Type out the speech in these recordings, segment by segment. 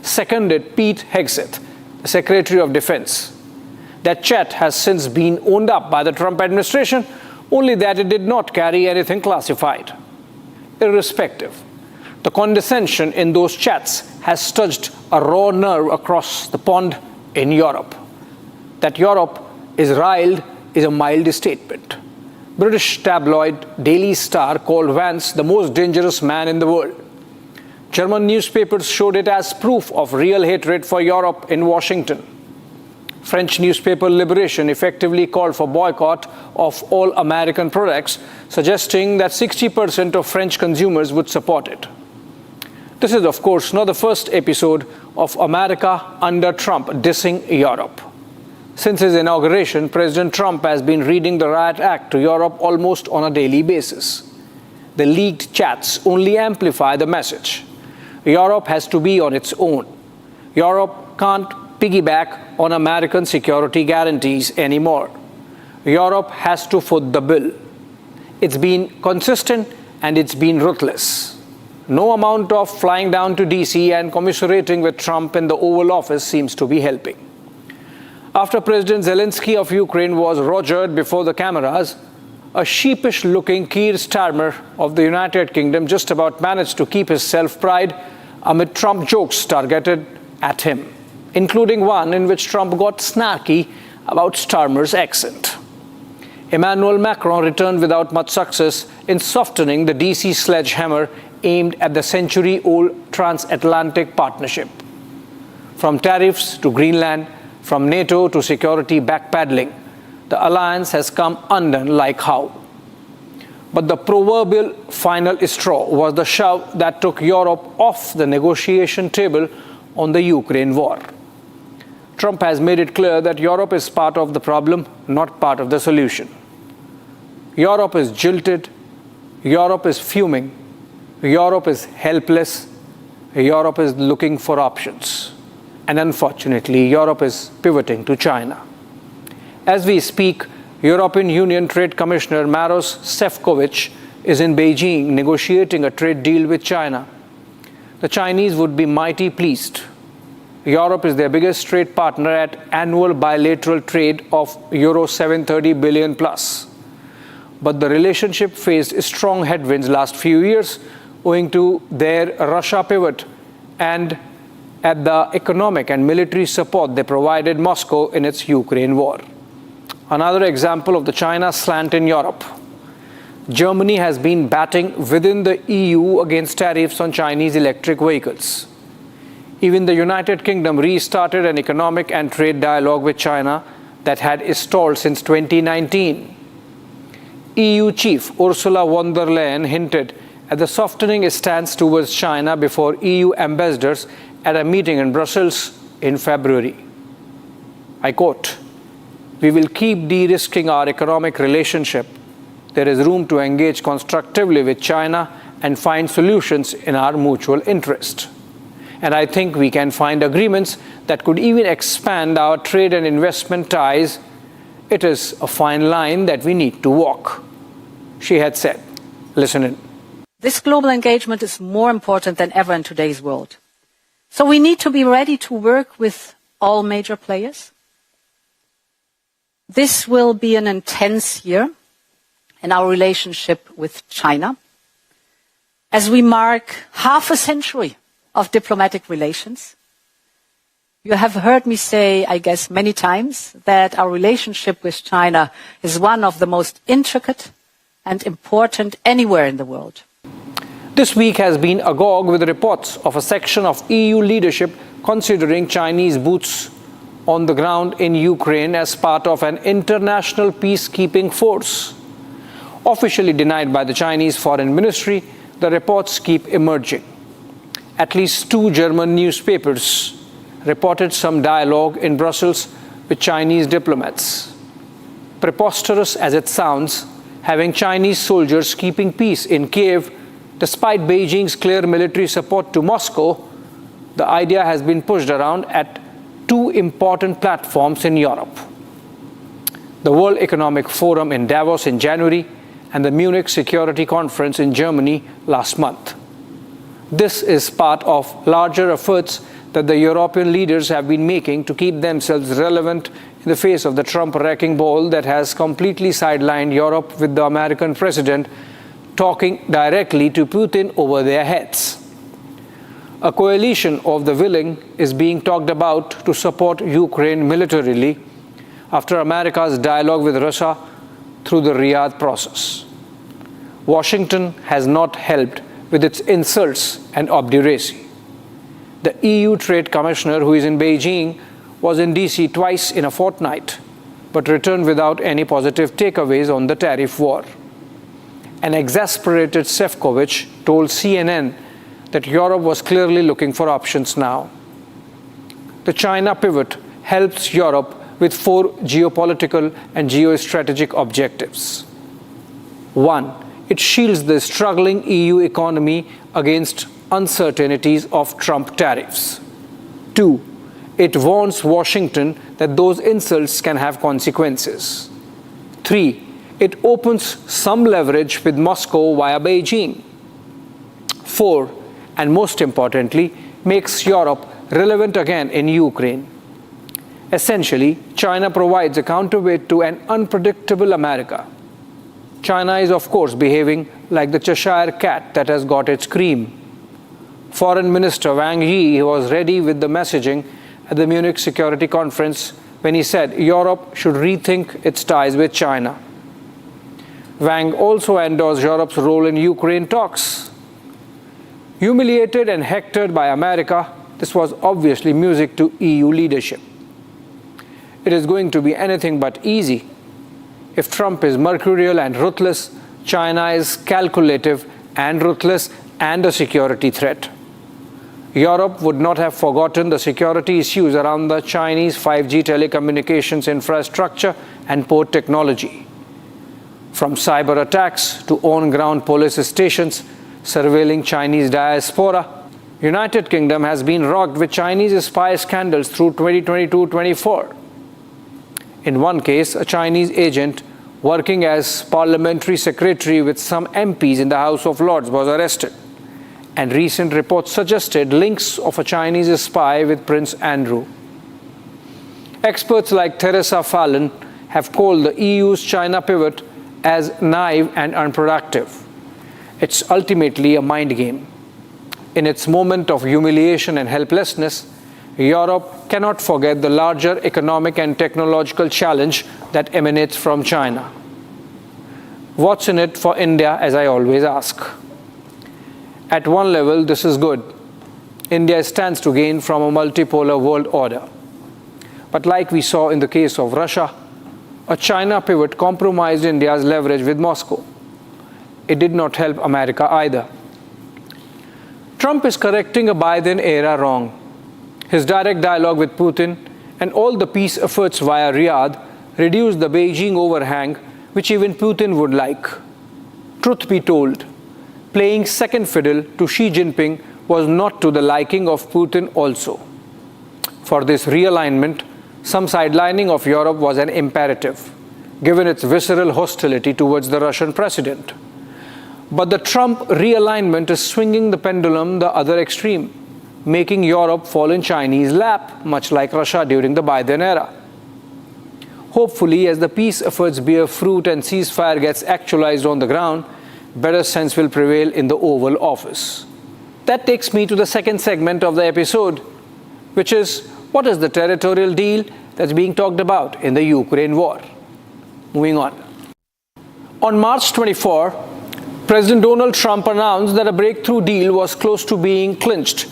seconded Pete Hegseth, the Secretary of Defense. That chat has since been owned up by the Trump administration, only that it did not carry anything classified. Irrespective, the condescension in those chats has touched a raw nerve across the pond in Europe. That Europe is riled is a mild statement. British tabloid Daily Star called Vance the most dangerous man in the world. German newspapers showed it as proof of real hatred for Europe in Washington. French newspaper Liberation effectively called for boycott of all American products, suggesting that 60% of French consumers would support it. This is, of course, not the first episode of America under Trump dissing Europe. Since his inauguration, President Trump has been reading the Riot Act to Europe almost on a daily basis. The leaked chats only amplify the message. Europe has to be on its own. Europe can't piggyback on American security guarantees anymore. Europe has to foot the bill. It's been consistent and it's been ruthless. No amount of flying down to DC and commiserating with Trump in the Oval Office seems to be helping. After President Zelensky of Ukraine was rogered before the cameras, a sheepish-looking Keir Starmer of the United Kingdom just about managed to keep his self-pride amid Trump jokes targeted at him, including one in which Trump got snarky about Starmer's accent. Emmanuel Macron returned without much success in softening the DC sledgehammer aimed at the century-old transatlantic partnership. From tariffs to Greenland, from NATO to security backpedaling, the alliance has come undone like how. But the proverbial final straw was the shove that took Europe off the negotiation table on the Ukraine war. Trump has made it clear that Europe is part of the problem, not part of the solution. Europe is jilted, Europe is fuming, Europe is helpless, Europe is looking for options. And unfortunately, Europe is pivoting to China. As we speak, European Union Trade Commissioner Maros Sefcovic is in Beijing negotiating a trade deal with China. The Chinese would be mighty pleased. Europe is their biggest trade partner at annual bilateral trade of Euro 730 billion plus. But the relationship faced strong headwinds last few years owing to their Russia pivot and at the economic and military support they provided Moscow in its Ukraine war. Another example of the China slant in Europe. Germany has been batting within the EU against tariffs on Chinese electric vehicles. Even the United Kingdom restarted an economic and trade dialogue with China that had stalled since 2019. EU chief Ursula von der Leyen hinted at the softening stance towards China before EU ambassadors at a meeting in Brussels in February. I quote, "We will keep de-risking our economic relationship. There is room to engage constructively with China and find solutions in our mutual interest. And I think we can find agreements that could even expand our trade and investment ties. It is a fine line that we need to walk," she had said. Listen in. This global engagement is more important than ever in today's world. So we need to be ready to work with all major players. This will be an intense year in our relationship with China, as we mark half a century of diplomatic relations. You have heard me say, I guess, many times that our relationship with China is one of the most intricate and important anywhere in the world. This week has been agog with reports of a section of EU leadership considering Chinese boots on the ground in Ukraine as part of an international peacekeeping force. Officially denied by the Chinese Foreign Ministry, the reports keep emerging. At least 2 German newspapers reported some dialogue in Brussels with Chinese diplomats. Preposterous as it sounds, having Chinese soldiers keeping peace in Kiev despite Beijing's clear military support to Moscow, the idea has been pushed around at 2 important platforms in Europe: the World Economic Forum in Davos in January and the Munich Security Conference in Germany last month. This is part of larger efforts that the European leaders have been making to keep themselves relevant in the face of the Trump wrecking ball that has completely sidelined Europe, with the American president talking directly to Putin over their heads. A coalition of the willing is being talked about to support Ukraine militarily after America's dialogue with Russia through the Riyadh process. Washington has not helped with its insults and obduracy. The EU Trade Commissioner, who is in Beijing, was in DC twice in a fortnight, but returned without any positive takeaways on the tariff war. An exasperated Šefčovič told CNN that Europe was clearly looking for options now. The China pivot helps Europe with 4 geopolitical and geostrategic objectives. 1. It shields the struggling EU economy against uncertainties of Trump tariffs. 2. It warns Washington that those insults can have consequences. 3. It opens some leverage with Moscow via Beijing. 4. And most importantly, makes Europe relevant again in Ukraine. Essentially, China provides a counterweight to an unpredictable America. China is, of course, behaving like the Cheshire cat that has got its cream. Foreign Minister Wang Yi was ready with the messaging at the Munich Security Conference when he said Europe should rethink its ties with China. Wang also endorsed Europe's role in Ukraine talks. Humiliated and hectored by America, this was obviously music to EU leadership. It is going to be anything but easy. If Trump is mercurial and ruthless, China is calculative and ruthless and a security threat. Europe would not have forgotten the security issues around the Chinese 5G telecommunications infrastructure and port technology. From cyber attacks to on-ground police stations surveilling Chinese diaspora, United Kingdom has been rocked with Chinese spy scandals through 2022-24. In one case, a Chinese agent working as parliamentary secretary with some MPs in the House of Lords was arrested, and recent reports suggested links of a Chinese spy with Prince Andrew. Experts like Theresa Fallon have called the EU's China pivot as naive and unproductive. It's ultimately a mind game. In its moment of humiliation and helplessness, Europe cannot forget the larger economic and technological challenge that emanates from China. What's in it for India, as I always ask? At one level, this is good. India stands to gain from a multipolar world order. But like we saw in the case of Russia, a China pivot compromised India's leverage with Moscow. It did not help America either. Trump is correcting a Biden era wrong. His direct dialogue with Putin and all the peace efforts via Riyadh reduced the Beijing overhang, which even Putin would like. Truth be told, playing second fiddle to Xi Jinping was not to the liking of Putin also. For this realignment, some sidelining of Europe was an imperative, given its visceral hostility towards the Russian president. But the Trump realignment is swinging the pendulum the other extreme, making Europe fall in Chinese lap, much like Russia during the Biden era. Hopefully, as the peace efforts bear fruit and ceasefire gets actualized on the ground, better sense will prevail in the Oval Office. That takes me to the second segment of the episode, which is, what is the territorial deal that's being talked about in the Ukraine war? Moving on. On March 24, President Donald Trump announced that a breakthrough deal was close to being clinched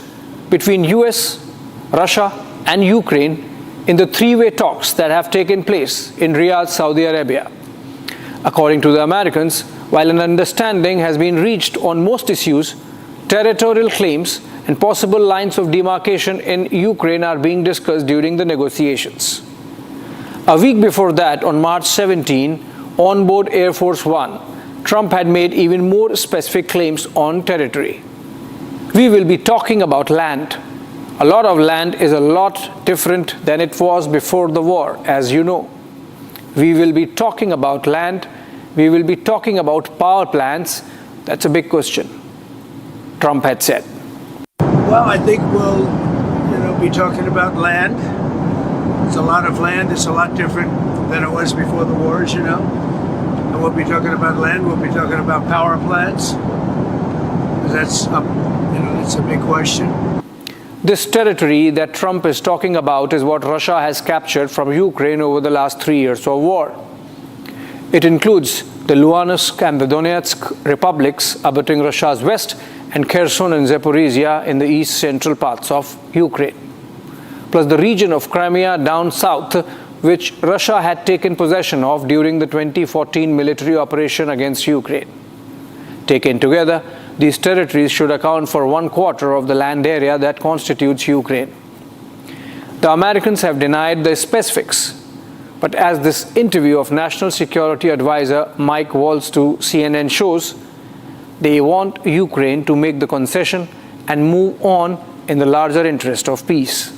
between US, Russia, and Ukraine in the three-way talks that have taken place in Riyadh, Saudi Arabia. According to the Americans, while an understanding has been reached on most issues, territorial claims and possible lines of demarcation in Ukraine are being discussed during the negotiations. A week before that, on March 17, on board Air Force One, Trump had made even more specific claims on territory. We will be talking about land. A lot of land is a lot different than it was before the war, as you know. We will be talking about land. We will be talking about power plants. That's a big question, Trump had said. Well, I think we'll be talking about land. It's a lot of land. It's a lot different than it was before the war, as you know. And we'll be talking about land. We'll be talking about power plants. That's a big question. This territory that Trump is talking about is what Russia has captured from Ukraine over the last 3 years of war. It includes the Luhansk and the Donetsk republics abutting Russia's west, and Kherson and Zaporizhia in the east-central parts of Ukraine, plus the region of Crimea down south, which Russia had taken possession of during the 2014 military operation against Ukraine. Taken together, these territories should account for 1/4 of the land area that constitutes Ukraine. The Americans have denied the specifics, but as this interview of National Security Advisor Mike Waltz to CNN shows, they want Ukraine to make the concession and move on in the larger interest of peace.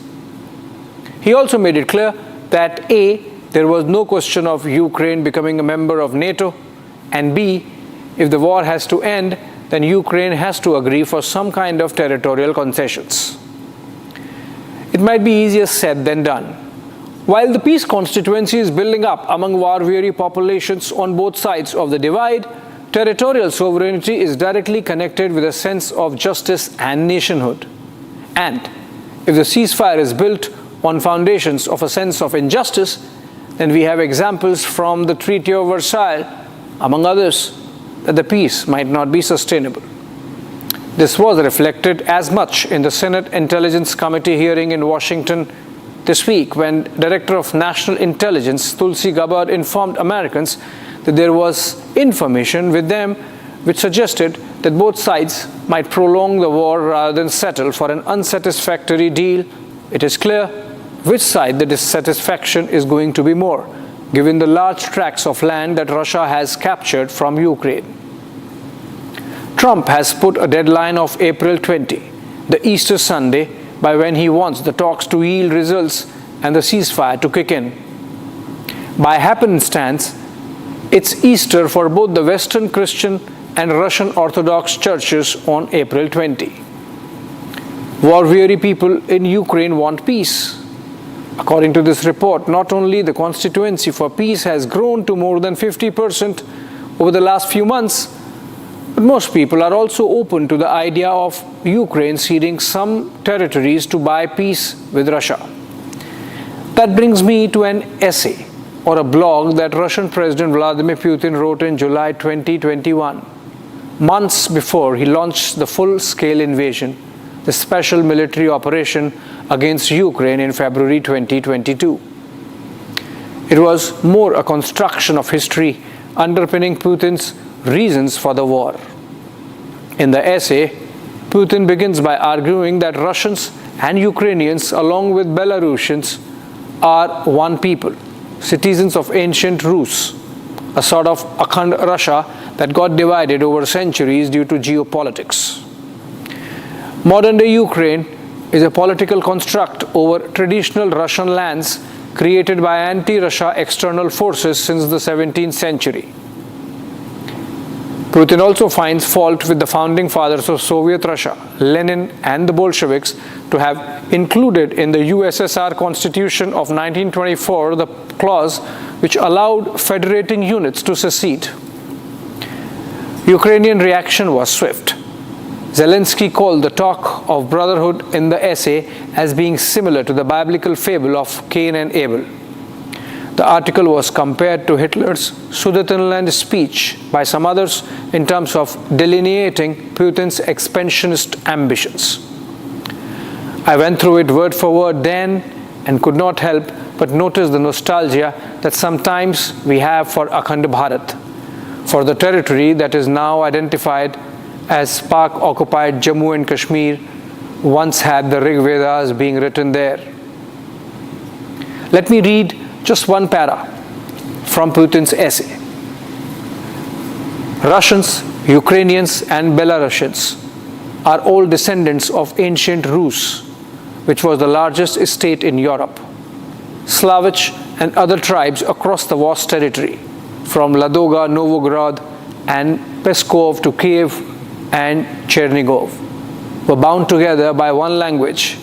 He also made it clear that A, there was no question of Ukraine becoming a member of NATO, and B, if the war has to end, then Ukraine has to agree for some kind of territorial concessions. It might be easier said than done. While the peace constituency is building up among war-weary populations on both sides of the divide, territorial sovereignty is directly connected with a sense of justice and nationhood. And if the ceasefire is built on foundations of a sense of injustice, then we have examples from the Treaty of Versailles, among others, that the peace might not be sustainable. This was reflected as much in the Senate Intelligence Committee hearing in Washington this week, when Director of National Intelligence Tulsi Gabbard informed Americans that there was information with them which suggested that both sides might prolong the war rather than settle for an unsatisfactory deal. It is clear which side the dissatisfaction is going to be more, given the large tracts of land that Russia has captured from Ukraine. Trump has put a deadline of April 20, the Easter Sunday, by when he wants the talks to yield results and the ceasefire to kick in. By happenstance, it's Easter for both the Western Christian and Russian Orthodox churches on April 20. War-weary people in Ukraine want peace. According to this report, not only the constituency for peace has grown to more than 50% over the last few months, but most people are also open to the idea of Ukraine ceding some territories to buy peace with Russia. That brings me to an essay or a blog that Russian President Vladimir Putin wrote in July 2021, months before he launched the full-scale invasion, the special military operation against Ukraine in February 2022. It was more a construction of history underpinning Putin's reasons for the war. In the essay, Putin begins by arguing that Russians and Ukrainians, along with Belarusians, are one people, citizens of ancient Rus, a sort of Akhand Russia that got divided over centuries due to geopolitics. Modern-day Ukraine is a political construct over traditional Russian lands created by anti-Russia external forces since the 17th century. Putin also finds fault with the founding fathers of Soviet Russia, Lenin and the Bolsheviks, to have included in the USSR Constitution of 1924 the clause which allowed federating units to secede. Ukrainian reaction was swift. Zelensky called the talk of brotherhood in the essay as being similar to the biblical fable of Cain and Abel. The article was compared to Hitler's Sudetenland speech by some others in terms of delineating Putin's expansionist ambitions. I went through it word for word then and could not help but notice the nostalgia that sometimes we have for Akhand Bharat, for the territory that is now identified as Pak-occupied Jammu and Kashmir, once had the Rig Vedas being written there. Let me read just one para from Putin's essay. Russians, Ukrainians and Belarusians are all descendants of ancient Rus, which was the largest state in Europe. Slavich and other tribes across the vast territory, from Ladoga, Novgorod and Peskov to Kiev and Chernigov, were bound together by one language,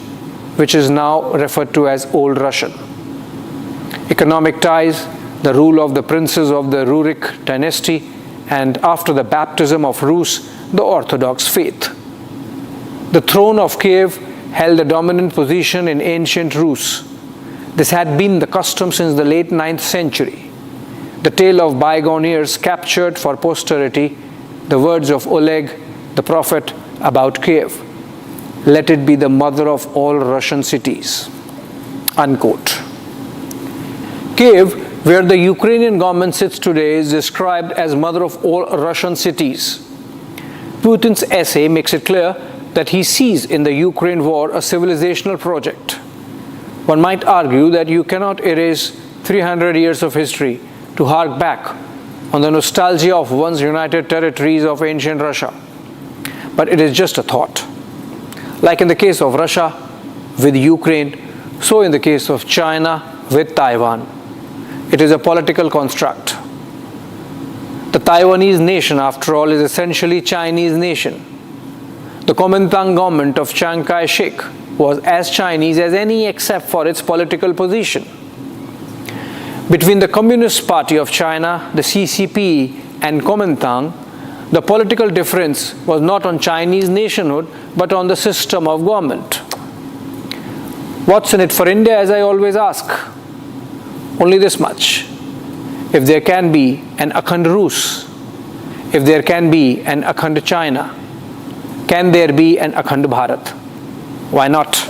which is now referred to as Old Russian. Economic ties, the rule of the princes of the Rurik dynasty, and after the baptism of Rus, the Orthodox faith. The throne of Kiev held a dominant position in ancient Rus. This had been the custom since the late 9th century. The tale of bygone years captured for posterity the words of Oleg, the prophet, about Kiev. Let it be the mother of all Russian cities. Unquote. Kiev, where the Ukrainian government sits today, is described as mother of all Russian cities. Putin's essay makes it clear that he sees in the Ukraine war a civilizational project. One might argue that you cannot erase 300 years of history to hark back on the nostalgia of once united territories of ancient Russia. But it is just a thought. Like in the case of Russia with Ukraine, so in the case of China with Taiwan. It is a political construct. The Taiwanese nation, after all, is essentially Chinese nation. The Kuomintang government of Chiang Kai-shek was as Chinese as any except for its political position. Between the Communist Party of China, the CCP, and Kuomintang, the political difference was not on Chinese nationhood, but on the system of government. What's in it for India, as I always ask? Only this much. If there can be an Akhand Rus, if there can be an Akhand China, can there be an Akhand Bharat? Why not?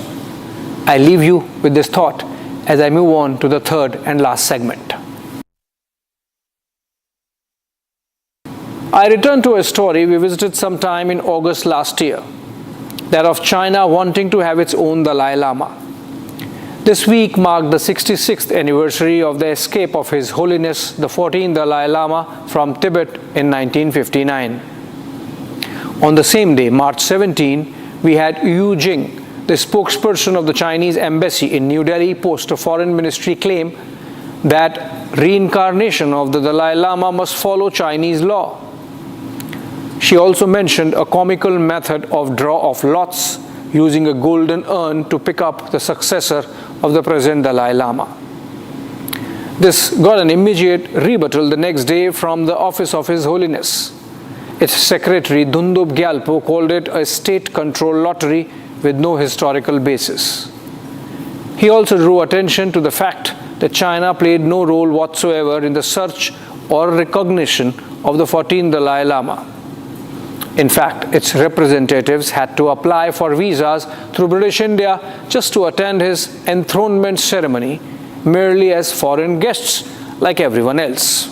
I leave you with this thought as I move on to the third and last segment. I return to a story we visited sometime in August last year, that of China wanting to have its own Dalai Lama. This week marked the 66th anniversary of the escape of His Holiness the 14th Dalai Lama from Tibet in 1959. On the same day, March 17, we had Yu Jing, the spokesperson of the Chinese embassy in New Delhi, post a foreign ministry claim that reincarnation of the Dalai Lama must follow Chinese law. She also mentioned a comical method of draw of lots using a golden urn to pick up the successor of the present Dalai Lama. This got an immediate rebuttal the next day from the office of His Holiness. Its secretary, Dhundup Gyalpo, called it a state-controlled lottery with no historical basis. He also drew attention to the fact that China played no role whatsoever in the search or recognition of the 14th Dalai Lama. In fact, its representatives had to apply for visas through British India just to attend his enthronement ceremony, merely as foreign guests like everyone else.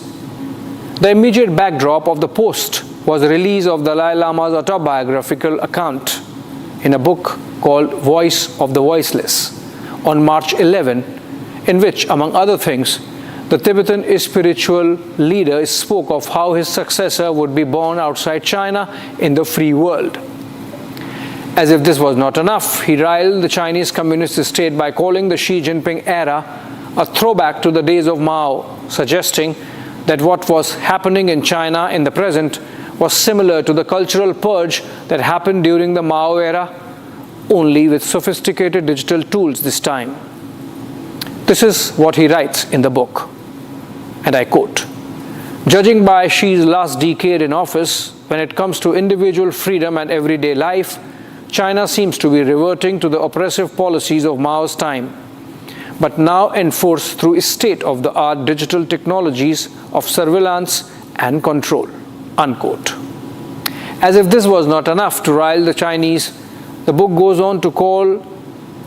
The immediate backdrop of the post was the release of Dalai Lama's autobiographical account in a book called Voice of the Voiceless on March 11, in which, among other things, the Tibetan spiritual leader spoke of how his successor would be born outside China in the free world. As if this was not enough, he riled the Chinese Communist state by calling the Xi Jinping era a throwback to the days of Mao, suggesting that what was happening in China in the present was similar to the cultural purge that happened during the Mao era, only with sophisticated digital tools this time. This is what he writes in the book, and I quote, "Judging by Xi's last decade in office, when it comes to individual freedom and everyday life, China seems to be reverting to the oppressive policies of Mao's time, but now enforced through state-of-the-art digital technologies of surveillance and control." Unquote. As if this was not enough to rile the Chinese, the book goes on to call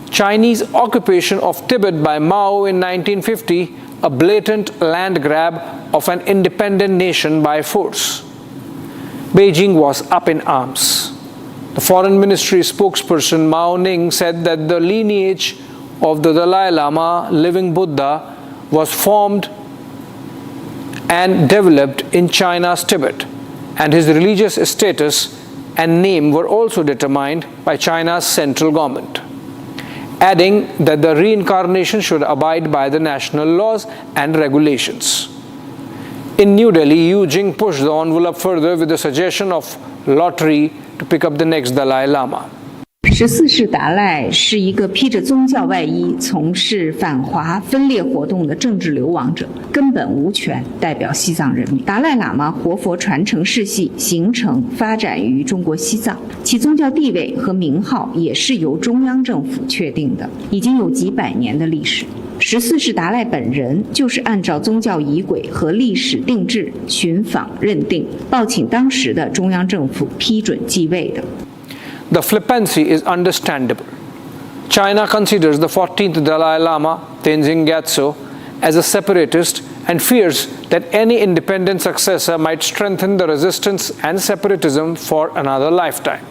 Chinese occupation of Tibet by Mao in 1950 a blatant land grab of an independent nation by force. Beijing was up in arms. The foreign ministry spokesperson Mao Ning said that the lineage of the Dalai Lama, living Buddha, was formed and developed in China's Tibet, and his religious status and name were also determined by China's central government, adding that the reincarnation should abide by the national laws and regulations. In New Delhi, Yu Jing pushed the envelope further with the suggestion of lottery to pick up the next Dalai Lama. Xi 14世达赖是一个披着宗教外衣、从事反华分裂活动的政治流亡者，根本无权代表西藏人民。达赖喇嘛活佛传承世系形成发展于中国西藏，其宗教地位和名号也是由中央政府确定的，已经有几百年的历史。14世达赖本人就是按照宗教仪轨和历史定制寻访认定，报请当时的中央政府批准继位的。The flippancy is understandable. China considers the 14th Dalai Lama, Tenzin Gyatso, as a separatist and fears that any independent successor might strengthen the resistance and separatism for another lifetime.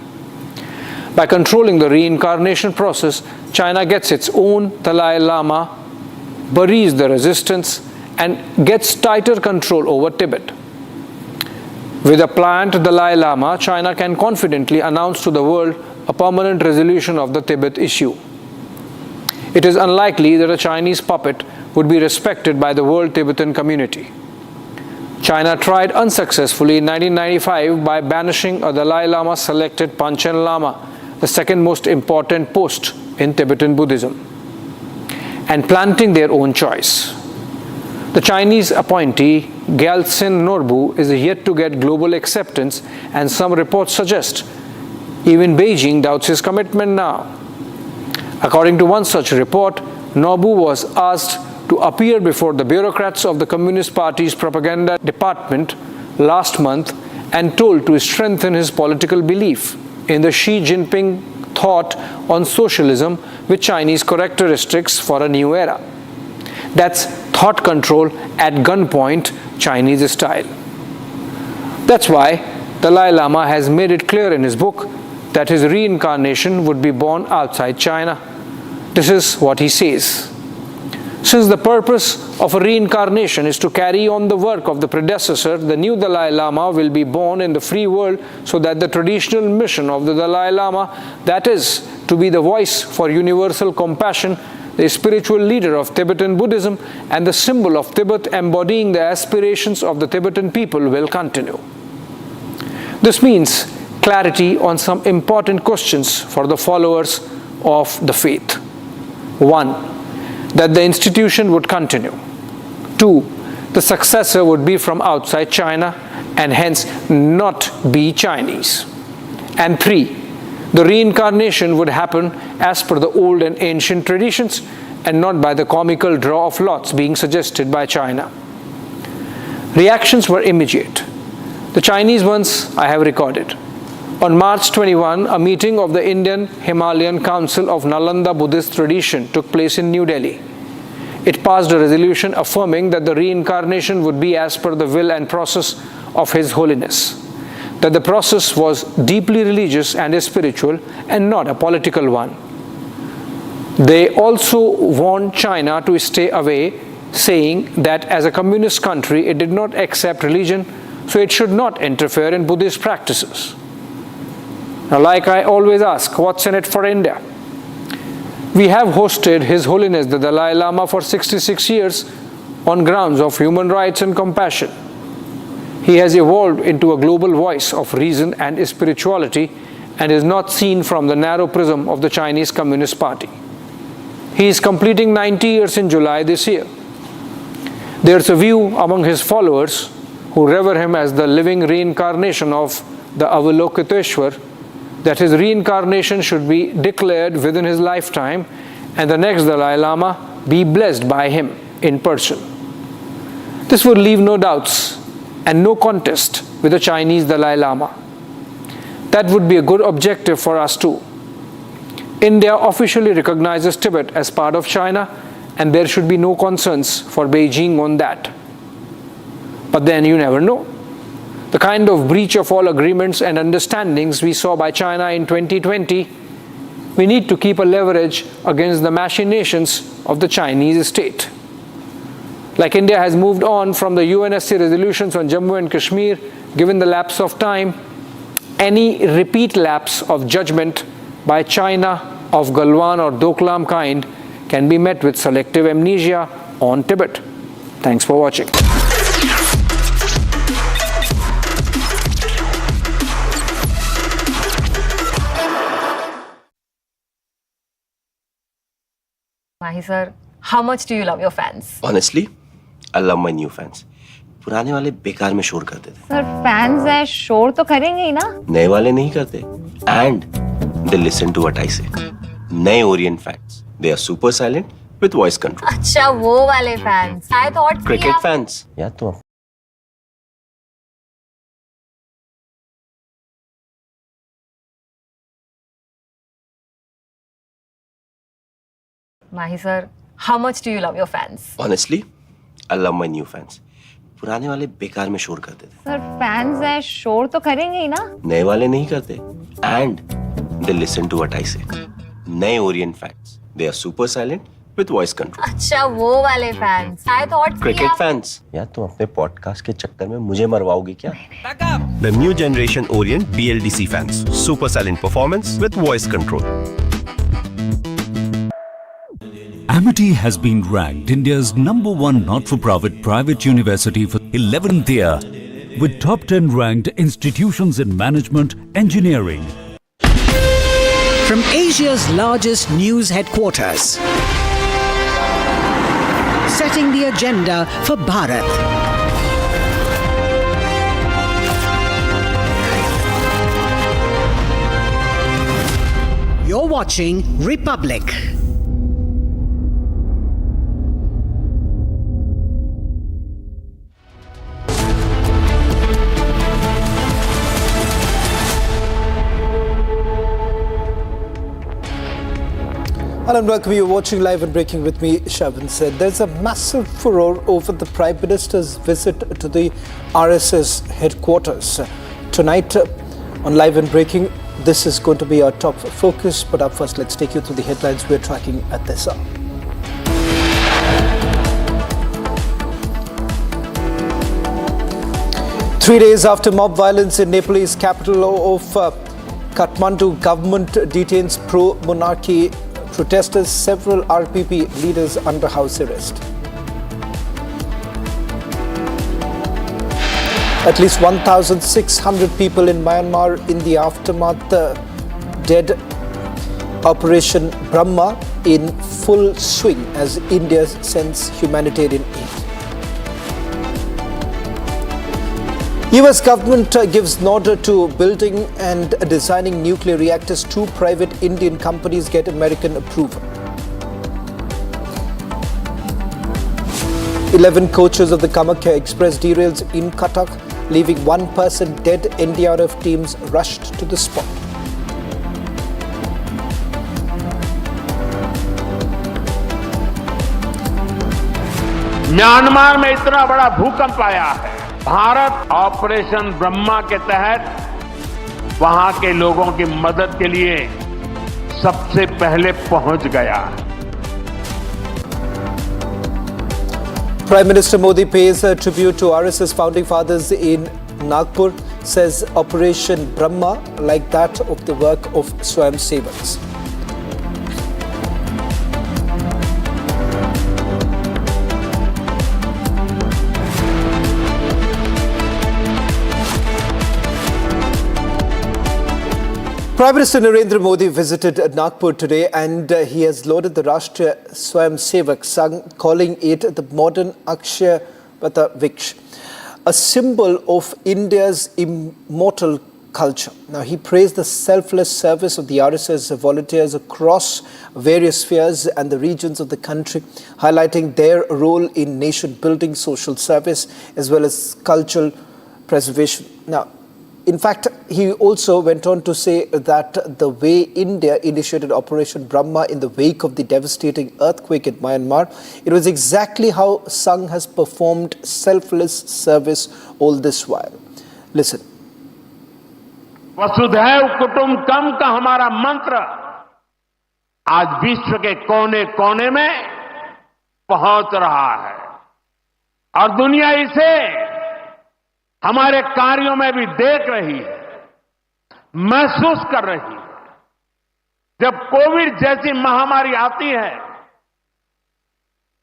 By controlling the reincarnation process, China gets its own Dalai Lama, buries the resistance, and gets tighter control over Tibet. With a planned Dalai Lama, China can confidently announce to the world a permanent resolution of the Tibet issue. It is unlikely that a Chinese puppet would be respected by the world Tibetan community. China tried unsuccessfully in 1995 by banishing a Dalai Lama selected Panchen Lama, the second most important post in Tibetan Buddhism, and planting their own choice. The Chinese appointee, Gyaltsen Norbu, is yet to get global acceptance, and some reports suggest even Beijing doubts his commitment now. According to one such report, Norbu was asked to appear before the bureaucrats of the Communist Party's propaganda department last month and told to strengthen his political belief in the Xi Jinping thought on socialism with Chinese characteristics for a new era. That's thought control at gunpoint, Chinese style. That's why Dalai Lama has made it clear in his book that his reincarnation would be born outside China. This is what he says. Since the purpose of a reincarnation is to carry on the work of the predecessor, the new Dalai Lama will be born in the free world so that the traditional mission of the Dalai Lama, that is, to be the voice for universal compassion, the spiritual leader of Tibetan Buddhism, and the symbol of Tibet embodying the aspirations of the Tibetan people will continue. This means clarity on some important questions for the followers of the faith. 1. That the institution would continue. 2. The successor would be from outside China and hence not be Chinese. And 3. The reincarnation would happen as per the old and ancient traditions and not by the comical draw of lots being suggested by China. Reactions were immediate. The Chinese ones I have recorded. On March 21, a meeting of the Indian Himalayan Council of Nalanda Buddhist tradition took place in New Delhi. It passed a resolution affirming that the reincarnation would be as per the will and process of His Holiness, that the process was deeply religious and spiritual and not a political one. They also warned China to stay away, saying that as a communist country it did not accept religion, so it should not interfere in Buddhist practices. Now, like I always ask, what's in it for India? We have hosted His Holiness the Dalai Lama for 66 years on grounds of human rights and compassion. He has evolved into a global voice of reason and spirituality and is not seen from the narrow prism of the Chinese Communist Party. He is completing 90 years in July this year. There's a view among his followers who revere him as the living reincarnation of the Avalokiteshwar that his reincarnation should be declared within his lifetime and the next Dalai Lama be blessed by him in person. This would leave no doubts and no contest with the Chinese Dalai Lama. That would be a good objective for us too. India officially recognizes Tibet as part of China, and there should be no concerns for Beijing on that. But then you never know. The kind of breach of all agreements and understandings we saw by China in 2020, we need to keep a leverage against the machinations of the Chinese state. Like India has moved on from the UNSC resolutions on Jammu and Kashmir, given the lapse of time, any repeat lapse of judgment by China of Galwan or Doklam kind can be met with selective amnesia on Tibet. Thanks for watching. Mahi sir, how much do you love your fans? Honestly, I love my new fans. पुराने वाले बेकार में शोर करते थे. Sir fans है शोर तो करेंगे ही ना. नए वाले नहीं करते. And they listen to what I say. नए Orient fans. They are super silent with voice control. अच्छा वो वाले fans. I thought Cricket fans. यार तुम Mahi sir, how much do you love your fans? Honestly, I love my new fans. पुराने वाले बेकार में शोर करते थे. सर फैंस है शोर तो करेंगे ही ना. नए वाले नहीं करते. And they listen to what I say. नए Orient fans. They are super silent with voice control. अच्छा वो वाले fans. I thought Cricket fans. यार तुम अपने पॉडकास्ट के चक्कर में मुझे मरवाओगे क्या? The new generation Orient BLDC fans. Super silent performance with voice control. Amity has been ranked India's #1 not-for-profit private university for 11th year, with top 10 ranked institutions in management, engineering. From Asia's largest news headquarters, setting the agenda for Bharat. You're watching Republic. Hello and welcome. You're watching Live and Breaking with me, Vance. There's a massive furore over the Prime Minister's visit to the RSS headquarters. Tonight on Live and Breaking, this is going to be our top focus. But up first, let's take you through the headlines we're tracking at this hour. Three days after mob violence in Nepalese capital of Kathmandu, government detains pro-monarchy protesters, several RPP leaders under house arrest. At least 1,600 people in Myanmar in the aftermath dead. Operation Brahma in full swing as India sends humanitarian aid. US government gives nod to building and designing nuclear reactors. 2 private Indian companies get American approval. 11 coaches of the Kamakya Express derails in Cuttack, leaving 1 person dead. NDRF teams rushed to the spot. Myanmar में इतना बड़ा भूकंप आया है. Bharat operation Brahma के तहत वहां के लोगों की मदद के लिए सबसे पहले पहुंच गया. Prime Minister Modi pays a tribute to RSS founding fathers in Nagpur, says Operation Brahma like that of the work of Swayamsevaks. Prime Minister Narendra Modi visited Nagpur today and he has lauded the Rashtriya Swayamsevak Sangh, calling it the modern Akshayavata Viksh, a symbol of India's immortal culture. Now, he praised the selfless service of the RSS volunteers across various spheres and the regions of the country, highlighting their role in nation building, social service, as well as cultural preservation. Now, in fact, he also went on to say that the way India initiated Operation Brahma in the wake of the devastating earthquake in Myanmar, it was exactly how Sangh has performed selfless service all this while. Listen. वसुधैव कुटुंबकम का हमारा मंत्र आज विश्व के कोने कोने में पहुंच रहा है और दुनिया इसे हमारे कार्यों में भी देख रही है, महसूस कर रही है. जब कोविड जैसी महामारी आती है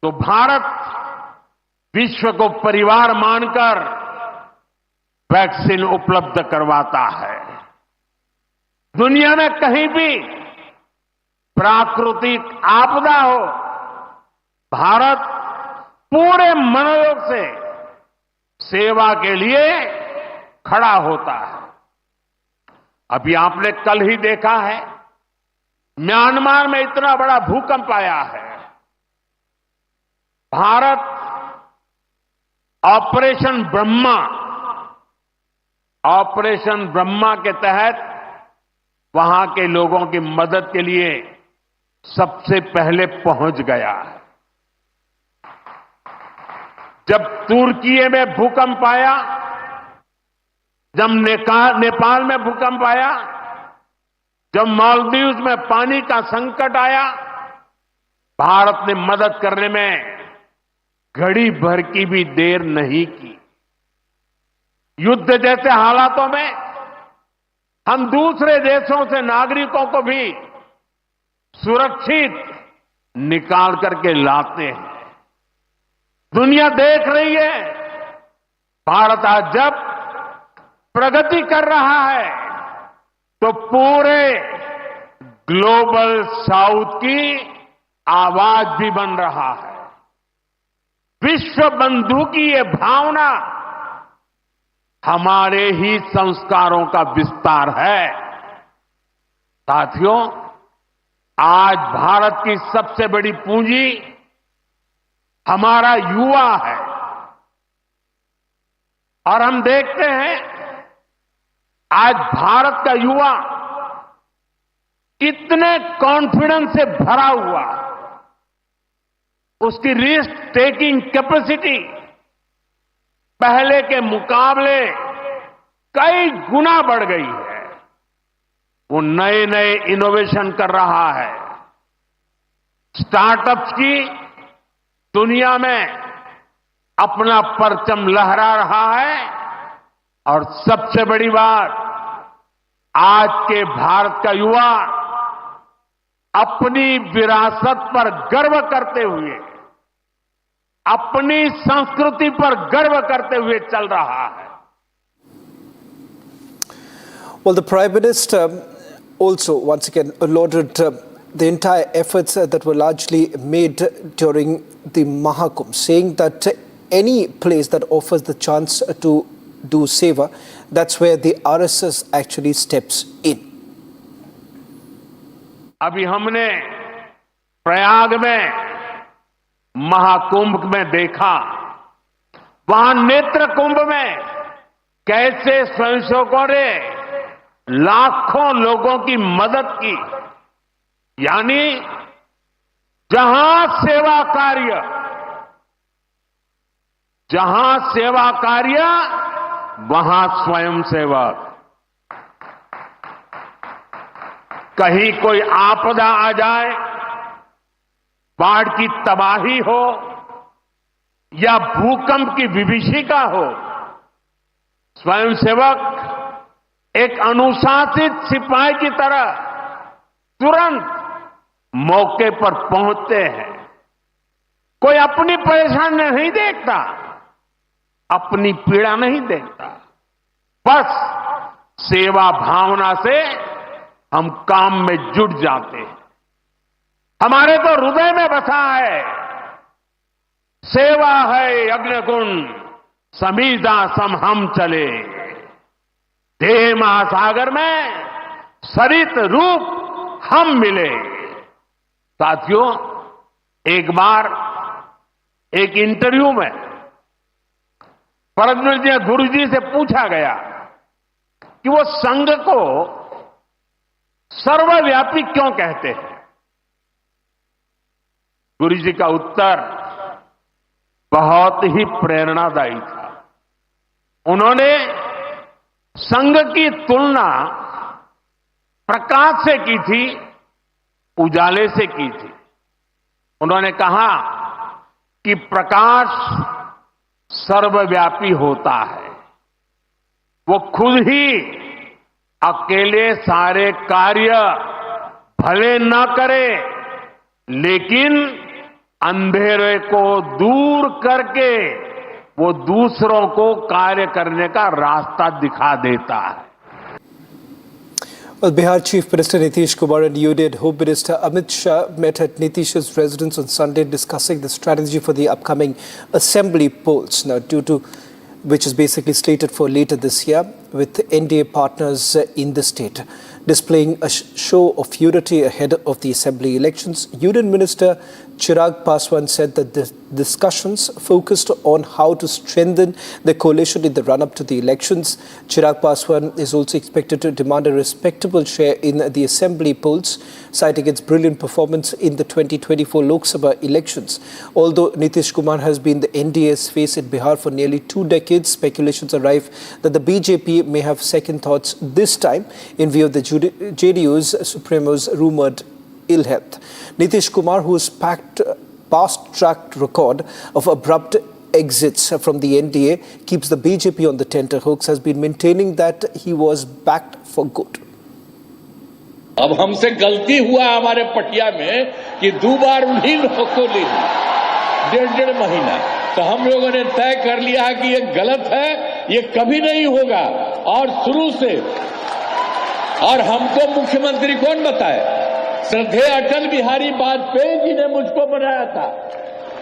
तो भारत विश्व को परिवार मानकर वैक्सीन उपलब्ध करवाता है. दुनिया में कहीं भी प्राकृतिक आपदा हो भारत पूरे मनोयोग से सेवा के लिए खड़ा होता है। अभी आपने कल ही देखा है, म्यांमार में इतना बड़ा भूकंप आया है। भारत ऑपरेशन ब्रह्मा के तहत वहां के लोगों की मदद के लिए सबसे पहले पहुंच गया है। जब तुर्की में भूकंप आया, जब नेपाल में भूकंप आया, जब मालदीव्स में पानी का संकट आया, भारत ने मदद करने में घड़ी भर की भी देर नहीं की। युद्ध जैसे हालातों में हम दूसरे देशों से नागरिकों को भी सुरक्षित निकाल करके लाते हैं। दुनिया देख रही है, भारत आज जब प्रगति कर रहा है तो पूरे ग्लोबल साउथ की आवाज भी बन रहा है। विश्व बंधु की ये भावना हमारे ही संस्कारों का विस्तार है। साथियों, आज भारत की सबसे बड़ी पूंजी हमारा युवा है और हम देखते हैं आज भारत का युवा कितने कॉन्फिडेंस से भरा हुआ, उसकी रिस्क टेकिंग कैपेसिटी पहले के मुकाबले कई गुना बढ़ गई है। वो नए नए इनोवेशन कर रहा है, स्टार्टअप्स की दुनिया में अपना परचम लहरा रहा है। और सबसे बड़ी बात, आज के भारत का युवा अपनी विरासत पर गर्व करते हुए, अपनी संस्कृति पर गर्व करते हुए चल रहा है। Well, the Prime Minister also once again lauded the entire efforts that were largely made during the Mahakumbh, saying that any place that offers the chance to do seva, that's where the RSS actually steps in. अभी हमने प्रयाग में महाकुंभ में देखा, वहां नेत्र कुंभ में कैसे स्वयंसेवकों ने लाखों लोगों की मदद की। यानी जहां सेवा कार्य वहां स्वयंसेवक। कहीं कोई आपदा आ जाए, बाढ़ की तबाही हो या भूकंप की विभीषिका हो, स्वयंसेवक एक अनुशासित सिपाही की तरह तुरंत मौके पर पहुंचते हैं। कोई अपनी परेशानी नहीं देखता, अपनी पीड़ा नहीं देखता, बस सेवा भावना से हम काम में जुट जाते हैं। हमारे तो हृदय में बसा है, सेवा है अग्निकुंड समीजा सम हम चले, देह महासागर में सरित रूप हम मिले। साथियों, एक बार एक इंटरव्यू में परमपूज्य गुरु जी से पूछा गया कि वो संघ को सर्वव्यापी क्यों कहते हैं। गुरु जी का उत्तर बहुत ही प्रेरणादायी था। उन्होंने संघ की तुलना प्रकाश से की थी, उजाले से की थी। उन्होंने कहा कि प्रकाश सर्वव्यापी होता है, वो खुद ही अकेले सारे कार्य भले न करे, लेकिन अंधेरे को दूर करके वो दूसरों को कार्य करने का रास्ता दिखा देता है। Well, Bihar Chief Minister Nitish Kumar and UDID Home Minister Amit Shah met at Nitish's residence on Sunday discussing the strategy for the upcoming assembly polls, which is basically slated for later this year, with NDA partners in the state displaying a show of unity ahead of the assembly elections. Union Minister Chirag Paswan said that the discussions focused on how to strengthen the coalition in the run-up to the elections. Chirag Paswan is also expected to demand a respectable share in the assembly polls, citing its brilliant performance in the 2024 Lok Sabha elections. Although Nitish Kumar has been the NDA's face in Bihar for nearly 2 decades, speculations are rife that the BJP may have second thoughts this time in view of the JDU's Supremo's rumoured ill health. Nitish Kumar, whose past-track record of abrupt exits from the NDA keeps the BJP on the tenterhooks, has been maintaining that he was backed for good. अब हमसे गलती हुआ हमारे पटिया में कि 2 बार उन्हीं लोगों को ली 1.5 महीना, तो हम लोगों ने तय कर लिया कि ये गलत है, ये कभी नहीं होगा। और शुरू से, और हमको मुख्यमंत्री कौन बताए? श्रद्धेय अटल बिहारी वाजपेयी जी ने मुझको बनाया था,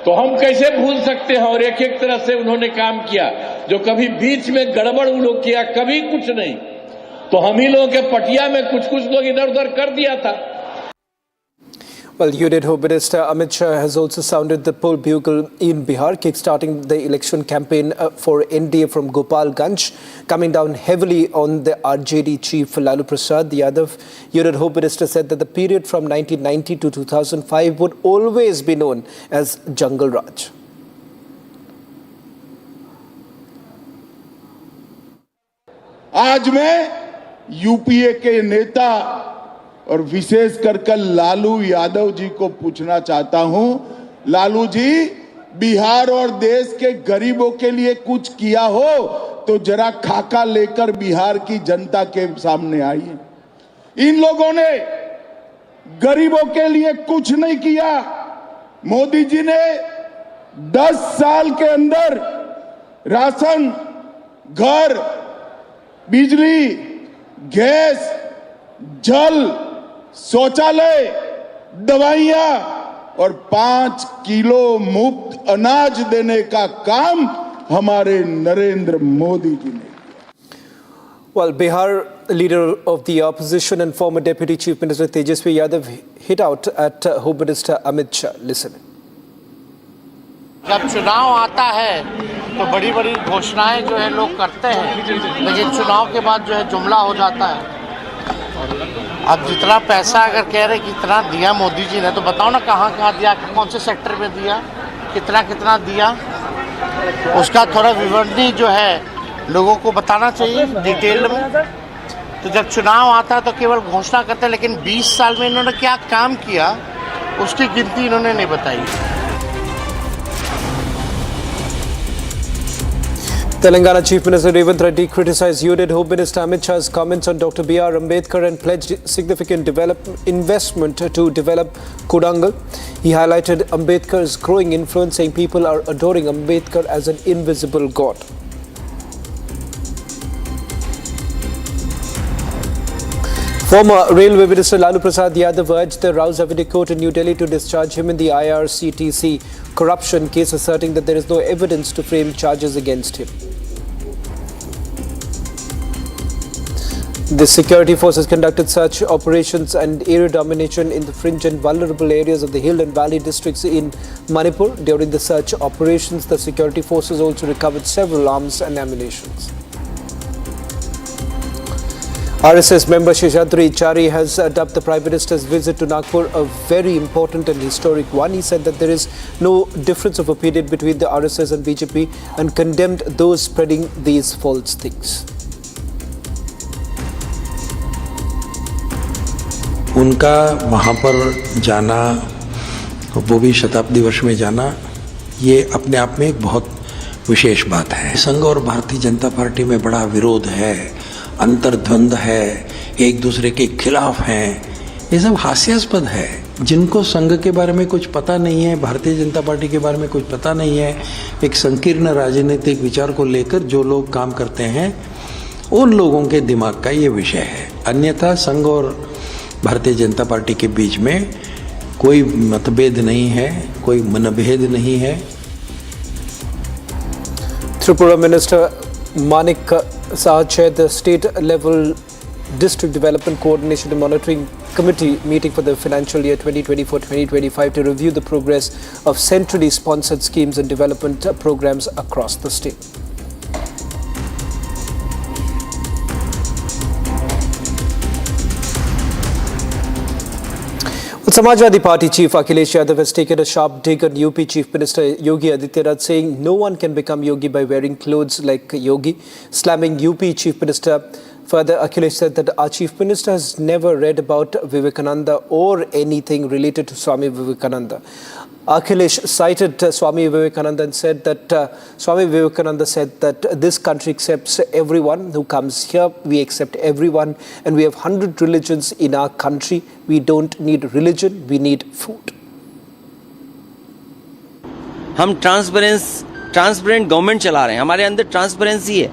तो हम कैसे भूल सकते हैं? और एक एक तरह से उन्होंने काम किया, जो कभी बीच में गड़बड़ उन लोग किया, कभी कुछ नहीं। तो हम ही लोगों के पटिया में कुछ लोग इधर उधर कर दिया था। Well, UDID Home Minister Amit Shah has also sounded the poll bugle in Bihar, kickstarting the election campaign for NDA from Gopalganj, coming down heavily on the RJD chief Lalu Prasad Yadav. UDID Home Minister said that the period from 1990 to 2005 would always be known as Jungle Raj. आज मैं UPA के नेता और विशेष कर लालू यादव जी को पूछना चाहता हूं, लालू जी, बिहार और देश के गरीबों के लिए कुछ किया हो तो जरा खाका लेकर बिहार की जनता के सामने आइए। इन लोगों ने गरीबों के लिए कुछ नहीं किया। मोदी जी ने 10 साल के अंदर राशन, घर, बिजली, गैस, जल, शौचालय, दवाइयां और 5 किलो मुफ्त अनाज देने का काम हमारे नरेंद्र मोदी जी ने किया। Well, Bihar leader of the opposition and former Deputy Chief Minister Tejasvi Yadav hit out at Home Minister Amit Shah. Listen. जब चुनाव आता है तो बड़ी बड़ी घोषणाएं जो है लोग करते हैं, लेकिन चुनाव के बाद जो है जुमला हो जाता है। अब जितना पैसा अगर कह रहे कितना दिया मोदी जी ने, तो बताओ ना कहाँ दिया, कौन से सेक्टर में दिया, कितना दिया, उसका थोड़ा विवरणी जो है लोगों को बताना चाहिए डिटेल में। तो जब चुनाव आता है तो केवल घोषणा करते हैं, लेकिन 20 साल में इन्होंने क्या काम किया उसकी गिनती इन्होंने नहीं बताई। Telangana Chief Minister Revant Reddy criticized UDID Home Minister Amit Shah's comments on Dr. B.R. Ambedkar and pledged significant investment to develop Kodangal. He highlighted Ambedkar's growing influence, saying people are adoring Ambedkar as an invisible god. Former Railway Minister Lalu Prasad Yadav urged the Rouse Avenue Court in New Delhi to discharge him in the IRCTC corruption case, asserting that there is no evidence to frame charges against him. The security forces conducted search operations and area domination in the fringe and vulnerable areas of the hill and valley districts in Manipur. During the search operations, the security forces also recovered several arms and ammunition. RSS member Sheshadri Chari has dubbed the Prime Minister's visit to Nagpur a very important and historic one. He said that there is no difference of opinion between the RSS and BJP and condemned those spreading these false things. उनका वहाँ पर जाना, वो भी शताब्दी वर्ष में जाना, ये अपने आप में एक बहुत विशेष बात है। संघ और भारतीय जनता पार्टी में बड़ा विरोध है, अंतर्द्वंद है, एक दूसरे के खिलाफ हैं, ये सब हास्यास्पद है। जिनको संघ के बारे में कुछ पता नहीं है, भारतीय जनता पार्टी के बारे में कुछ पता नहीं है, एक संकीर्ण राजनीतिक विचार को लेकर जो लोग काम करते हैं, उन लोगों के दिमाग का ये विषय है। अन्यथा संघ और भारतीय जनता पार्टी के बीच में कोई मतभेद नहीं है, कोई मनभेद नहीं है। Tripura Minister Manik Saha chaired the state-level District Development Coordination and Monitoring Committee meeting for the financial year 2024-2025 to review the progress of centrally sponsored schemes and development programs across the state. Samajwadi Party Chief Akhilesh Yadav has taken a sharp dig on UP Chief Minister Yogi Adityanath, saying no one can become Yogi by wearing clothes like Yogi, slamming UP Chief Minister. Further, Akhilesh said that our Chief Minister has never read about Vivekananda or anything related to Swami Vivekananda. Akhilesh cited Swami Vivekananda and said that Swami Vivekananda said that this country accepts everyone who comes here. We accept everyone, and we have 100 religions in our country. We don't need religion, we need food. हम transparent government चला रहे हैं, हमारे अंदर transparency है,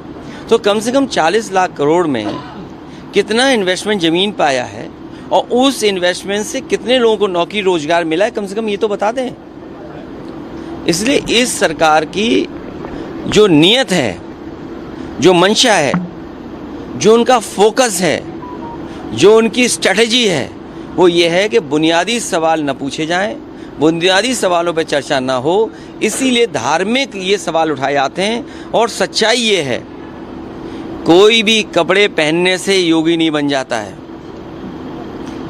तो कम से कम 40 लाख करोड़ में कितना इन्वेस्टमेंट जमीन पे आया है और उस इन्वेस्टमेंट से कितने लोगों को नौकरी रोजगार मिला है, कम से कम ये तो बता दें। इसलिए इस सरकार की जो नीयत है, जो मंशा है, जो उनका फोकस है, जो उनकी स्ट्रेटजी है, वो ये है कि बुनियादी सवाल न पूछे जाएं, बुनियादी सवालों पर चर्चा ना हो। इसीलिए धार्मिक ये सवाल उठाए जाते हैं। और सच्चाई ये है, कोई भी कपड़े पहनने से योगी नहीं बन जाता है,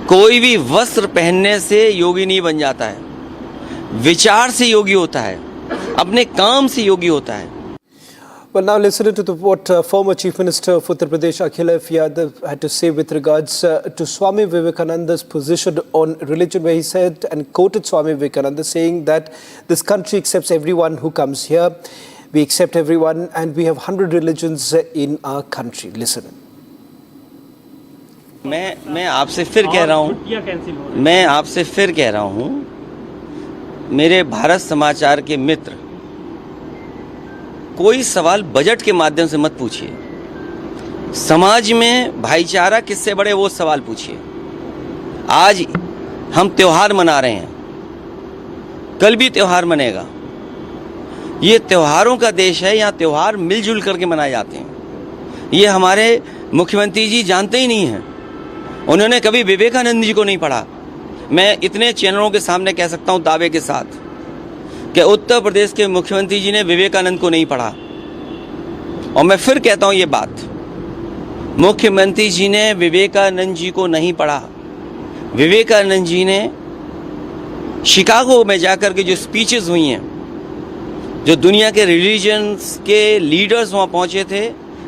कोई भी वस्त्र पहनने से योगी नहीं बन जाता है। विचार से योगी होता है, अपने काम से योगी होता है। Well, now listen to what former Chief Minister of Uttar Pradesh Akhilesh Yadav had to say with regards to Swami Vivekananda's position on religion, where he said and quoted Swami Vivekananda saying that this country accepts everyone who comes here. We accept everyone, and we have 100 religions in our country. Listen. मैं आपसे फिर कह रहा हूँ, मेरे भारत समाचार के मित्र, कोई सवाल बजट के माध्यम से मत पूछिए। समाज में भाईचारा किससे बढ़े वो सवाल पूछिए। आज हम त्योहार मना रहे हैं, कल भी त्योहार मनेगा। ये त्योहारों का देश है, यहाँ त्योहार मिलजुल करके मनाए जाते हैं। ये हमारे मुख्यमंत्री जी जानते ही नहीं हैं, उन्होंने कभी विवेकानंद जी को नहीं पढ़ा। मैं इतने चैनलों के सामने कह सकता हूँ दावे के साथ कि उत्तर प्रदेश के मुख्यमंत्री जी ने विवेकानंद को नहीं पढ़ा। और मैं फिर कहता हूँ ये बात, मुख्यमंत्री जी ने विवेकानंद जी को नहीं पढ़ा। विवेकानंद जी ने शिकागो में जाकर के जो स्पीचेस हुई हैं, जो दुनिया के रिलीजन्स के लीडर्स वहाँ पहुँचे थे,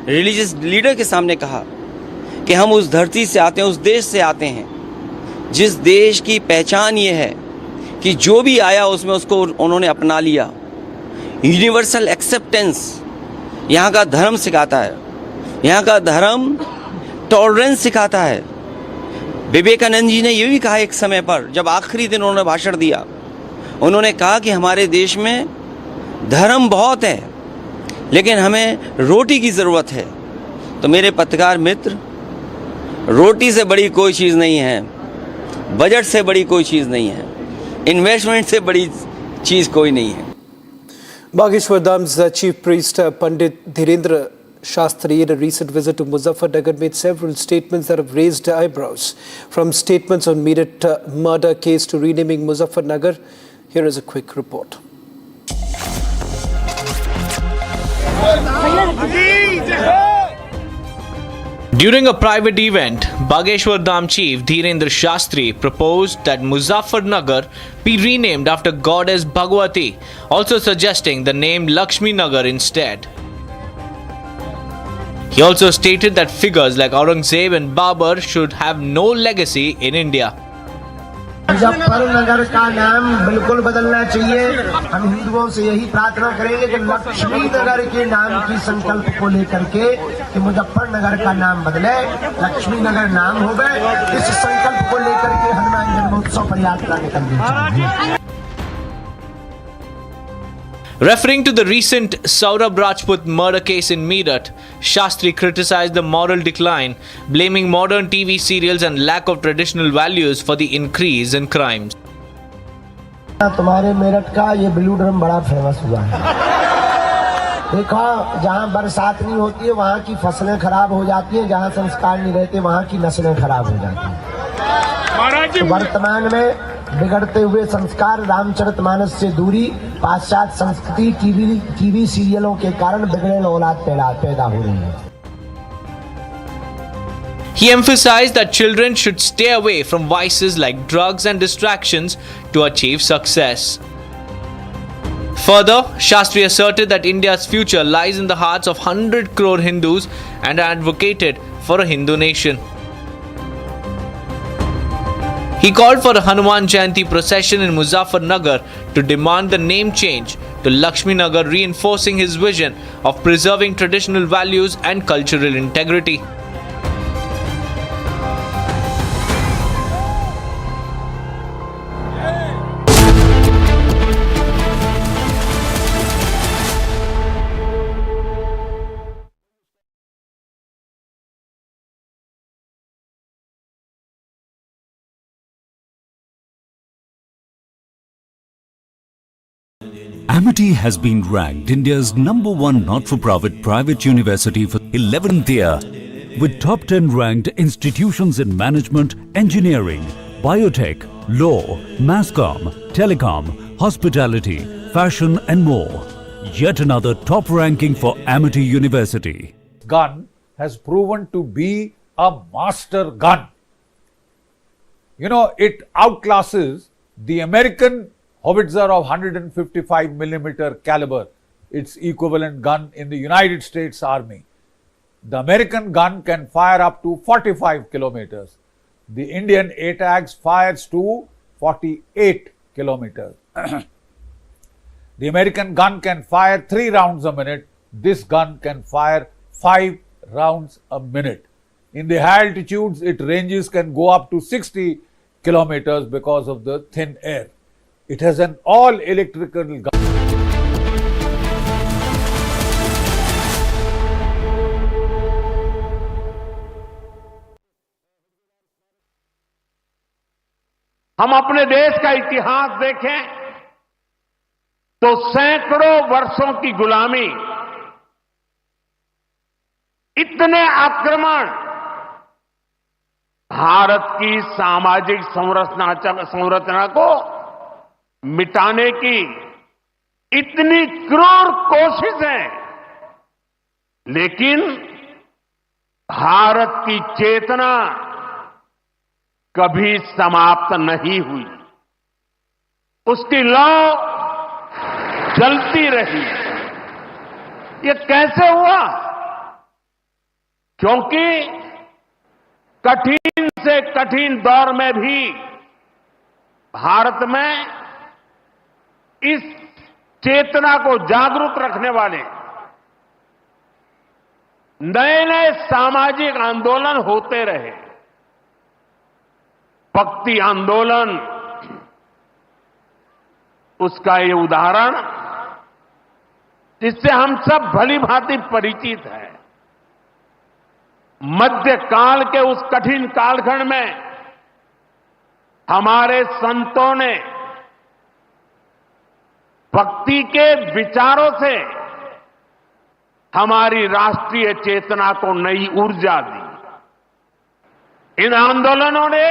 रिलीजियस लीडर के सामने कहा कि हम उस धरती से आते हैं, उस देश से आते हैं जिस देश की पहचान ये है कि जो भी आया उसमें उसको उन्होंने अपना लिया। यूनिवर्सल एक्सेप्टेंस यहाँ का धर्म सिखाता है, यहाँ का धर्म टॉलरेंस सिखाता है। विवेकानंद जी ने ये भी कहा एक समय पर, जब आखिरी दिन उन्होंने भाषण दिया, उन्होंने कहा कि हमारे देश में धर्म बहुत है लेकिन हमें रोटी की ज़रूरत है। तो मेरे पत्रकार मित्र, रोटी से बड़ी कोई चीज़ नहीं है, बजट से बड़ी कोई चीज़ नहीं है, इन्वेस्टमेंट से बड़ी चीज़ कोई नहीं है। Bageshwar Dham's chief priest Pandit Dhirendra Shastri, in a recent visit to Muzaffarnagar, made several statements that have raised eyebrows. From statements on Meerut murder case to renaming Muzaffarnagar, here is a quick report. During a private event, Bageshwar Dham chief Dhirendra Shastri proposed that Muzaffarnagar be renamed after goddess Bhagwati, also suggesting the name Lakshmi Nagar instead. He also stated that figures like Aurangzeb and Babur should have no legacy in India. Muzaffarnagar का नाम बिल्कुल बदलना चाहिए। हम हिंदुओं से यही प्रार्थना करेंगे कि लक्ष्मी नगर के नाम की संकल्प को लेकर के कि मुजफ्फरनगर का नाम बदले, लक्ष्मी नगर नाम हो गए, इस संकल्प को लेकर के हनुमान जन्मोत्सव पर यात्रा निकलनी चाहिए। Referring to the recent Saurabh Rajput murder case in Meerut, Shastri criticized the moral decline, blaming modern TV serials and lack of traditional values for the increase in crimes. तुम्हारे मेरठ का ये ब्लू ड्रम बड़ा famous हुआ है। देखो, जहाँ बरसात नहीं होती है वहाँ की फसलें खराब हो जाती हैं, जहाँ संस्कार नहीं रहते वहाँ की नस्लें खराब हो जाती हैं। तो वर्तमान में बिगड़ते हुए संस्कार, रामचरितमानस से दूरी, पाश्चात्य संस्कृति, टीवी सीरियलों के कारण बिगड़े औलाद पैदा हो रही है। He emphasized that children should stay away from vices like drugs and distractions to achieve success. Further, Shastri asserted that India's future lies in the hearts of 100 crore Hindus and advocated for a Hindu nation. He called for a Hanuman Jayanti procession in Muzaffarnagar to demand the name change to Lakshmi Nagar, reinforcing his vision of preserving traditional values and cultural integrity. Amity has been ranked India's #1 not-for-profit private university for 11th year, with top 10 ranked institutions in management, engineering, biotech, law, masscom, telecom, hospitality, fashion and more. Yet another top ranking for Amity University. Gun has proven to be a master gun. You know, it outclasses the American howitzer of 155 millimeter caliber, its equivalent gun in the United States Army. The American gun can fire up to 45 kilometers. The Indian ATAGS fires to 48 kilometers. The American gun can fire 3 rounds a minute. This gun can fire 5 rounds a minute. In the high altitudes, its ranges can go up to 60 kilometers because of the thin air. It has an all-electrical gun. हम अपने देश का इतिहास देखें तो सैकड़ों वर्षों की गुलामी, इतने आक्रमण, भारत की सामाजिक संरचना को मिटाने की इतनी क्रूर कोशिशें, लेकिन भारत की चेतना कभी समाप्त नहीं हुई। उसकी लौ जलती रही। ये कैसे हुआ? क्योंकि कठिन से कठिन दौर में भी भारत में इस चेतना को जागरूक रखने वाले नए नए सामाजिक आंदोलन होते रहे। भक्ति आंदोलन उसका ये उदाहरण जिससे हम सब भली भांति परिचित हैं। मध्यकाल के उस कठिन कालखंड में हमारे संतों ने भक्ति के विचारों से हमारी राष्ट्रीय चेतना को नई ऊर्जा दी। इन आंदोलनों ने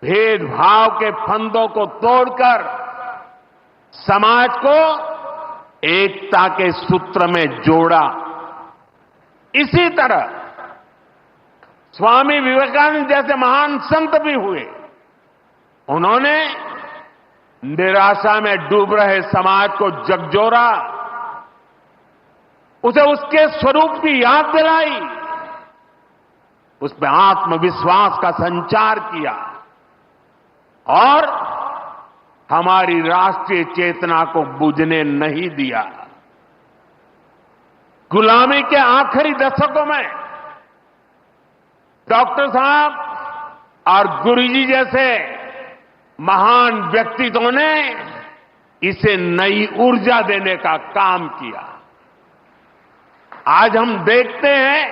भेदभाव के फंदों को तोड़कर समाज को एकता के सूत्र में जोड़ा। इसी तरह स्वामी विवेकानंद जैसे महान संत भी हुए। उन्होंने निराशा में डूब रहे समाज को झकझोरा, उसे उसके स्वरूप की याद दिलाई, उसमें आत्मविश्वास का संचार किया और हमारी राष्ट्रीय चेतना को बुझने नहीं दिया। गुलामी के आखिरी दशकों में डॉक्टर साहब और गुरुजी जैसे महान व्यक्तित्वों ने इसे नई ऊर्जा देने का काम किया। आज हम देखते हैं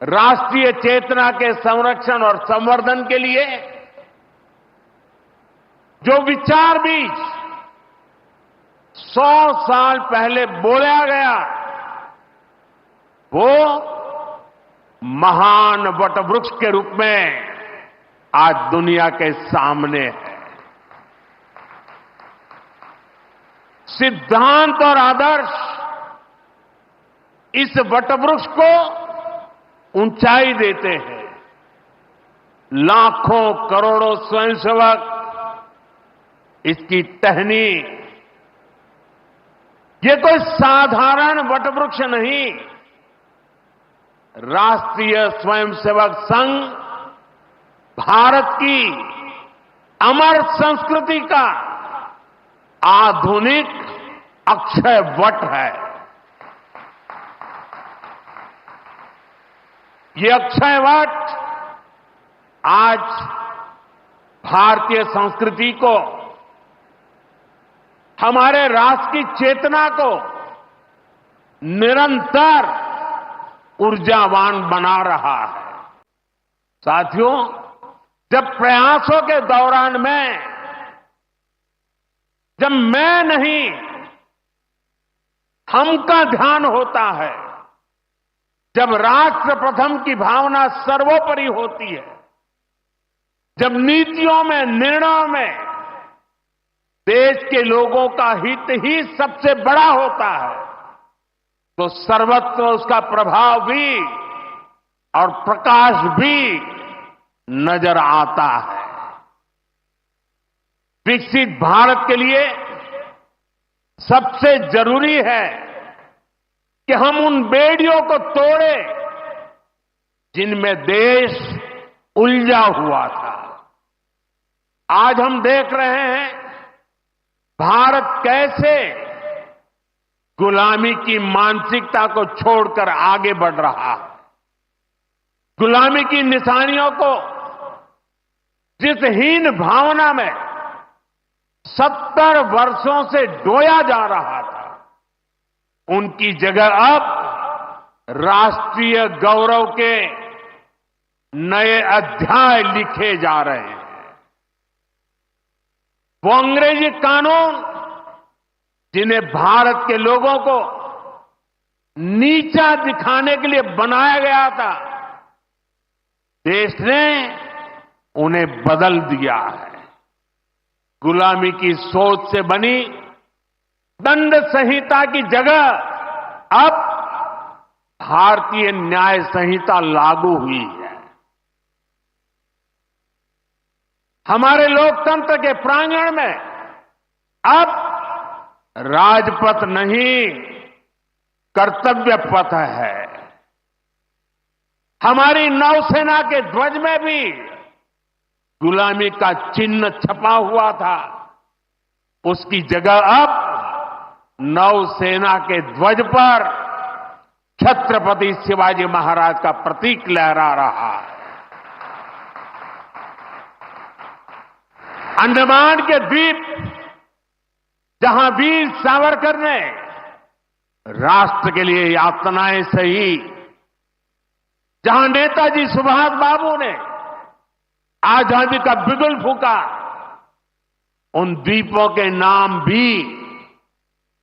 राष्ट्रीय चेतना के संरक्षण और संवर्धन के लिए जो विचार बीज 100 साल पहले बोला गया, वो महान वटवृक्ष के रूप में आज दुनिया के सामने है। सिद्धांत और आदर्श इस वटवृक्ष को ऊंचाई देते हैं। लाखों करोड़ों स्वयंसेवक इसकी टहनी, ये कोई साधारण वटवृक्ष नहीं, राष्ट्रीय स्वयंसेवक संघ भारत की अमर संस्कृति का आधुनिक अक्षय वट है। ये अक्षय वट आज भारतीय संस्कृति को, हमारे राष्ट्र की चेतना को निरंतर ऊर्जावान बना रहा है। साथियों, जब प्रयासों के दौरान में जब मैं नहीं हम का ध्यान होता है, जब राष्ट्र प्रथम की भावना सर्वोपरि होती है, जब नीतियों में, निर्णयों में देश के लोगों का हित ही सबसे बड़ा होता है, तो सर्वत्र उसका प्रभाव भी और प्रकाश भी नजर आता है। विकसित भारत के लिए सबसे जरूरी है कि हम उन बेड़ियों को तोड़े जिनमें देश उलझा हुआ था। आज हम देख रहे हैं भारत कैसे गुलामी की मानसिकता को छोड़कर आगे बढ़ रहा है। गुलामी की निशानियों को, जिस हीन भावना में 70 वर्षों से डोया जा रहा था, उनकी जगह अब राष्ट्रीय गौरव के नए अध्याय लिखे जा रहे हैं। वो अंग्रेजी कानून जिन्हें भारत के लोगों को नीचा दिखाने के लिए बनाया गया था, देश ने उन्हें बदल दिया है। गुलामी की सोच से बनी दंड संहिता की जगह अब भारतीय न्याय संहिता लागू हुई है। हमारे लोकतंत्र के प्रांगण में अब राजपथ नहीं, कर्तव्य पथ है। हमारी नौसेना के ध्वज में भी गुलामी का चिन्ह छपा हुआ था, उसकी जगह अब नौसेना के ध्वज पर छत्रपति शिवाजी महाराज का प्रतीक लहरा रहा है। अंडमान के द्वीप, जहां वीर सावरकर ने राष्ट्र के लिए यातनाएं सही, जहां नेताजी सुभाष बाबू ने आजादी का बिगुल फूका, उन द्वीपों के नाम भी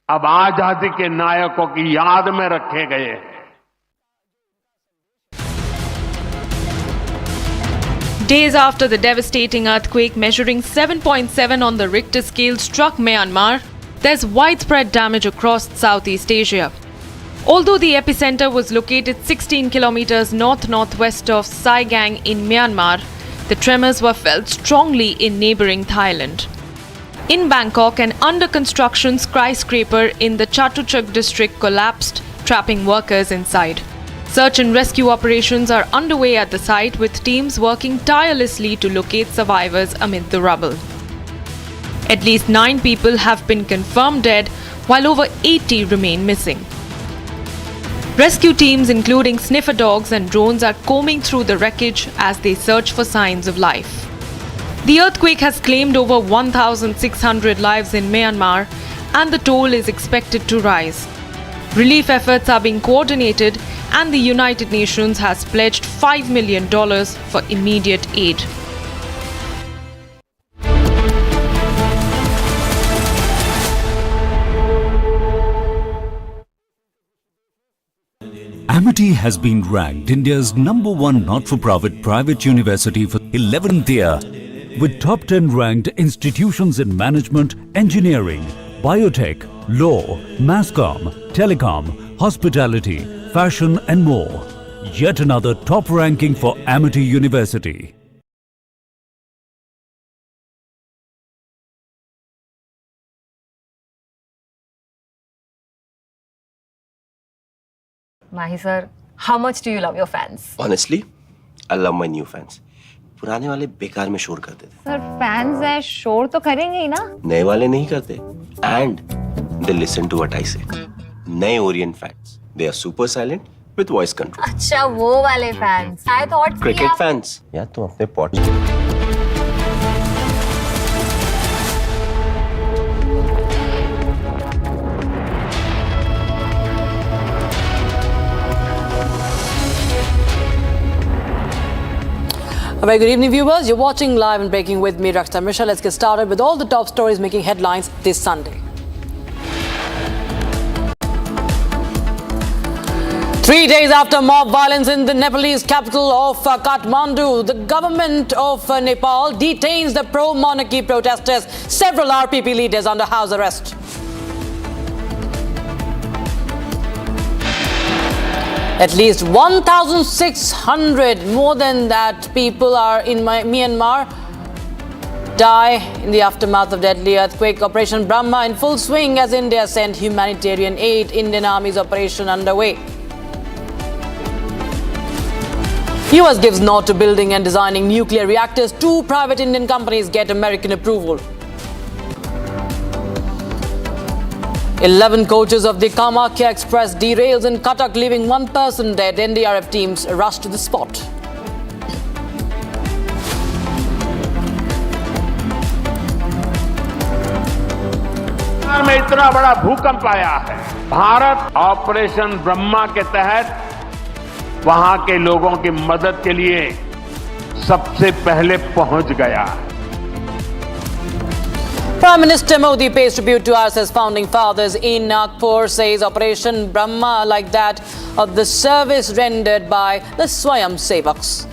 अब आजादी के नायकों की याद में रखे गए हैं। Days after the devastating earthquake measuring 7.7 on the Richter scale struck Myanmar, there's widespread damage across Southeast Asia. Although the epicenter was located 16 kilometers north-northwest of Saigang in Myanmar, the tremors were felt strongly in neighboring Thailand. In Bangkok, an under-construction skyscraper in the Chatuchak district collapsed, trapping workers inside. Search and rescue operations are underway at the site, with teams working tirelessly to locate survivors amid the rubble. At least 9 people have been confirmed dead, while over 80 remain missing. Rescue teams, including sniffer dogs and drones, are combing through the wreckage as they search for signs of life. The earthquake has claimed over 1,600 lives in Myanmar, and the toll is expected to rise. Relief efforts are being coordinated, and the United Nations has pledged $5 million for immediate aid. Amity has been ranked India's #1 not-for-profit private university for 11th year, with top 10 ranked institutions in management, engineering, biotech, law, mass comm, telecom, hospitality, fashion and more. Yet another top ranking for Amity University. Mahi sir, how much do you love your fans? Honestly, I love my new fans. पुराने वाले बेकार में शोर करते थे. Sir fans हैं शोर तो करेंगे ही ना. नए वाले नहीं करते. And they listen to what I say. नए Orient fans, they are super silent with voice control. अच्छा वो वाले fans. I thought Cricket fans. यार तुम अपने pot. A very good evening, viewers. You're watching Live and Breaking with me, Rakshita Mishra. Let's get started with all the top stories making headlines this Sunday. 3 days after mob violence in the Nepalese capital of Kathmandu, the government of Nepal detains the pro-monarchy protesters. Several RPP leaders under house arrest. At least 1,600, more than that, people are in Myanmar die in the aftermath of deadly earthquake. Operation Brahma in full swing as India sent humanitarian aid. Indian Army's operation underway. US gives nod to building and designing nuclear reactors. 2 private Indian companies get American approval. 11 coaches of the Kamakya Express derails in Cuttack, leaving 1 person dead. NDRF teams rush to the spot. में इतना बड़ा भूकंप आया है. Bharat operation Brahma के तहत वहां के लोगों की मदद के लिए सबसे पहले पहुंच गया है. Prime Minister Modi pays tribute to RSS founding fathers in Nagpur, says Operation Brahma like that of the service rendered by the Swayam Sevaks.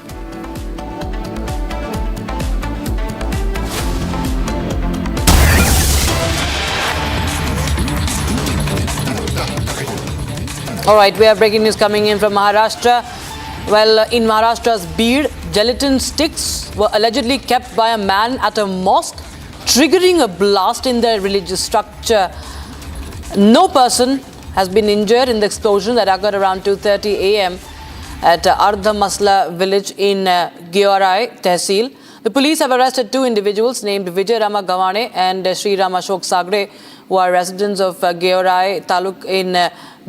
All right, we have breaking news coming in from Maharashtra. Well, in Maharashtra's Bihar, gelatin sticks were allegedly kept by a man at a mosque, triggering a blast in the religious structure. No person has been injured in the explosion that occurred around 2:30 a.m. at Ardha Masla village in Georai Tehsil. The police have arrested 2 individuals named Vijay Rama Gawane and Sri Rama Shok Sagre, who are residents of Georai Taluk in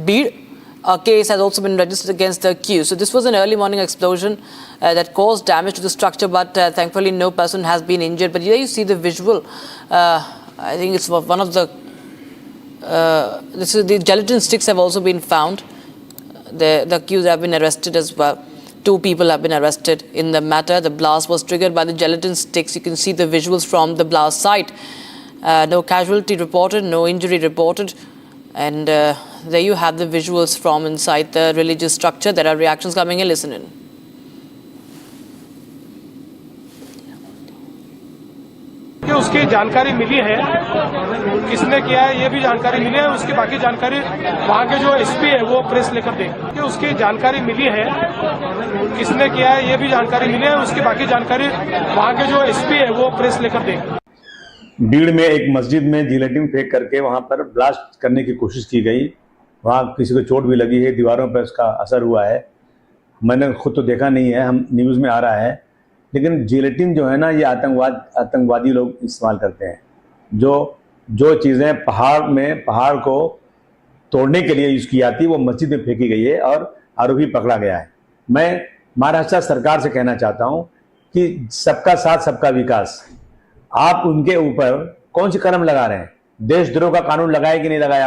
Bihar. A case has also been registered against the accused. So this was an early morning explosion that caused damage to the structure, but thankfully no person has been injured. But here you see the visual. I think it's one of the... the gelatin sticks have also been found. The accused have been arrested as well. 2 people have been arrested in the matter. The blast was triggered by the gelatin sticks. You can see the visuals from the blast site. No casualty reported, no injury reported. And there you have the visuals from inside the religious structure. There are reactions coming in. Listen in. कि उसकी जानकारी मिली है, किसने किया है ये भी जानकारी मिली है. उसकी बाकी जानकारी वहाँ के जो एसपी है वो प्रेस लेकर देंगे. कि उसकी जानकारी मिली है, किसने किया है ये भी जानकारी मिली है. उसकी बाकी जानकारी वहाँ के जो एसपी है वो प्रेस लेकर देंगे. भीड़ में एक मस्जिद में जिलेटिन फेंक करके वहां पर ब्लास्ट करने की कोशिश की गई. वहां किसी को चोट भी लगी है, दीवारों पर उसका असर हुआ है. मैंने खुद तो देखा नहीं है, हम न्यूज़ में आ रहा है. लेकिन जिलेटिन जो है ना, ये आतंकवादी लोग इस्तेमाल करते हैं. जो चीज़ें पहाड़ को तोड़ने के लिए यूज़ की जाती है, वो मस्जिद में फेंकी गई है और आरोपी पकड़ा गया है. मैं महाराष्ट्र सरकार से कहना चाहता हूँ कि सबका साथ सबका विकास, आप उनके ऊपर कौन सी कलम लगा रहे हैं? देशद्रोह का कानून लगाया कि नहीं लगाया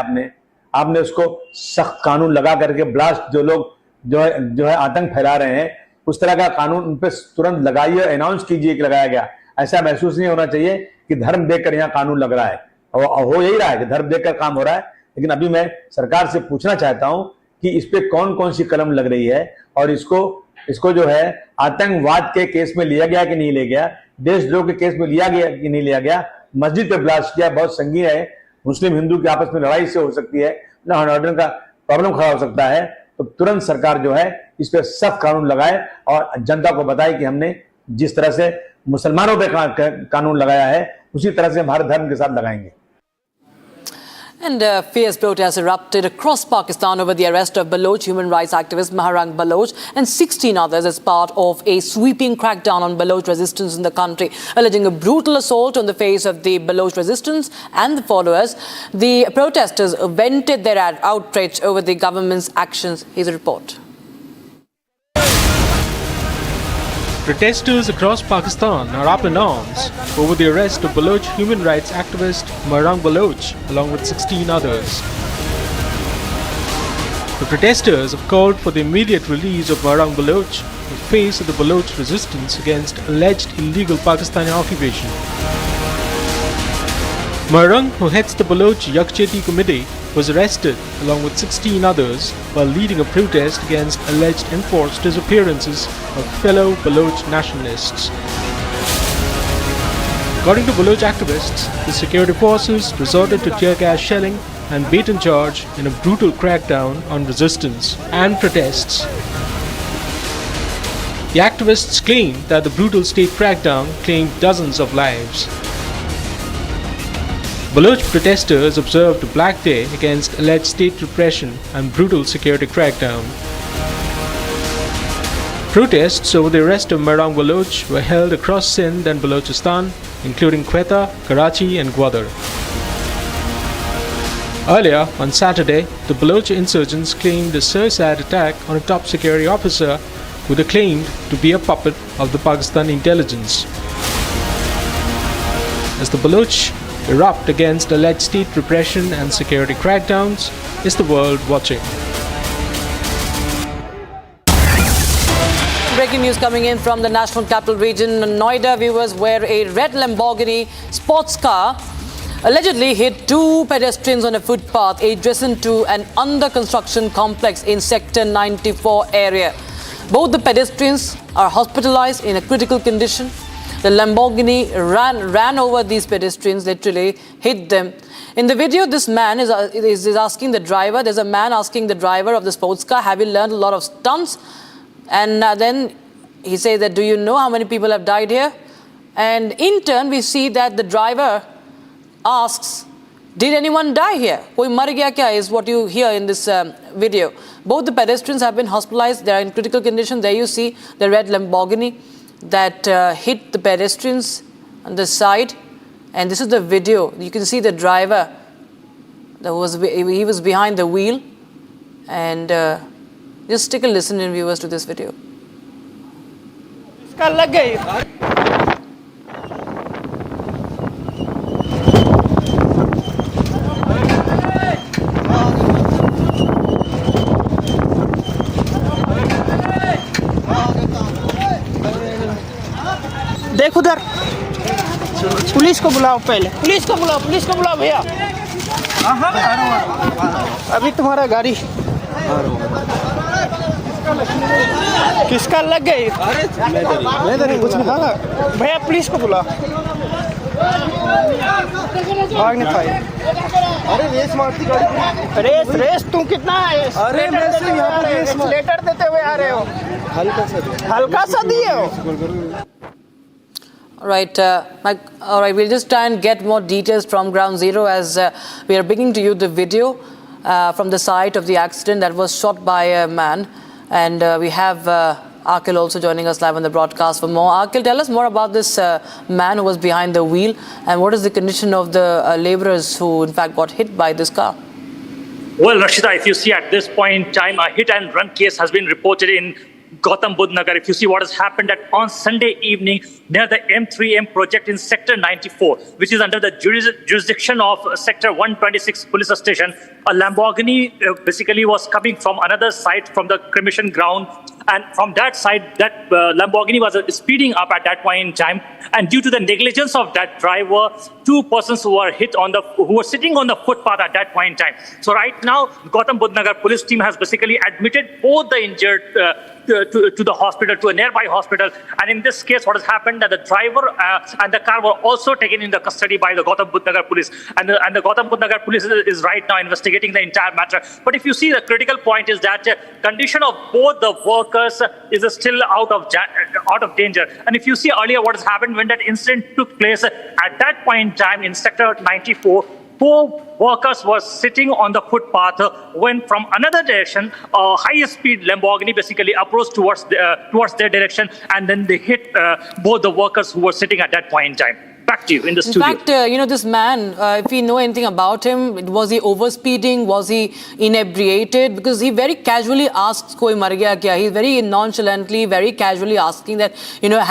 आपने उसको सख्त कानून लगा करके ब्लास्ट, जो लोग जो है आतंक फैला रहे हैं, उस तरह का कानून उन पर तुरंत लगाइए, अनाउंस कीजिए कि लगाया गया। ऐसा महसूस नहीं होना चाहिए कि धर्म देखकर यहाँ कानून लग रहा है, और हो यही रहा है कि धर्म देखकर काम हो रहा है। लेकिन अभी मैं सरकार से पूछना चाहता हूं कि इस पे कौन कौन सी कलम लग रही है, और इसको जो है आतंकवाद के केस में लिया गया कि नहीं लिया गया, देशद्रोह के केस में लिया गया कि नहीं लिया गया, मस्जिद पे ब्लास्ट किया, बहुत संगीन है, मुस्लिम हिंदू की आपस में लड़ाई से हो सकती है, लॉ एंड ऑर्डर का प्रॉब्लम खड़ा हो सकता है। तो तुरंत सरकार जो है इस पे सख्त कानून लगाए और जनता को बताए कि हमने जिस तरह से मुसलमानों पे कानून लगाया है, उसी तरह से भारत धर्म के साथ लगाएंगे। And fierce protests erupted across Pakistan over the arrest of Baloch human rights activist Maharang Baloch and 16 others as part of a sweeping crackdown on Baloch resistance in the country, alleging a brutal assault on the face of the Baloch resistance and the followers. The protesters vented their outrage over the government's actions. Here's a report. Protesters across Pakistan are up in arms over the arrest of Baloch human rights activist Maharang Baloch along with 16 others. The protesters have called for the immediate release of Maharang Baloch in the face of the Baloch resistance against alleged illegal Pakistani occupation. Maharang, who heads the Baloch Yakcheti committee, was arrested along with 16 others while leading a protest against alleged enforced disappearances of fellow Baloch nationalists. According to Baloch activists, the security forces resorted to tear gas shelling and beat and charge in a brutal crackdown on resistance and protests. The activists claim that the brutal state crackdown claimed dozens of lives. Baloch protesters observed a Black Day against alleged state repression and brutal security crackdown. Protests over the arrest of Maharang Baloch were held across Sindh and Balochistan, including Quetta, Karachi and Gwadar. Earlier on Saturday, the Baloch insurgents claimed a suicide attack on a top security officer who they claimed to be a puppet of the Pakistan intelligence. As the Baloch erupt against alleged state repression and security crackdowns, is the world watching? Breaking news coming in from the National Capital Region, Noida, viewers, where a red Lamborghini sports car allegedly hit two pedestrians on a footpath adjacent to an under-construction complex in Sector 94 area. Both the pedestrians are hospitalized in a critical condition. The Lamborghini ran over these pedestrians, literally hit them. In the video, this man is asking the driver, there's a man asking the driver of the sports car, have you learned a lot of stunts? And then he says that, do you know how many people have died here? And in turn, we see that the driver asks, did anyone die here? Koi mar gaya kya is what you hear in this video. Both the pedestrians have been hospitalized. They are in critical condition. There you see the red Lamborghini that hit the pedestrians on the side, and this is the video. You can see the driver he was behind the wheel, and just take a listen in, viewers, to this video. देख उधर, police को बुलाओ, पहले police को बुलाओ भैया। अभी तुम्हारा गाड़ी किसका लग गई? कुछ नहीं, हाँ भैया पुलिस को बुलाओ। भाग नहीं पाई। अरे रेस मारती गाड़ी। रेस तुम कितना एक्सीलेटर देते हुए आ रहे हो? हल्का सा दिए हो। All right, we'll just try and get more details from Ground Zero as we are bringing to you the video from the site of the accident that was shot by a man. And we have Akil also joining us live on the broadcast for more. Akil, tell us more about this man who was behind the wheel, and what is the condition of the laborers who in fact got hit by this car? Well, Rashida, if you see at this point in time, a hit and run case has been reported in Gautam Budh Nagar. If you see what has happened on Sunday evening near the M3M project in Sector 94, which is under the jurisdiction of Sector 126 police station, a Lamborghini basically was coming from another side from the cremation ground. And from that side, that Lamborghini was speeding up at that point in time. And due to the negligence of that driver, two persons who were sitting on the footpath at that point in time. So right now, Gautam Budh Nagar police team has basically admitted both the injured to the hospital, to a nearby hospital. And in this case, what has happened that the driver and the car were also taken into custody by the Gautam Budh Nagar police. And the Gautam Budh Nagar police is right now investigating the entire matter. But if you see, the critical point is that condition of both the workers is still out of danger. And if you see earlier what has happened when that incident took place, at that point in time in Sector 94, four workers were sitting on the footpath when from another direction, a high-speed Lamborghini basically approached towards their direction, and then they hit both the workers who were sitting at that point in time. Back to you in the studio. In fact, this man, if we know anything about him, was he overspeeding? Was he inebriated? Because he very casually asks, "Koi mar gaya kya?" He's very nonchalantly, very casually asking that,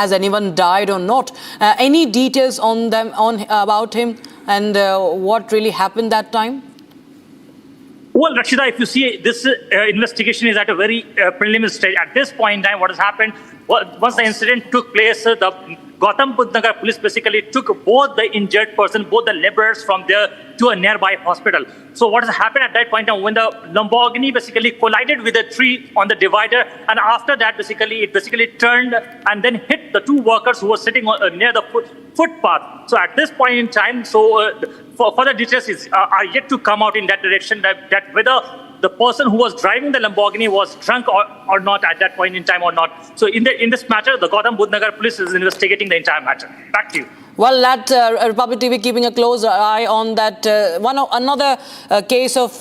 has anyone died or not? Any details about him and what really happened that time? Well, Rakshita, if you see, this investigation is at a very preliminary stage. At this point in time, what has happened, once the incident took place, the Gautam Budh Nagar police basically took both the injured person, both the laborers from there to a nearby hospital. So what has happened at that point in time, when the Lamborghini basically collided with a tree on the divider, and after that it basically turned and then hit the two workers who were sitting near the footpath. So at this point in time, further details are yet to come out in that direction, that whether the person who was driving the Lamborghini was drunk or not at that point in time or not. So in this matter, the Gautam Budh Nagar police is investigating the entire matter. Back to you. Well, that Republic TV keeping a close eye on that another case of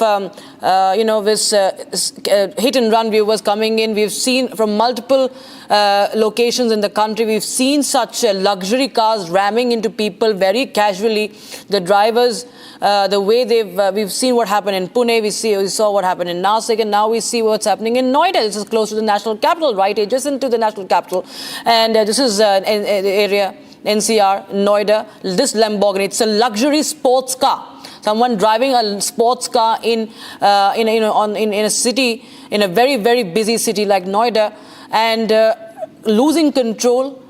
this hit and run viewers coming in. We've seen from multiple locations in the country. We've seen such luxury cars ramming into people very casually. The drivers, the way we've seen what happened in Pune. We saw what happened in Nasik, and now we see what's happening in Noida. This is close to the national capital, right adjacent to the national capital, and this is an area. NCR, Noida, this Lamborghini, it's a luxury sports car. Someone driving a sports car in a city, in a very, very busy city like Noida, and losing control,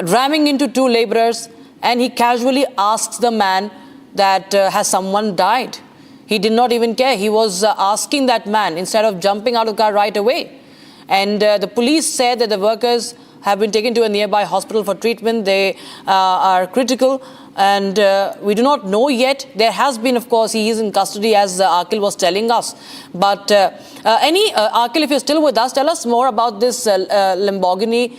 ramming into two laborers, and he casually asks the man that has someone died. He did not even care. He was asking that man instead of jumping out of the car right away. And the police said that the workers have been taken to a nearby hospital for treatment. They are critical, and we do not know yet. There has been, of course, he is in custody, as Akil was telling us. But Akil, if you're still with us, tell us more about this Lamborghini.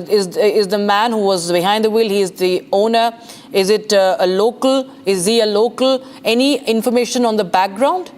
Is the man who was behind the wheel, he is the owner? Is it a local? Is he a local? Any information on the background?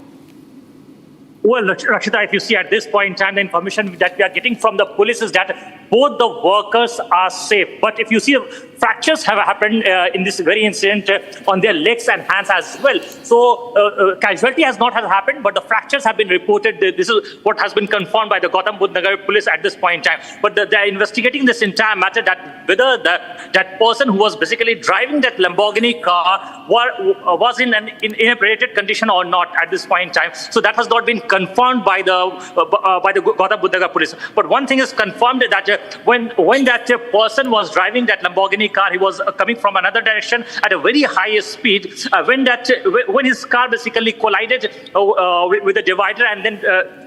Well, Rakshita, if you see at this point in time, the information that we are getting from the police is that both the workers are safe. But if you see, fractures have happened in this very incident on their legs and hands as well. So casualty has not happened, but the fractures have been reported. This is what has been confirmed by the Gautam Budh Nagar police at this point in time. But they are investigating this entire matter, that whether that person who was basically driving that Lamborghini car was in an inebriated condition or not at this point in time. So that has not been confirmed by the Gautam Budh Nagar police. But one thing is confirmed, that when that person was driving that Lamborghini car, he was coming from another direction at a very high speed. When his car basically collided with the divider and then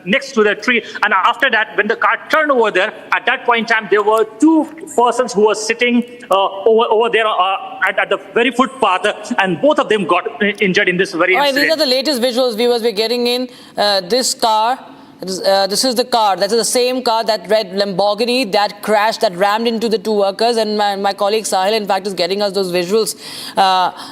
next to the tree, and after that, when the car turned over there, at that point in time, there were two persons who were sitting over there at the very footpath, and both of them got injured in this very incident. These are the latest visuals, viewers, we're getting in. This car. This is the car. That is the same car, that red Lamborghini that crashed, that rammed into the two workers. And my colleague Sahil, in fact, is getting us those visuals.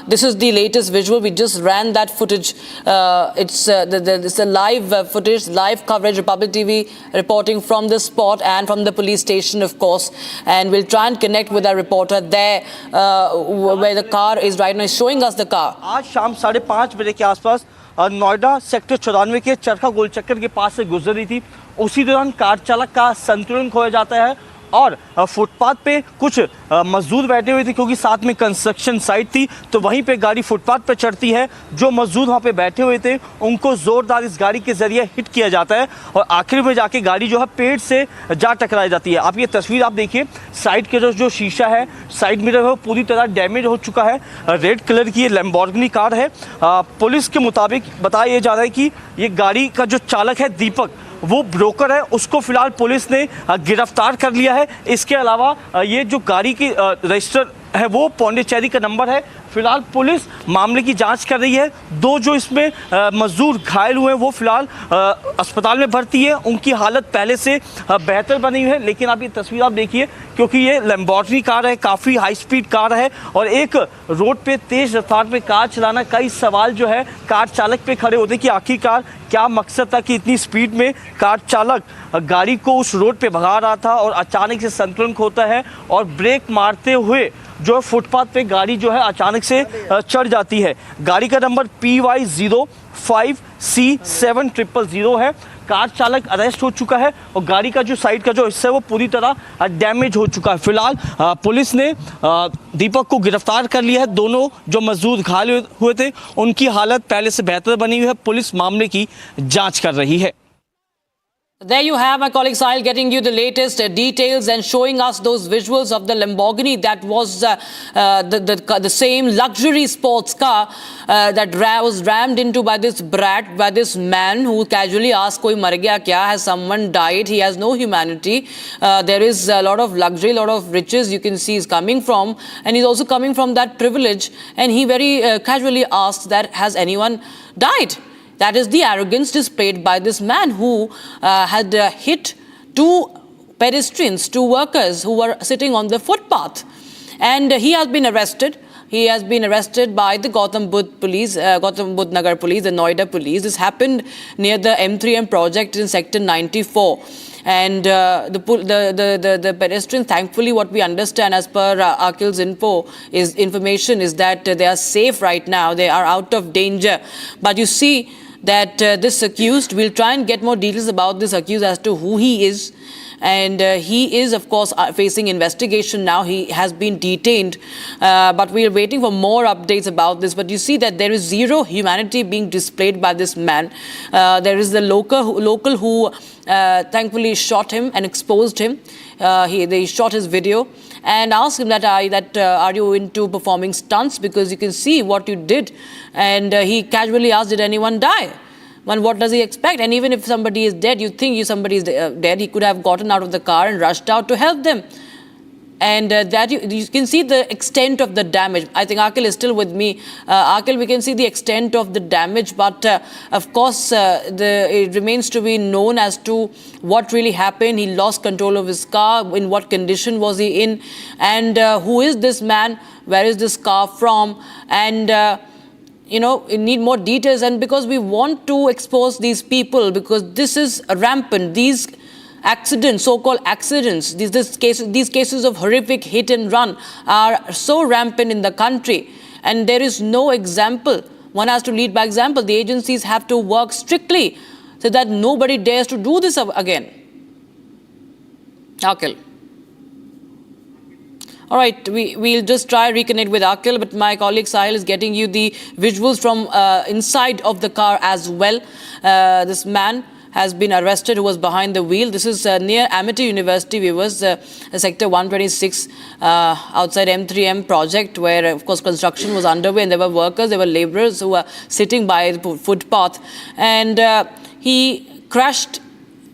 This is the latest visual. We just ran that footage. It's a live footage, live coverage. Republic TV reporting from the spot and from the police station, of course. And we'll try and connect with our reporter there, where the car is right now. He's showing us the car. आज शाम 5:30 बजे के आसपास Noida sector 94 के चरखा गोल चक्कर के पास से गुजर रही थी। उसी दौरान कार चालक का संतुलन खोया जाता है और फुटपाथ पे कुछ मजदूर बैठे हुए थे, क्योंकि साथ में कंस्ट्रक्शन साइट थी, तो वहीं पे गाड़ी फुटपाथ पे चढ़ती है। जो मजदूर वहाँ पे बैठे हुए थे उनको ज़ोरदार इस गाड़ी के ज़रिए हिट किया जाता है और आखिर में जाके गाड़ी जो है पेड़ से जा टकराई जाती है। आप ये तस्वीर आप देखिए, साइड के जो शीशा है, साइड मिरर है, वो पूरी तरह डैमेज हो चुका है। रेड कलर की ये लैम्बोर्गिनी कार है। पुलिस के मुताबिक बताया ये जा रहा है कि ये गाड़ी का जो चालक है दीपक, वो ब्रोकर है, उसको फिलहाल पुलिस ने गिरफ्तार कर लिया है। इसके अलावा ये जो गाड़ी की रजिस्टर है वो पौंडीचेरी का नंबर है। फिलहाल पुलिस मामले की जांच कर रही है। दो जो इसमें मजदूर घायल हुए हैं वो फिलहाल अस्पताल में भर्ती है। उनकी हालत पहले से बेहतर बनी हुई है। लेकिन आप ये तस्वीर आप देखिए, क्योंकि ये लैम्बोर्गिनी कार है, काफ़ी हाई स्पीड कार है और एक रोड पे तेज़ रफ्तार पे कार चलाना, कई सवाल जो है कार चालक पे खड़े होते कि आखिरकार क्या मकसद था कि इतनी स्पीड में कार चालक गाड़ी को उस रोड पे भगा रहा था और अचानक से संतुलन खोता है और ब्रेक मारते हुए जो फुटपाथ पे गाड़ी जो है अचानक से चढ़ जाती है। गाड़ी का नंबर PY05C7000 है। कार चालक अरेस्ट हो चुका है और गाड़ी का जो साइड का जो हिस्सा है वो पूरी तरह डैमेज हो चुका है। फिलहाल पुलिस ने दीपक को गिरफ्तार कर लिया है। दोनों जो मजदूर घायल हुए थे उनकी हालत पहले से बेहतर बनी हुई है। पुलिस मामले की जांच कर रही है। There you have my colleague Sahil getting you the latest details and showing us those visuals of the Lamborghini that was the same luxury sports car that was rammed into by this brat, by this man who casually asked, "Koi mar gaya kya? Has someone died?" He has no humanity. There is a lot of luxury, a lot of riches you can see is coming from, and he's also coming from that privilege. And he very casually asks that, "Has anyone died?" That is the arrogance displayed by this man who had hit two pedestrians, two workers who were sitting on the footpath. And he has been arrested. He has been arrested by the Gautam Budh police, Gautam Budh Nagar police, the Noida police. This happened near the M3M project in sector 94. And the pedestrians, thankfully, what we understand as per Akil's information is that they are safe right now. They are out of danger. But you see that this accused, we'll try and get more details about this accused as to who he is. And he is, of course, facing investigation now. He has been detained. But we are waiting for more updates about this. But you see that there is zero humanity being displayed by this man. There is the local who thankfully shot him and exposed him. They shot his video and asked him that, are you into performing stunts? Because you can see what you did. And he casually asked, did anyone die? And what does he expect? And even if somebody is dead, you think somebody is dead, he could have gotten out of the car and rushed out to help them. And that you can see the extent of the damage. I think Akil is still with me. Akil, we can see the extent of the damage, but of course it remains to be known as to what really happened. He lost control of his car. In what condition was he in? And who is this man? Where is this car from? And we need more details, and because we want to expose these people, because this is rampant. These accidents, so-called accidents, these cases of horrific hit and run are so rampant in the country, and there is no example. One has to lead by example. The agencies have to work strictly so that nobody dares to do this again. Akil. All right, we'll just try reconnect with Akil, but my colleague Sahil is getting you the visuals from inside of the car as well. This man has been arrested who was behind the wheel. This is near Amity University, viewers, sector 126, outside M3M project, where of course construction was underway, and there were workers, there were laborers who were sitting by the footpath, and he crashed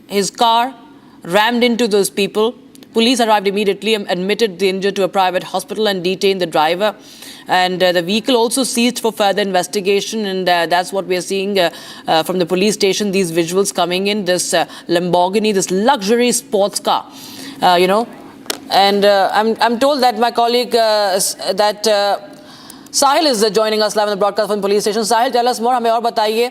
his car, rammed into those people. Police arrived immediately, admitted the injured to a private hospital and detained the driver. And the vehicle also seized for further investigation, and that's what we are seeing from the police station, these visuals coming in, this Lamborghini, this luxury sports car, And I'm told that my colleague, Sahil is joining us live on the broadcast from the police station. Sahil, tell us more. हमें और बताइए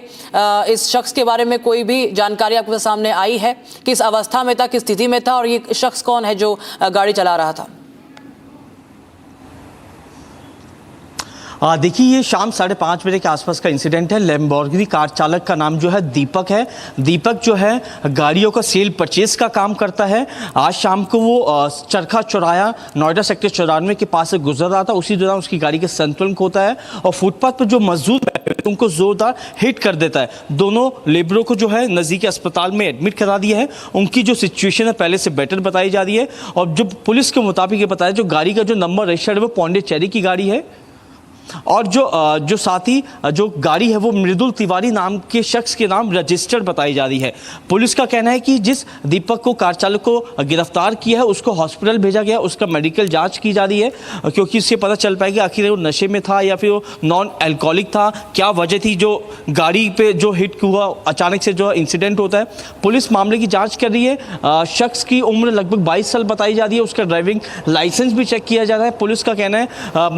इस शख्स के बारे में कोई भी जानकारी आपके सामने आई है? किस अवस्था में था, किस स्थिति में था, और ये शख्स कौन है जो गाड़ी चला रहा था? देखिए ये शाम 5:30 बजे के आसपास का इंसिडेंट है। लैम्बोर्गिनी कार चालक का नाम जो है दीपक है। दीपक जो है गाड़ियों का सेल परचेज का काम करता है। आज शाम को वो चरखा चौराया नोएडा सेक्टर 94 के पास से गुजर रहा था। उसी दौरान उसकी गाड़ी के संतुलन होता है और फुटपाथ पर जो मजदूर बैठे हुए थे उनको जोरदार हिट कर देता है। दोनों लेबरों को जो है नजदीकी अस्पताल में एडमिट करा दिया है। उनकी जो सिचुएशन है पहले से बेटर बताई जा रही है और जो पुलिस के मुताबिक ये बताया जो गाड़ी का जो नंबर रजिस्टर्ड है वो पौंडीचेरी की गाड़ी है और जो साथी जो गाड़ी है वो मृदुल तिवारी नाम के शख्स के नाम रजिस्टर्ड बताई जा रही है। पुलिस का कहना है कि जिस दीपक को कार चालक को गिरफ्तार किया है उसको हॉस्पिटल भेजा गया, उसका मेडिकल जांच की जा रही है क्योंकि इससे पता चल पाएगा आखिर वो नशे में था या फिर वो नॉन अल्कोहलिक था, क्या वजह थी जो गाड़ी पे जो हिट हुआ अचानक से जो इंसिडेंट होता है। पुलिस मामले की जाँच कर रही है। शख्स की उम्र लगभग 22 साल बताई जा रही है। उसका ड्राइविंग लाइसेंस भी चेक किया जा रहा है। पुलिस का कहना है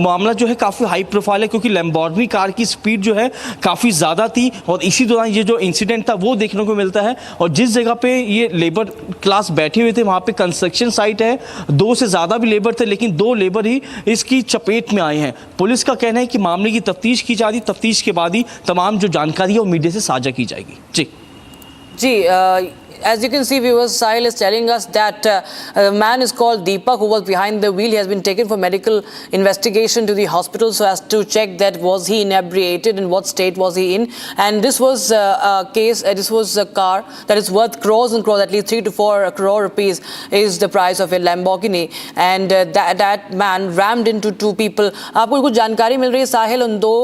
मामला जो है काफ़ी हाई प्रोफाइल है क्योंकि लैम्बोर्गिनी कार की स्पीड जो है काफ़ी ज़्यादा थी और इसी दौरान ये जो इंसिडेंट था वो देखने को मिलता है। और जिस जगह पे ये लेबर क्लास बैठे हुए थे वहाँ पे कंस्ट्रक्शन साइट है, 2 से ज़्यादा भी लेबर थे लेकिन 2 लेबर ही इसकी चपेट में आए हैं। पुलिस का कहना है कि मामले की तफ्तीश की जा रही, तफ्तीश के बाद ही तमाम जो जानकारी है वो मीडिया से साझा की जाएगी। जी as you can see, viewers, Sahil is telling us that a man is called Deepak who was behind the wheel. He has been taken for medical investigation to the hospital so as to check that was he inebriated and what state was he in. And this was a case, this was a car that is worth crores and crores, at least 3 to 4 crore rupees is the price of a Lamborghini. And that man rammed into 2 people. आपको कुछ जानकारी मिल रही है साहिल उन 2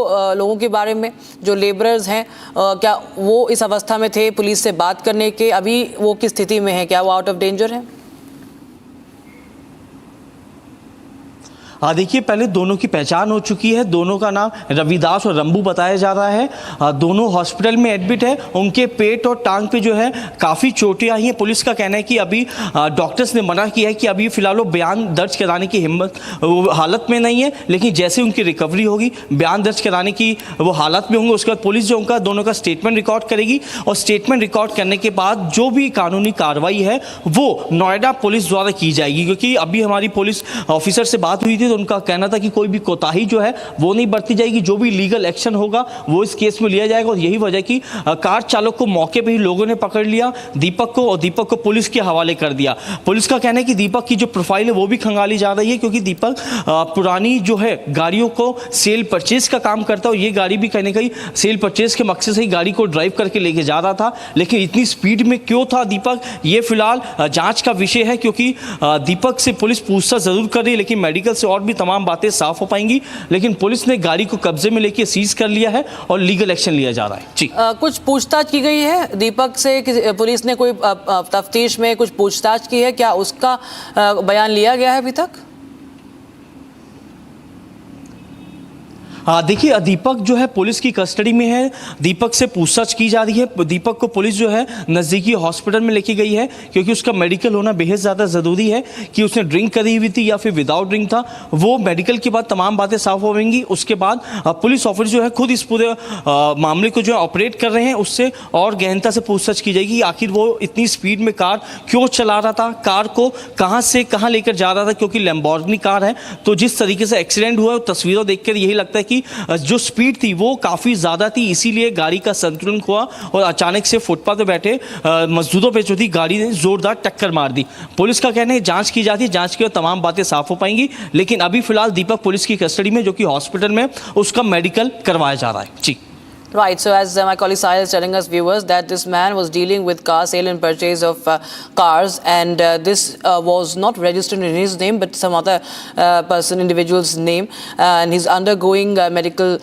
लोगों के बारे में जो लेबरर्स हैं, क्या वो इस अवस्था में थे पुलिस से बात करने के? अभी वो किस स्थिति में है? क्या वो आउट ऑफ डेंजर है? देखिए पहले दोनों की पहचान हो चुकी है। दोनों का नाम रविदास और रंबू बताया जा रहा है। दोनों हॉस्पिटल में एडमिट है। उनके पेट और टांग पे जो है काफ़ी चोटें आई हैं। पुलिस का कहना है कि अभी डॉक्टर्स ने मना किया है कि अभी फिलहाल वो बयान दर्ज कराने की हिम्मत हालत में नहीं है, लेकिन जैसे उनकी रिकवरी होगी बयान दर्ज कराने की वो हालत में होंगे। उसके बाद पुलिस जो उनका दोनों का स्टेटमेंट रिकॉर्ड करेगी और स्टेटमेंट रिकॉर्ड करने के बाद जो भी कानूनी कार्रवाई है वो नोएडा पुलिस द्वारा की जाएगी। क्योंकि अभी हमारी पुलिस ऑफिसर से बात हुई थी तो उनका कहना था कि कोई भी कोताही जो है वो नहीं बरती जाएगी, जो भी लीगल एक्शन होगा वो इस केस में लिया जाएगा। और यही वजह कि कार चालक को मौके पे ही लोगों ने पकड़ लिया, दीपक को पुलिस के हवाले कर दिया। पुलिस का कहना है कि दीपक की जो प्रोफाइल है वो भी खंगाली जा रही है क्योंकि दीपक पुरानी जो है गाड़ियों को सेल परचेज का काम करता है और ये गाड़ी भी कहीं ना कहीं सेल परचेज के मकसद से ही गाड़ी को ड्राइव करके लेके जा रहा था। लेकिन इतनी स्पीड में क्यों था दीपक, ये फिलहाल जांच का विषय है क्योंकि दीपक से पुलिस पूछताछ जरूर कर रही है लेकिन मेडिकल से और भी तमाम बातें साफ हो पाएंगी। लेकिन पुलिस ने गाड़ी को कब्जे में लेके सीज कर लिया है और लीगल एक्शन लिया जा रहा है। जी कुछ पूछताछ की गई है दीपक से? पुलिस ने कोई तफ्तीश में कुछ पूछताछ की है? क्या उसका बयान लिया गया है अभी तक? देखिए दीपक जो है पुलिस की कस्टडी में है। दीपक से पूछताछ की जा रही है। दीपक को पुलिस जो है नज़दीकी हॉस्पिटल में लेके गई है क्योंकि उसका मेडिकल होना बेहद ज़्यादा ज़रूरी है कि उसने ड्रिंक करी हुई थी या फिर विदाउट ड्रिंक था। वो मेडिकल के बाद तमाम बातें साफ होंगी। उसके बाद पुलिस ऑफिसर जो है खुद इस पूरे मामले को जो है ऑपरेट कर रहे हैं, उससे और गहनता से पूछताछ की जाएगी आखिर वो इतनी स्पीड में कार क्यों चला रहा था, कार को कहाँ से कहाँ लेकर जा रहा था। क्योंकि लैम्बोर्गिनी कार है तो जिस तरीके से एक्सीडेंट हुआ तस्वीरों देखकर यही लगता है कि जो स्पीड थी वो काफ़ी ज़्यादा थी, इसीलिए गाड़ी का संतुलन खोआ और अचानक से फुटपाथ पर बैठे मजदूरों पे जो थी गाड़ी ने जोरदार टक्कर मार दी। पुलिस का कहना है जांच की जाती है, जांच के बाद तमाम बातें साफ हो पाएंगी। लेकिन अभी फिलहाल दीपक पुलिस की कस्टडी में जो कि हॉस्पिटल में उसका मेडिकल करवाया जा रहा है। जी Right, so as my colleague Sahil is telling us, viewers, that this man was dealing with car sale and purchase of cars, and this was not registered in his name but some other individual's name, and he's undergoing medical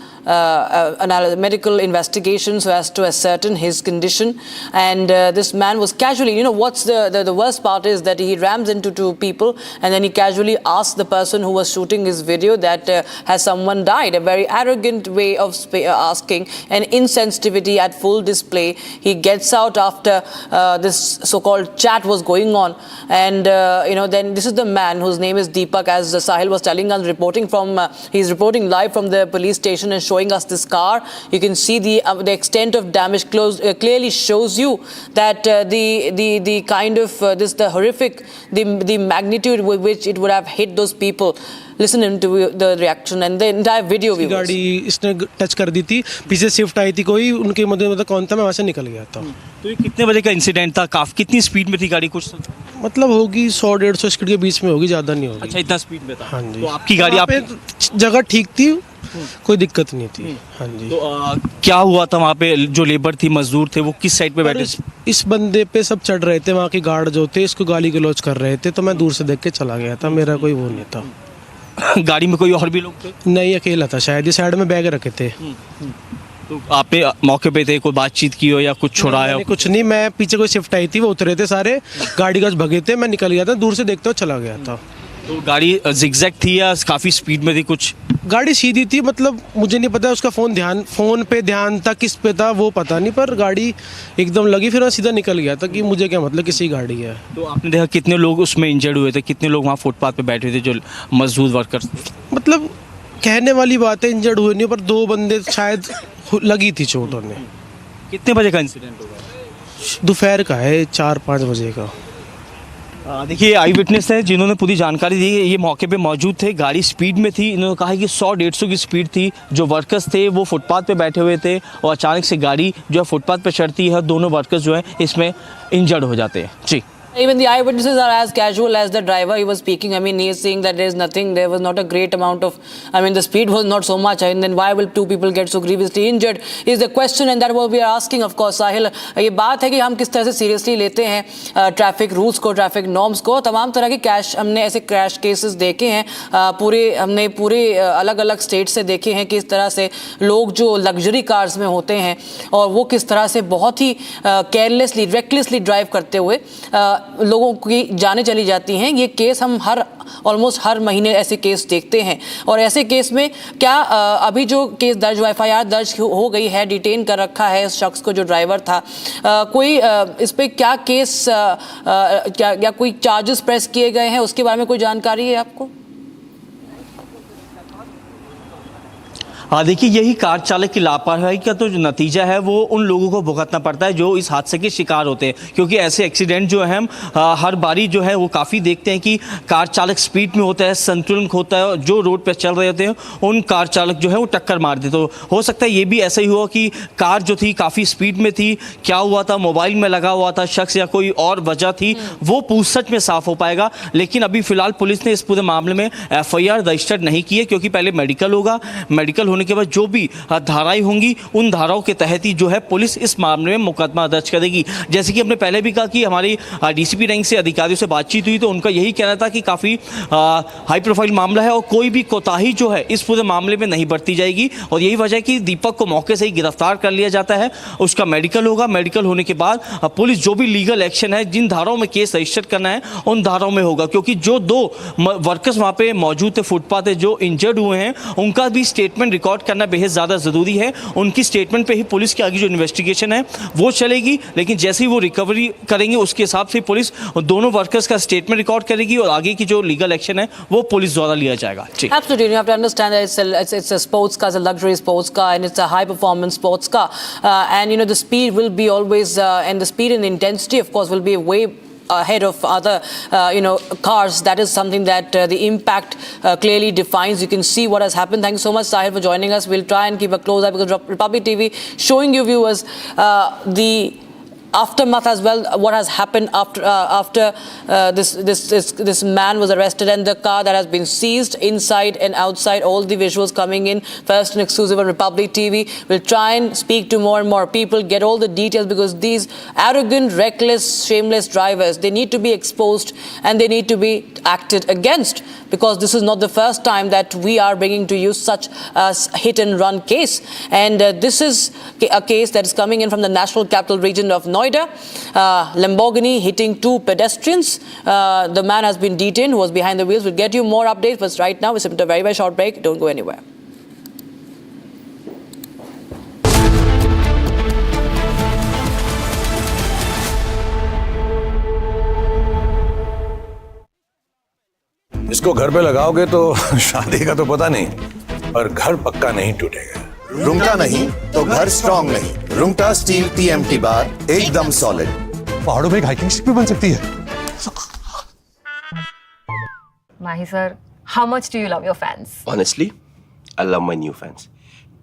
investigation so as to ascertain his condition. And this man was casually, what's the worst part is that he rams into 2 people and then he casually asks the person who was shooting his video that has someone died, a very arrogant way of asking, and insensitivity at full display. He gets out after this so-called chat was going on, and then this is the man whose name is Deepak, as Sahil was telling us, he's reporting live from the police station and showing showing us this car. You can see the extent of damage clearly shows you that the kind of the horrific, the magnitude with which it would have hit those people. Listen to the reaction and the entire video. गाड़ी इसने touch कर दी थी, पीछे shift आई थी कोई, उनके मतलब कौन था, मैं वहाँ से निकल गया था। तो ये कितने बजे का इंसिडेंट था? कितनी स्पीड में थी गाड़ी? कुछ मतलब होगी 100-150 स्पीड के बीच में होगी, ज़्यादा नहीं होगी। अच्छा, इतना स्पीड में था? हाँ जी। तो आपकी गाड़ी पे जगह ठीक थी, कोई दिक्कत नहीं थी। हाँ जी। तो क्या हुआ था वहाँ पे? जो लेबर थी, मजदूर थे, वो किस साइड पे बैठे? इस बंदे पे सब चढ़ रहे थे, वहाँ के गार्ड जो थे इसको गाली गलौज कर रहे थे, तो मैं दूर से देख के चला गया था, मेरा कोई वो नहीं था। गाड़ी में कोई और भी लोग थे? नहीं, अकेला था शायद, ये साइड में बैग रखे थे। तो आप पे मौके पे थे, कोई बातचीत की हो या कुछ छुड़ाया हो? कुछ नहीं, मैं पीछे कोई शिफ्ट आई थी, वो उतरे थे सारे, गाड़ी का भगे थे, मैं निकल गया था, दूर से देखते हुए चला गया था। तो गाड़ी जिगजैग थी या काफ़ी स्पीड में थी? कुछ गाड़ी सीधी थी, मतलब मुझे नहीं पता उसका फ़ोन पे ध्यान था, किस पे था वो पता नहीं, पर गाड़ी एकदम लगी, फिर मैं सीधा निकल गया था कि मुझे क्या मतलब किसी गाड़ी है। तो आपने देखा कितने लोग उसमें इंजर्ड हुए थे? कितने लोग वहाँ फुटपाथ पे बैठे थे जो मजदूर वर्कर्स? मतलब कहने वाली बात है, इंजर्ड हुए नहीं, पर 2 बंदे शायद लगी थी चोट उन्हें। कितने बजे का इंसिडेंट होगा? दोपहर का है, 4-5 बजे का। देखिए, आई विटनेस है जिन्होंने पूरी जानकारी दी। ये मौके पे मौजूद थे, गाड़ी स्पीड में थी। इन्होंने कहा कि 100-150 की स्पीड थी। जो वर्कर्स थे वो फुटपाथ पे बैठे हुए थे और अचानक से गाड़ी जो है फुटपाथ पे चढ़ती है, दोनों वर्कर्स जो हैं इसमें इंजर्ड हो जाते हैं। जी। Even the eyewitnesses are as casual as the driver he was speaking. I mean, he is saying that there is nothing, there was not a great amount of, I mean, the speed was not so much. And then why will 2 people get so grievously injured is the question, and that what we are asking, of course, Sahil. ये बात है कि हम किस तरह से seriously लेते हैं ट्रैफिक रूल्स को, ट्रैफिक नॉर्म्स को। तमाम तरह के हमने ऐसे क्रैश केसेस देखे हैं, हमने पूरे अलग अलग स्टेट से देखे हैं किस तरह से लोग जो लग्जरी कार्स में होते हैं और वो किस तरह से बहुत ही केयरलेसली, रेकलेसली ड्राइव करते हुए लोगों की जानें चली जाती हैं। ये केस हम ऑलमोस्ट हर महीने ऐसे केस देखते हैं। और ऐसे केस में क्या अभी जो केस दर्ज हुआ, FIR दर्ज हो गई है, डिटेन कर रखा है इस शख्स को जो ड्राइवर था, कोई इस पे क्या केस क्या कोई चार्जेस प्रेस किए गए हैं, उसके बारे में कोई जानकारी है आपको? देखिए, यही कार चालक की लापरवाही का तो जो नतीजा है वो उन लोगों को भुगतना पड़ता है जो इस हादसे के शिकार होते हैं। क्योंकि ऐसे एक्सीडेंट जो है हम हर बारी जो है वो काफ़ी देखते हैं कि कार चालक स्पीड में होता है, संतुलन खोता है, और जो रोड पर चल रहे होते हैं उन कार चालक जो है वो टक्कर मार देते। तो हो सकता है ये भी ऐसा ही हुआ कि कार जो थी काफ़ी स्पीड में थी, क्या हुआ था, मोबाइल में लगा हुआ था शख्स या कोई और वजह थी, वो पूछताछ में साफ हो पाएगा। लेकिन अभी फिलहाल पुलिस ने इस पूरे मामले में FIR रजिस्टर्ड नहीं की है, क्योंकि पहले मेडिकल होगा, मेडिकल होने के बाद जो भी धाराएं होंगी उन धाराओं के तहत ही जो है पुलिस इस मामले में मुकदमा दर्ज करेगी। जैसे कि हमने पहले भी कहा कि हमारी DCP रैंक से अधिकारियों से बातचीत हुई तो उनका यही कहना था कि काफ़ी हाई प्रोफाइल मामला है और कोई भी कोताही जो है इस पूरे मामले में नहीं बरती जाएगी। और यही वजह है कि दीपक को मौके से ही गिरफ्तार कर लिया जाता है, उसका मेडिकल होगा, मेडिकल होने के बाद पुलिस जो भी लीगल एक्शन है, जिन धाराओं में केस रजिस्टर करना है उन धाराओं में होगा। क्योंकि जो 2 वर्कर्स वहाँ पे मौजूद थे फुटपाथ पे जो इंजर्ड हुए हैं, उनका भी स्टेटमेंट रिकॉर्ड करना बेहद ज़्यादा ज़रूरी है। उनकी स्टेटमेंट पे ही पुलिस की आगे जो इन्वेस्टिगेशन है वो चलेगी। लेकिन जैसे ही वो रिकवरी करेंगे उसके हिसाब से पुलिस दोनों वर्कर्स का स्टेटमेंट रिकॉर्ड करेगी और आगे की जो लीगल एक्शन है वो पुलिस द्वारा लिया जाएगा। Absolutely, you have to understand that it's a sports car, it's a luxury sports car, and it's a high performance sports car, and the speed will be always, and the speed and the intensity, of course, will be way ahead of other cars. That is something that the impact clearly defines. You can see what has happened. Thank you so much, Sahil, for joining us. We'll try and keep a close eye because Republic TV showing you viewers the aftermath as well, what has happened after this man was arrested and the car that has been seized inside and outside, all the visuals coming in first and exclusive on Republic TV. We'll try and speak to more and more people, get all the details, because these arrogant, reckless, shameless drivers, they need to be exposed and they need to be acted against, because this is not the first time that we are bringing to you such a hit and run case. And this is a case that is coming in from the National Capital Region of Noida. Lamborghini hitting 2 pedestrians. The man has been detained who was behind the wheels. We'll get you more updates, but right now it's a very, very short break. Don't go anywhere. इसको घर पे लगाओगे तो शादी का तो पता नहीं, पर घर पक्का नहीं टूटेगा। रुंगटा नहीं तो घर स्ट्रॉन्ग नहीं। रुंगटा स्टील TMT बार एकदम सॉलिड। पहाड़ों में एक हाइकिंग शिप भी बन सकती है। माही sir, how much do you love your fans? Honestly, I love my new fans.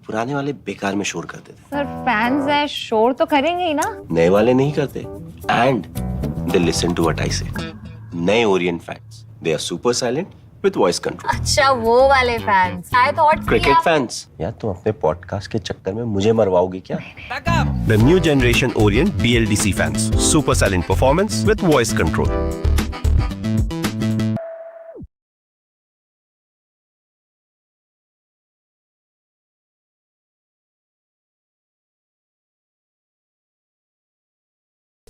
पुराने वाले बेकार में शोर करते थे। सर फैंस है, शोर तो करेंगे ही ना। नए वाले नहीं करते। And they listen to what I say. नए orient fans, they are super silent with voice control. अच्छा वो वाले fans. I thought cricket fans. यार तुम अपने पॉडकास्ट के चक्कर में मुझे मरवाओगे क्या? The new generation Orient BLDC fans, super silent performance with voice control.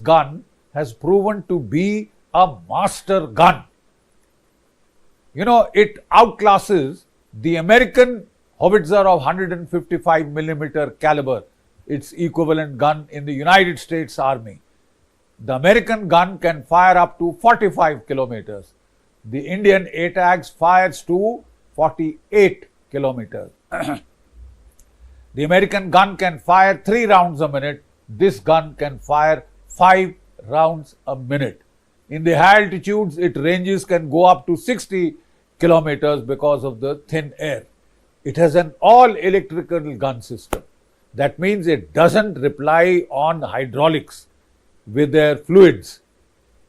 Gun has proven to be a master gun. You know, it outclasses the American howitzer of 155 millimeter caliber, its equivalent gun in the United States Army. The American gun can fire up to 45 kilometers. The Indian ATAGS fires to 48 kilometers. The American gun can fire 3 rounds a minute. This gun can fire 5 rounds a minute. In the high altitudes, its ranges can go up to 60 kilometers because of the thin air. It has an all-electrical gun system. That means it doesn't rely on hydraulics with their fluids,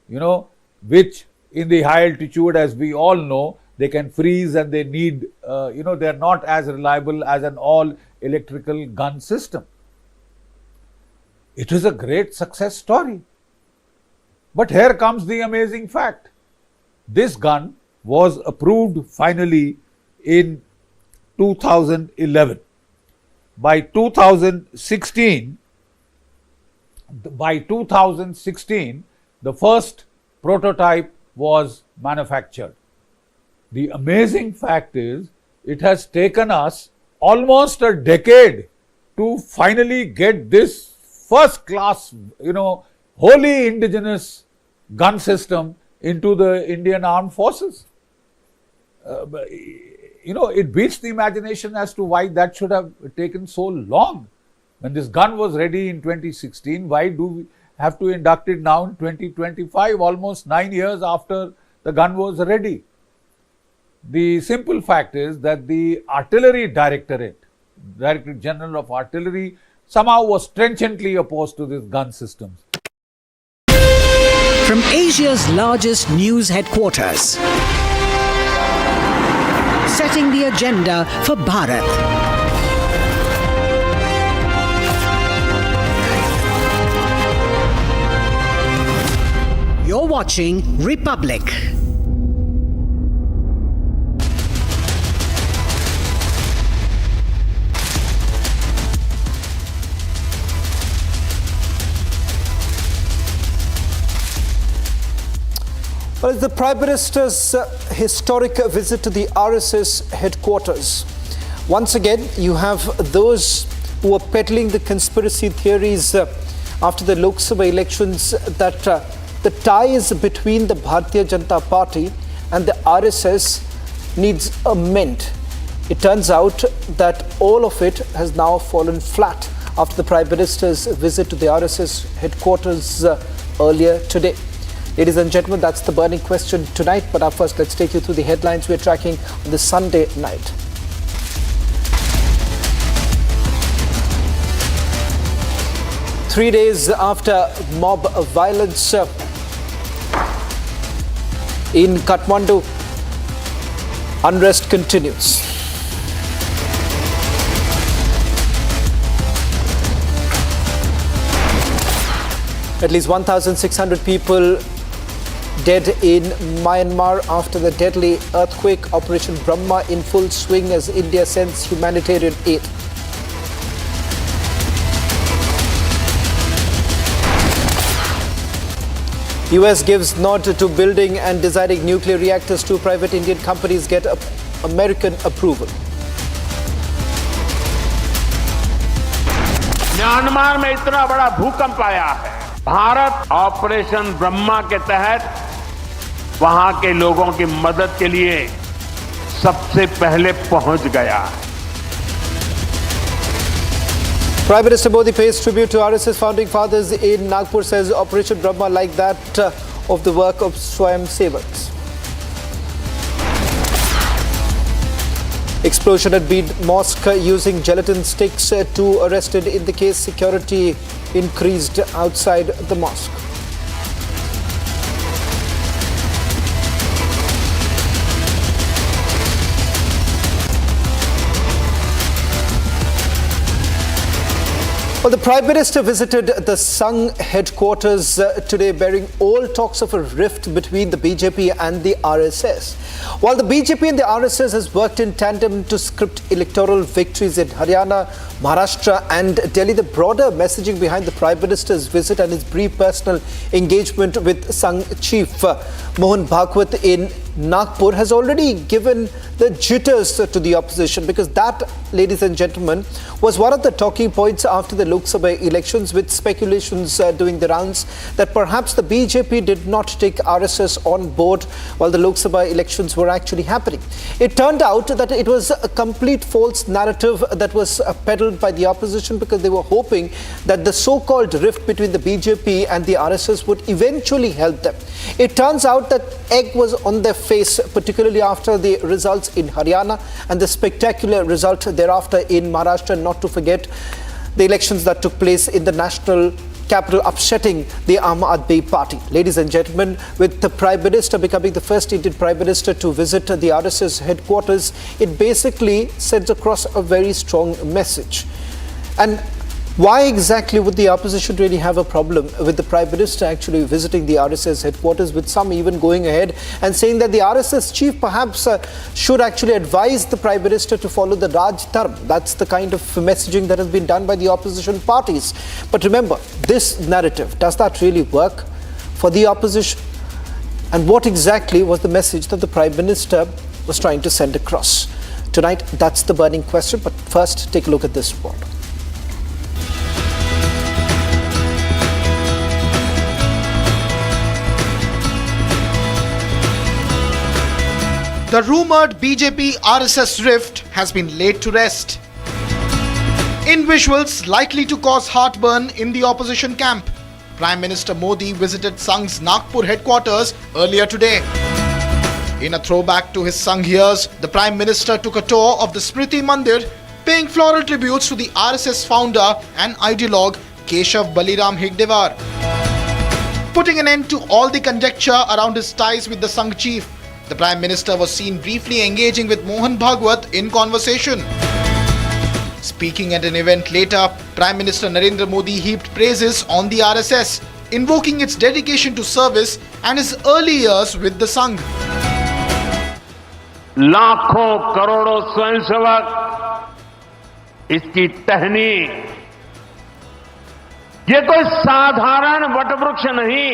you know, which in the high altitude, as we all know, they can freeze and they need, they're not as reliable as an all-electrical gun system. It is a great success story. But here comes the amazing fact. This gun was approved finally in 2011. By 2016, the first prototype was manufactured. The amazing fact is, it has taken us almost a decade to finally get this first class, wholly indigenous gun system into the Indian armed forces. It beats the imagination as to why that should have taken so long. When this gun was ready in 2016, why do we have to induct it now in 2025, almost 9 years after the gun was ready? The simple fact is that the Artillery Directorate, Directorate General of Artillery, somehow was trenchantly opposed to this gun systems. From Asia's largest news headquarters, setting the agenda for Bharat. You're watching Republic. Well, it's the Prime Minister's historic visit to the RSS headquarters. Once again, you have those who are peddling the conspiracy theories after the Lok Sabha elections that the ties between the Bharatiya Janata Party and the RSS needs a mend. It turns out that all of it has now fallen flat after the Prime Minister's visit to the RSS headquarters earlier today. Ladies and gentlemen, that's the burning question tonight. But up first, let's take you through the headlines we're tracking on this Sunday night. Three days after mob violence in Kathmandu, unrest continues. At least 1,600 people dead in Myanmar after the deadly earthquake. Operation Brahma in full swing as India sends humanitarian aid. US gives nod to building and designing nuclear reactors. 2 private Indian companies get American approval. Myanmar में इतना बड़ा भूकंप आया है, Bharat operation Brahma के तहत वहां के लोगों की मदद के लिए सबसे पहले पहुंच गया है। Prime Minister Modi pays tribute to RSS founding fathers in Nagpur, says Operation Brahma like that of the work of Swayam Sevaks. Explosion at Bid Mosque using gelatin sticks, 2 arrested in the case. Security increased outside the mosque. Well, the Prime Minister visited the Sangh headquarters today, bearing all talks of a rift between the BJP and the RSS. While the BJP and the RSS has worked in tandem to script electoral victories in Haryana, Maharashtra and Delhi, the broader messaging behind the Prime Minister's visit and his brief personal engagement with Sangh Chief Mohan Bhagwat in Nagpur has already given the jitters to the opposition, because that, ladies and gentlemen, was one of the talking points after the Lok Sabha elections, with speculations doing the rounds that perhaps the BJP did not take RSS on board while the Lok Sabha elections were actually happening. It turned out that it was a complete false narrative that was peddled by the opposition, because they were hoping that the so-called rift between the BJP and the RSS would eventually help them. It turns out that egg was on their face, particularly after the results in Haryana and the spectacular result thereafter in Maharashtra, not to forget the elections that took place in the national capital, upsetting the Aam Aadmi Party. Ladies and gentlemen, with the Prime Minister becoming the first Indian Prime Minister to visit the RSS headquarters, it basically sends across a very strong message. And why exactly would the opposition really have a problem with the Prime Minister actually visiting the RSS headquarters, with some even going ahead and saying that the RSS chief perhaps should actually advise the Prime Minister to follow the Raj Dharma? That's the kind of messaging that has been done by the opposition parties. But remember, this narrative, does that really work for the opposition? And what exactly was the message that the Prime Minister was trying to send across? Tonight, that's the burning question. But first, take a look at this report. The rumoured BJP-RSS rift has been laid to rest. In visuals likely to cause heartburn in the opposition camp, Prime Minister Modi visited Sangh's Nagpur headquarters earlier today. In a throwback to his Sangh years, the Prime Minister took a tour of the Smriti Mandir, paying floral tributes to the RSS founder and ideologue Keshav Baliram Hegdewar. Putting an end to all the conjecture around his ties with the Sangh chief, the Prime Minister was seen briefly engaging with Mohan Bhagwat in conversation. Speaking at an event later, Prime Minister Narendra Modi heaped praises on the RSS, invoking its dedication to service and his early years with the Sangh. लाखों करोड़ों स्वयंसेवक, इसकी टहनी, ये कोई साधारण वटवृक्ष नहीं,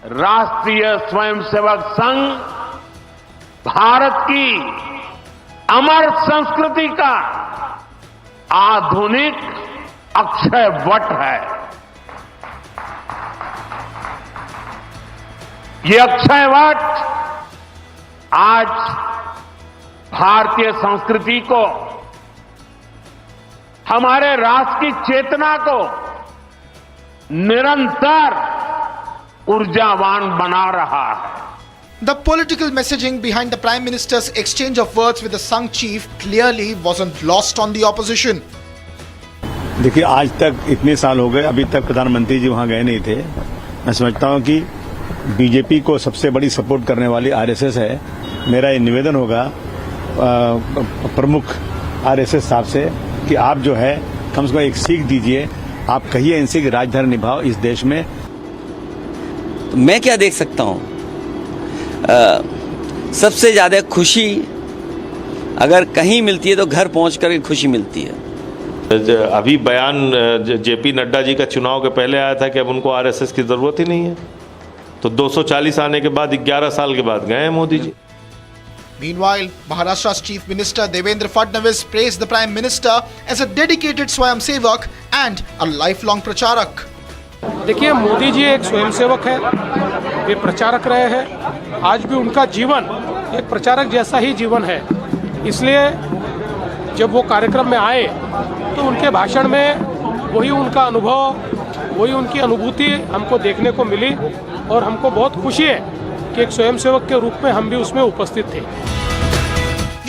राष्ट्रीय स्वयंसेवक संघ भारत की अमर संस्कृति का आधुनिक अक्षय वट है। ये अक्षय वट आज भारतीय संस्कृति को, हमारे राष्ट्र की चेतना को निरंतर ऊर्जावान बना रहा है। The political messaging behind the Prime Minister's exchange of words with the Sangh chief clearly wasn't lost on the opposition. देखिए, आज तक इतने साल हो गए, अभी तक प्रधानमंत्री जी वहां गए नहीं थे। मैं समझता हूं कि बीजेपी को सबसे बड़ी सपोर्ट करने वाली आरएसएस है। मेरा ये निवेदन होगा प्रमुख आरएसएस साहब से कि आप जो है कम से कम एक सीख दीजिए, आप कहिए इनसे कि राजधर्म निभाओ इस देश में। मैं क्या देख सकता हूं, सबसे ज्यादा खुशी अगर कहीं मिलती है तो घर पहुंचकर खुशी मिलती है। अभी बयान जेपी नड्डा जी का चुनाव के पहले आया था कि अब उनको आरएसएस की जरूरत ही नहीं है, तो 240 आने के बाद 11 साल के बाद गए हैं Modi ji. Meanwhile, Maharashtra's Chief Minister Devendra Fadnavis praised the Prime Minister as a dedicated Swayam Sevak and a lifelong pracharak. देखिए, मोदी जी एक स्वयंसेवक है, वे प्रचारक रहे हैं, आज भी उनका जीवन एक प्रचारक जैसा ही जीवन है। इसलिए जब वो कार्यक्रम में आए तो उनके भाषण में वही उनका अनुभव, वही उनकी अनुभूति हमको देखने को मिली और हमको बहुत खुशी है कि एक स्वयंसेवक के रूप में हम भी उसमें उपस्थित थे।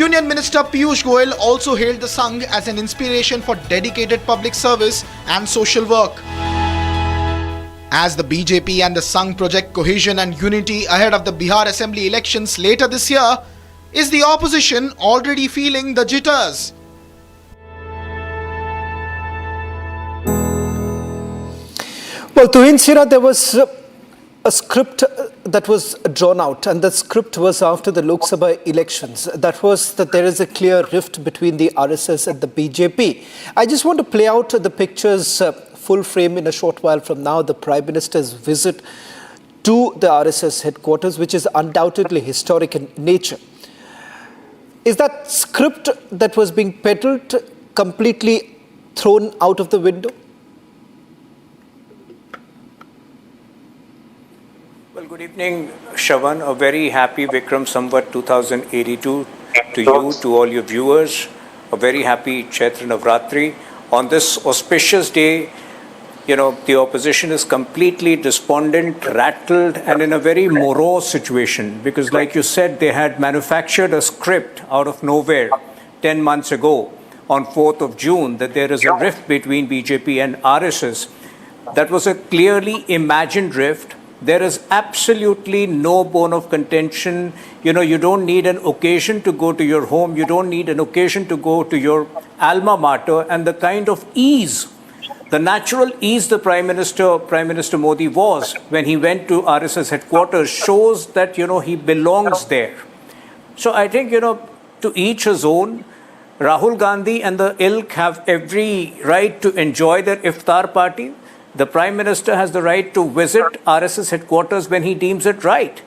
Union Minister Piyush Goyal also hailed the Sangh as an inspiration for dedicated public service and social work. As the BJP and the Sangh project cohesion and unity ahead of the Bihar Assembly elections later this year, is the opposition already feeling the jitters? Well, Tuhin Sira, there was a script that was drawn out, and that script was after the Lok Sabha elections. That was that there is a clear rift between the RSS and the BJP. I just want to play out the pictures full frame in a short while from now. The Prime Minister's visit to the RSS headquarters, which is undoubtedly historic in nature. Is that script that was being peddled completely thrown out of the window? Well, good evening, Shravan. A very happy Vikram Samvat 2082 to you, to all your viewers. A very happy Chaitra Navratri. On this auspicious day, you know, the opposition is completely despondent, rattled, and in a very morose situation. Because like you said, they had manufactured a script out of nowhere 10 months ago on 4th of June that there is a rift between BJP and RSS. That was a clearly imagined rift. There is absolutely no bone of contention. You know, you don't need an occasion to go to your home. You don't need an occasion to go to your alma mater. And the kind of ease, the natural ease the Prime Minister Modi was when he went to RSS headquarters shows that, you know, he belongs there. So I think, you know, to each his own. Rahul Gandhi and the ilk have every right to enjoy their iftar party. The Prime Minister has the right to visit RSS headquarters when he deems it right.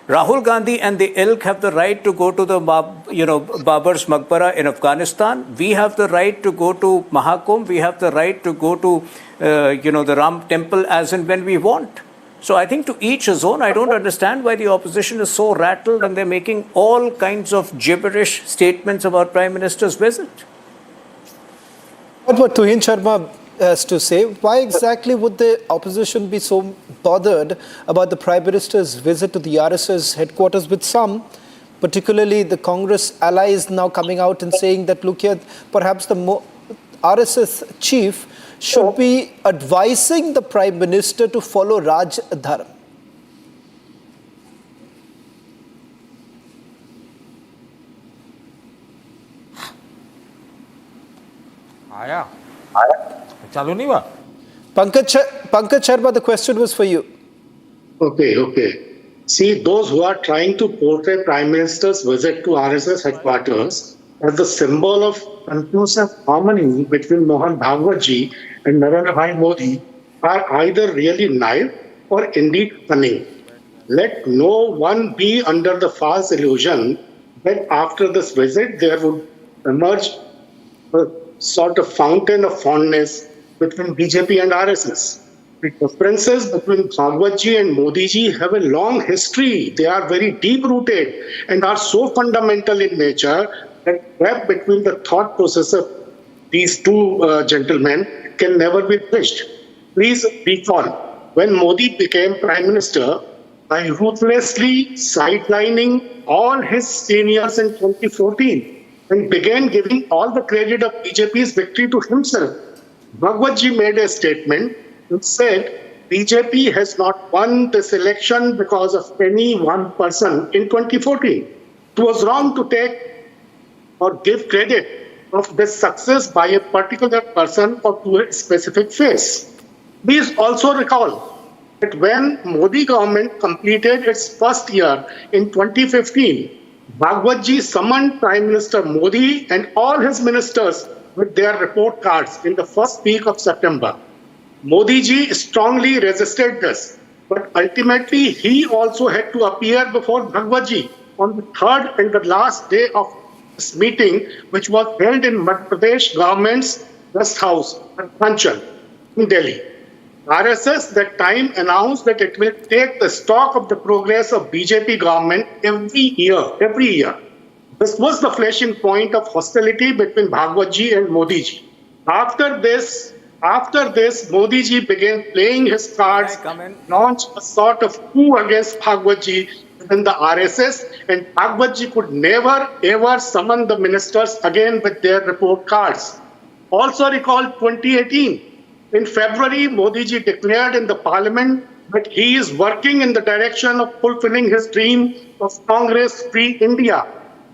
Rahul Gandhi and the ilk have the right to go to the Babar's Maqbara in Afghanistan. We have the right to go to Mahakumbh. We have the right to go to the Ram temple as and when we want. So I think to each his own. I don't understand why the opposition is so rattled and they're making all kinds of gibberish statements about Prime Minister's visit. What Tuhin Sharma has to say, why exactly would the opposition be so bothered about the Prime Minister's visit to the RSS headquarters, with some, particularly the Congress allies, now coming out and saying that, look here, perhaps the RSS chief should be advising the Prime Minister to follow Raj Dharma? Pankaj Sharma, the question was for you. Okay. See, those who are trying to portray Prime Minister's visit to RSS headquarters as the symbol of conclusive harmony between Mohan Bhagwat-ji and Narendra Bhai Modi are either really naive or indeed cunning. Let no one be under the false illusion that after this visit there would emerge a sort of fountain of fondness between BJP and RSS. The differences between Bhagwat-ji and Modi-ji have a long history. They are very deep-rooted and are so fundamental in nature that gap between the thought process of these two gentlemen can never be bridged. Please recall, when Modi became Prime Minister, by ruthlessly sidelining all his seniors in 2014 and began giving all the credit of BJP's victory to himself, Bhagwat-ji made a statement and said, BJP has not won this election because of any one person in 2014. It was wrong to take or give credit of this success by a particular person or to a specific phase. Please also recall that when Modi government completed its first year in 2015, Bhagwat-ji summoned Prime Minister Modi and all his ministers with their report cards in the first week of September. Modi-ji strongly resisted this, but ultimately he also had to appear before Bhagwat-ji on the third and the last day of this meeting, which was held in Madhya Pradesh government's rest house at Panchal in Delhi. RSS that time announced that it will take the stock of the progress of BJP government every year. This was the flashing point of hostility between Bhagwat-ji and Modi-ji. After this, Modi ji began playing his cards, launched a sort of coup against Bhagwat ji within the RSS, and Bhagwat ji could never ever summon the ministers again with their report cards. Also recall 2018. In February, Modi ji declared in the parliament that he is working in the direction of fulfilling his dream of Congress Free India,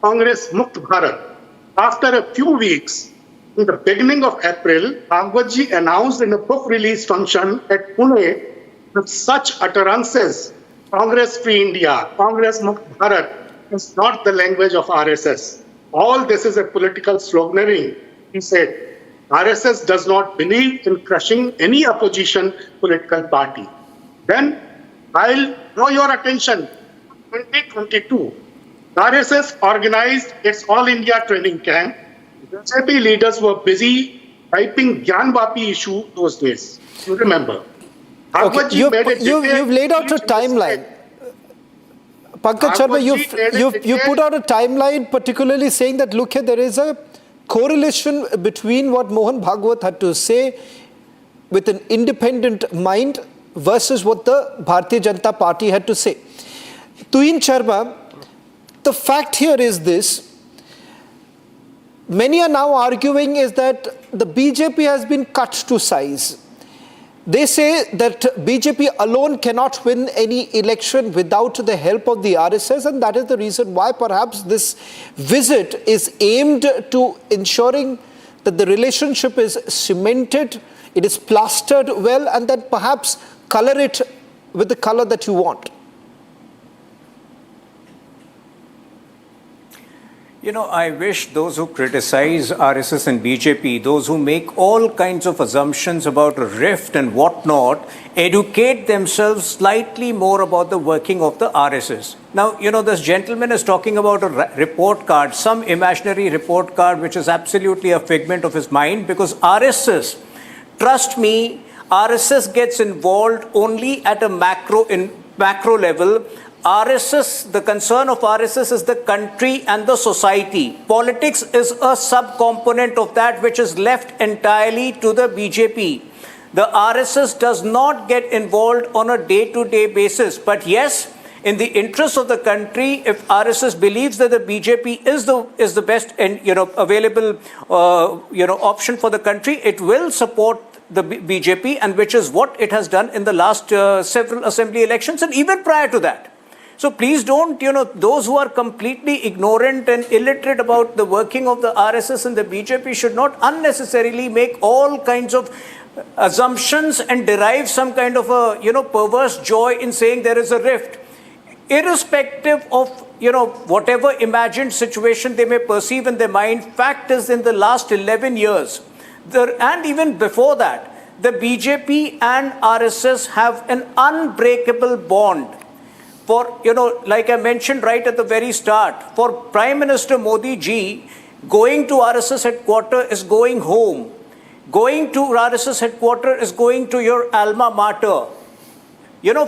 Congress Mukt Bharat. After a few weeks, in the beginning of April, Bhagwat ji announced in a book release function at Pune that such utterances, Congress Free India, Congress Mukt Bharat, is not the language of RSS. All this is a political sloganeering, he said. RSS does not believe in crushing any opposition political party. Then I'll draw your attention to 2022. RSS organized its All India training camp. BJP leaders were busy typing Gyanvapi issue those days. You remember. Okay, you've laid out a timeline. Pankaj Sharma, you put out a timeline particularly saying that, look here, there is a correlation between what Mohan Bhagwat had to say with an independent mind versus what the Bharatiya Janata Party had to say. Tuhin Sharma, the fact here is this. Many are now arguing is that the BJP has been cut to size. They say that BJP alone cannot win any election without the help of the RSS, and that is the reason why perhaps this visit is aimed to ensuring that the relationship is cemented, it is plastered well, and that perhaps color it with the color that you want. You know, I wish those who criticize RSS and BJP, those who make all kinds of assumptions about a rift and whatnot, educate themselves slightly more about the working of the RSS. Now, you know, this gentleman is talking about a report card, some imaginary report card, which is absolutely a figment of his mind, because RSS, trust me, RSS gets involved only at a macro level. RSS, the concern of RSS is the country and the society. Politics is a subcomponent of that which is left entirely to the BJP. The RSS does not get involved on a day-to-day basis. But yes, in the interest of the country, if RSS believes that the BJP is the best and available option for the country, it will support the BJP, and which is what it has done in the last several assembly elections and even prior to that. So please don't, those who are completely ignorant and illiterate about the working of the RSS and the BJP should not unnecessarily make all kinds of assumptions and derive some kind of a, perverse joy in saying there is a rift. Irrespective of, whatever imagined situation they may perceive in their mind, fact is in the last 11 years, and even before that, the BJP and RSS have an unbreakable bond. For, like I mentioned right at the very start, for Prime Minister Modi ji, going to RSS headquarters is going home. Going to RSS headquarters is going to your alma mater.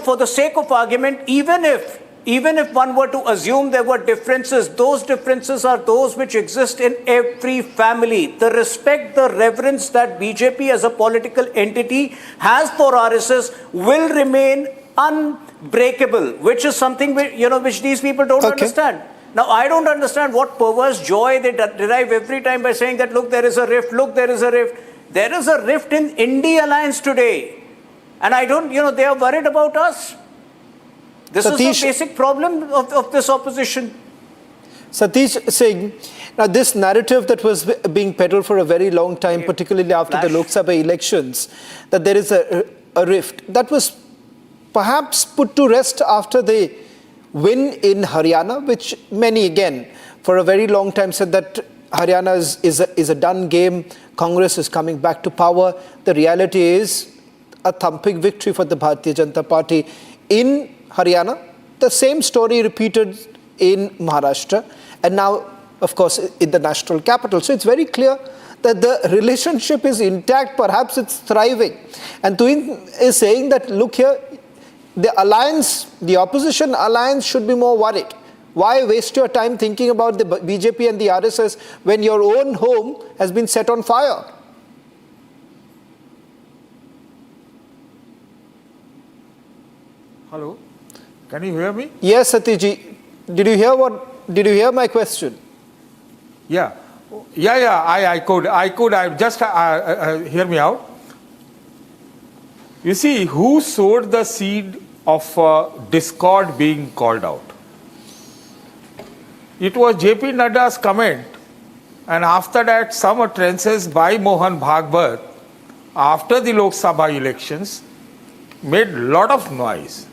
For the sake of argument, even if one were to assume there were differences, those differences are those which exist in every family. The respect, the reverence that BJP as a political entity has for RSS will remain unbreakable, which is something which these people don't understand. Now, I don't understand what perverse joy they derive every time by saying that, look, there is a rift, look, there is a rift. There is a rift in India alliance today. And I don't, they are worried about us. This is the basic problem of this opposition. Satish Singh, now this narrative that was being peddled for a very long time, particularly after the Lok Sabha elections, that there is a rift, that was perhaps put to rest after they win in Haryana, which many again for a very long time said that Haryana is a done game, Congress is coming back to power. The reality is a thumping victory for the Bharatiya Janata Party in Haryana. The same story repeated in Maharashtra and now, of course, in the national capital. So it's very clear that the relationship is intact, perhaps it's thriving. And Tuhin is saying that, look here, the alliance, the opposition alliance should be more worried. Why waste your time thinking about the BJP and the RSS when your own home has been set on fire? Hello, can you hear me? Yes, Satiji. Did you hear my question? Yeah. I could. I just hear me out. You see, who sowed the seed of discord being called out? It was J.P. Nadda's comment, and after that, some utterances by Mohan Bhagwat after the Lok Sabha elections made a lot of noise,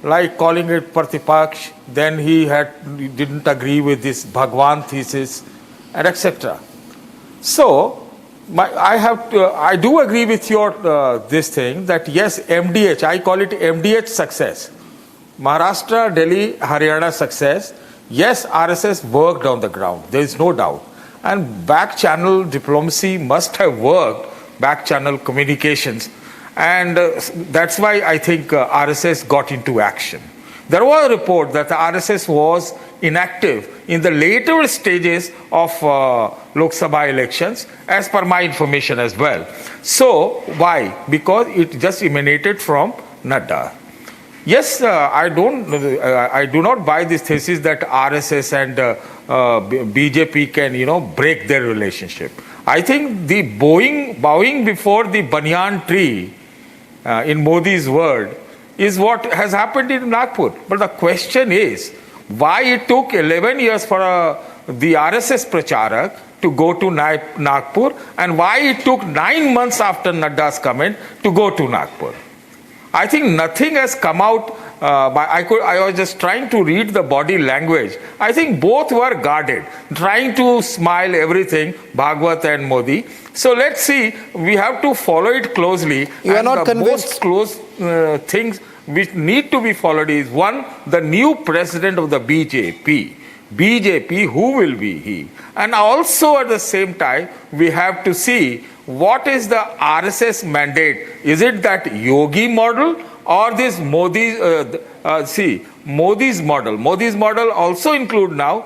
like calling it Pratipaksh. Then he didn't agree with this Bhagwan thesis, and etc. So, I do agree with your this thing that yes, MDH, I call it MDH success. Maharashtra, Delhi, Haryana success. Yes, RSS worked on the ground. There is no doubt. And back channel diplomacy must have worked, back channel communications. And that's why I think RSS got into action. There was a report that the RSS was inactive in the later stages of Lok Sabha elections, as per my information as well. So, why? Because it just emanated from Nadda. Yes, I do not buy this thesis that RSS and BJP can, break their relationship. I think the bowing before the banyan tree, in Modi's word, is what has happened in Nagpur. But the question is, why it took 11 years for the RSS Pracharak to go to Nagpur, and why it took 9 months after Nadda's comment to go to Nagpur. I think nothing has come out. I was just trying to read the body language. I think both were guarded, trying to smile everything, Bhagwat and Modi. So let's see, we have to follow it closely. You are not convinced? Most close things which need to be followed is, one, the new president of the BJP. BJP, who will be he? And also at the same time, we have to see what is the RSS mandate. Is it that yogi model or this Modi's model? Modi's model also include now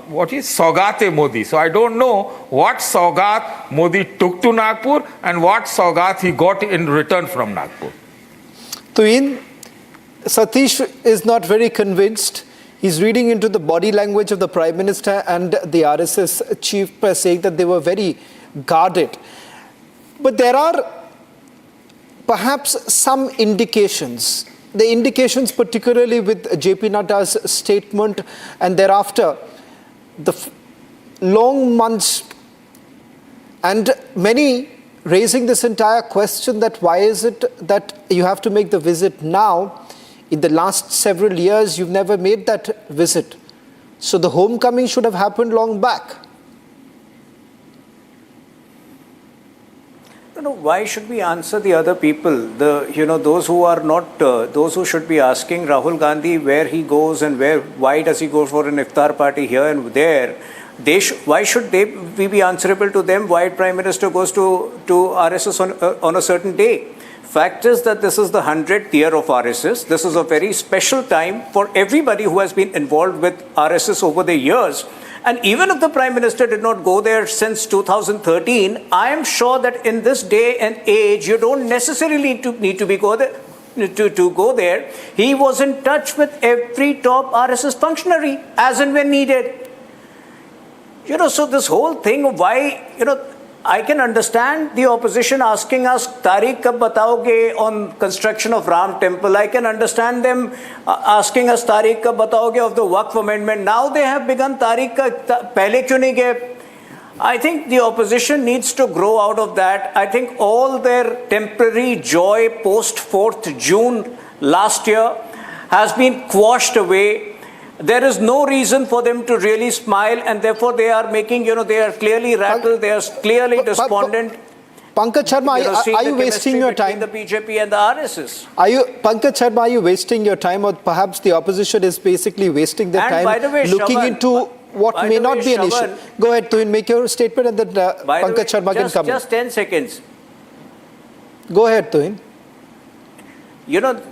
what is Saugate Modi. So I don't know what Saugat Modi took to Nagpur and what Saugat he got in return from Nagpur. Tuin, Satish is not very convinced. He's reading into the body language of the Prime Minister and the RSS chief by saying that they were very guarded. But there are perhaps some indications. The indications particularly with JP Nadda's statement and thereafter the long months and many raising this entire question that why is it that you have to make the visit now? In the last several years, you've never made that visit. So the homecoming should have happened long back. No, why should we answer the other people? Those who are not, those who should be asking Rahul Gandhi where he goes and why does he go for an iftar party here and there? Why should we be answerable to them? Why Prime Minister goes to RSS on a certain day? Fact is that this is the 100th year of RSS. This is a very special time for everybody who has been involved with RSS over the years. And even if the Prime Minister did not go there since 2013, I am sure that in this day and age, you don't necessarily need to go there. He was in touch with every top RSS functionary as and when needed. So this whole thing of why, I can understand the opposition asking us, Tariq kab bataoge on construction of Ram temple. I can understand them asking us, Tariq kab bataoge of the Waqf amendment. Now they have begun Tariq ka pehle kyun nahi gaye? I think the opposition needs to grow out of that. I think all their temporary joy post 4th June last year has been quashed away. There is no reason for them to really smile, and therefore they are making, they are clearly rattled, they are clearly despondent. Pankaj Sharma, are you wasting your time? The BJP and the RSS. Pankaj Sharma, are you wasting your time, or perhaps the opposition is basically wasting their time looking into what may not be an issue? Go ahead, Tuin, make your statement, and then Pankaj Sharma can come in. Just 10 seconds. Go ahead, Tuin.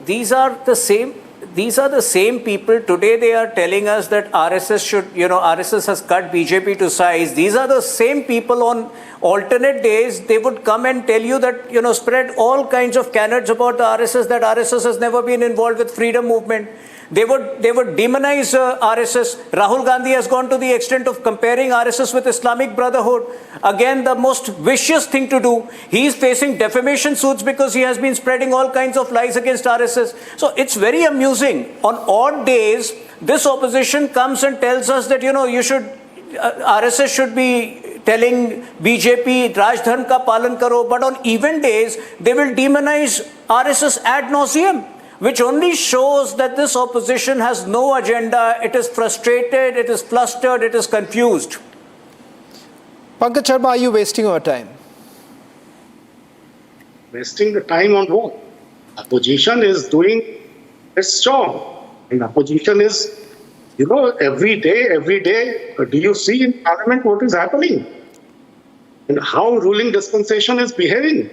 These are the same. these are the same people. Today they are telling us that RSS should, RSS has cut BJP to size. These are the same people on alternate days. They would come and tell you that, spread all kinds of canards about the RSS, that RSS has never been involved with freedom movement. They would demonize RSS. Rahul Gandhi has gone to the extent of comparing RSS with Islamic Brotherhood. Again, the most vicious thing to do. He is facing defamation suits because he has been spreading all kinds of lies against RSS. So it's very amusing. On odd days, this opposition comes and tells us that, RSS should be telling BJP, Raj Dharm ka palan karo. But on even days, they will demonize RSS ad nauseum, which only shows that this opposition has no agenda. It is frustrated, it is flustered, it is confused. Pankaj Sharma, are you wasting your time? Wasting the time on what? Opposition is doing its job. And opposition is, every day, do you see in Parliament what is happening? And how ruling dispensation is behaving?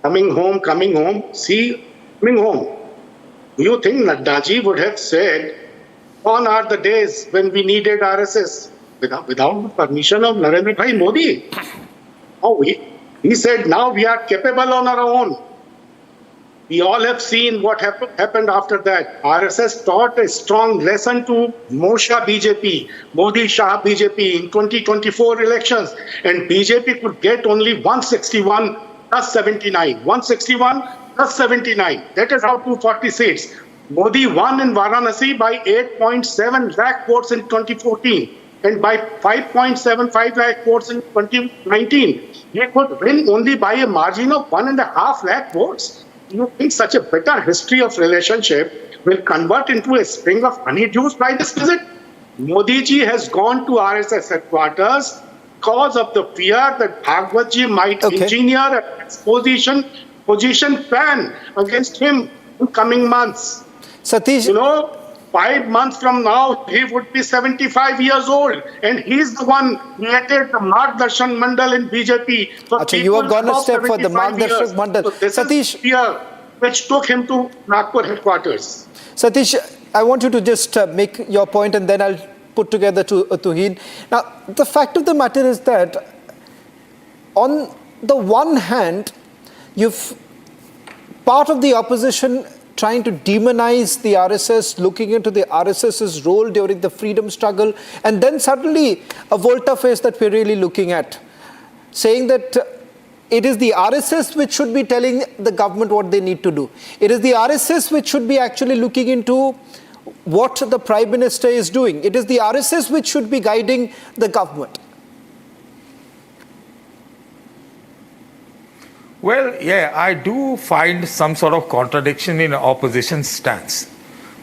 Coming home, coming home. Do you think Naddaji would have said, gone are the days when we needed RSS without the permission of Narendra Bhai Modi? Oh, he said, now we are capable on our own. We all have seen what happened after that. RSS taught a strong lesson to Mosha BJP, Modi Shah BJP in 2024 elections. And BJP could get only 161 plus 79. 161 plus 79. That is how 240 seats. Modi won in Varanasi by 8.7 lakh votes in 2014 and by 5.75 lakh votes in 2019. He could win only by a margin of 1.5 lakh votes. You think such a better history of relationship will convert into a spring of honeydews by this visit? Modi ji has gone to RSS headquarters because of the fear that Bhagwat ji might engineer an position plan against him in coming months. Satish, 5 months from now, he would be 75 years old. And he's the one who created the Margdarshan Mandal in BJP. So you have gone a step for the Margdarshan Mandal. So this Satish, is fear which took him to Nagpur headquarters. Satish, I want you to just make your point and then I'll put together to Tuhin. Now, the fact of the matter is that on the one hand, you've part of the opposition trying to demonize the RSS, looking into the RSS's role during the freedom struggle, and then suddenly a volte-face that we're really looking at, saying that it is the RSS which should be telling the government what they need to do. It is the RSS which should be actually looking into what the Prime Minister is doing. It is the RSS which should be guiding the government. Well, yeah, I do find some sort of contradiction in opposition stance.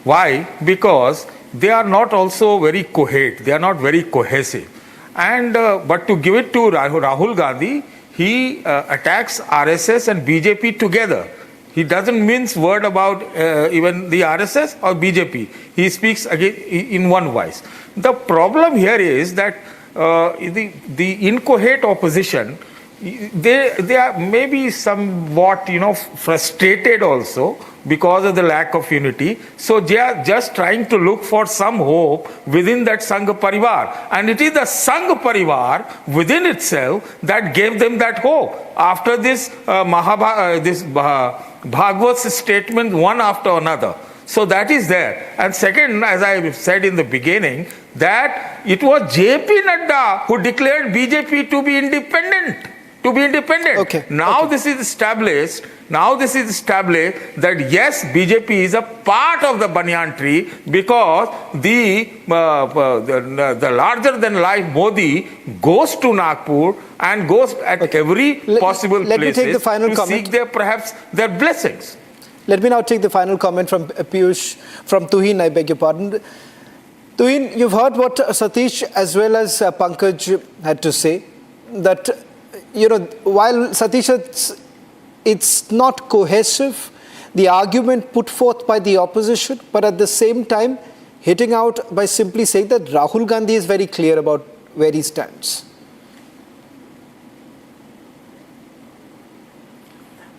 Why? Because they are not also very coherent. They are not very cohesive. And but to give it to Rahul Gandhi, he attacks RSS and BJP together. He doesn't mince word about even the RSS or BJP. He speaks again in one voice. The problem here is that the incoherent opposition, they are maybe somewhat frustrated also because of the lack of unity. So they are just trying to look for some hope within that Sangh Parivar, and it is the Sangh Parivar within itself that gave them that hope after this Bhagwat's statement one after another. So that is there. And second, as I said in the beginning, that it was JP Nadda who declared BJP to be independent. Now this is established. That yes, BJP is a part of the banyan tree because the larger than life Modi goes to Nagpur and goes at every possible places to seek their blessings. Let me now take the final comment from Piyush, from Tuhin, I beg your pardon. Tuhin, you've heard what Satish as well as Pankaj had to say, that while Satish said it's not cohesive, the argument put forth by the opposition, but at the same time hitting out by simply saying that Rahul Gandhi is very clear about where he stands.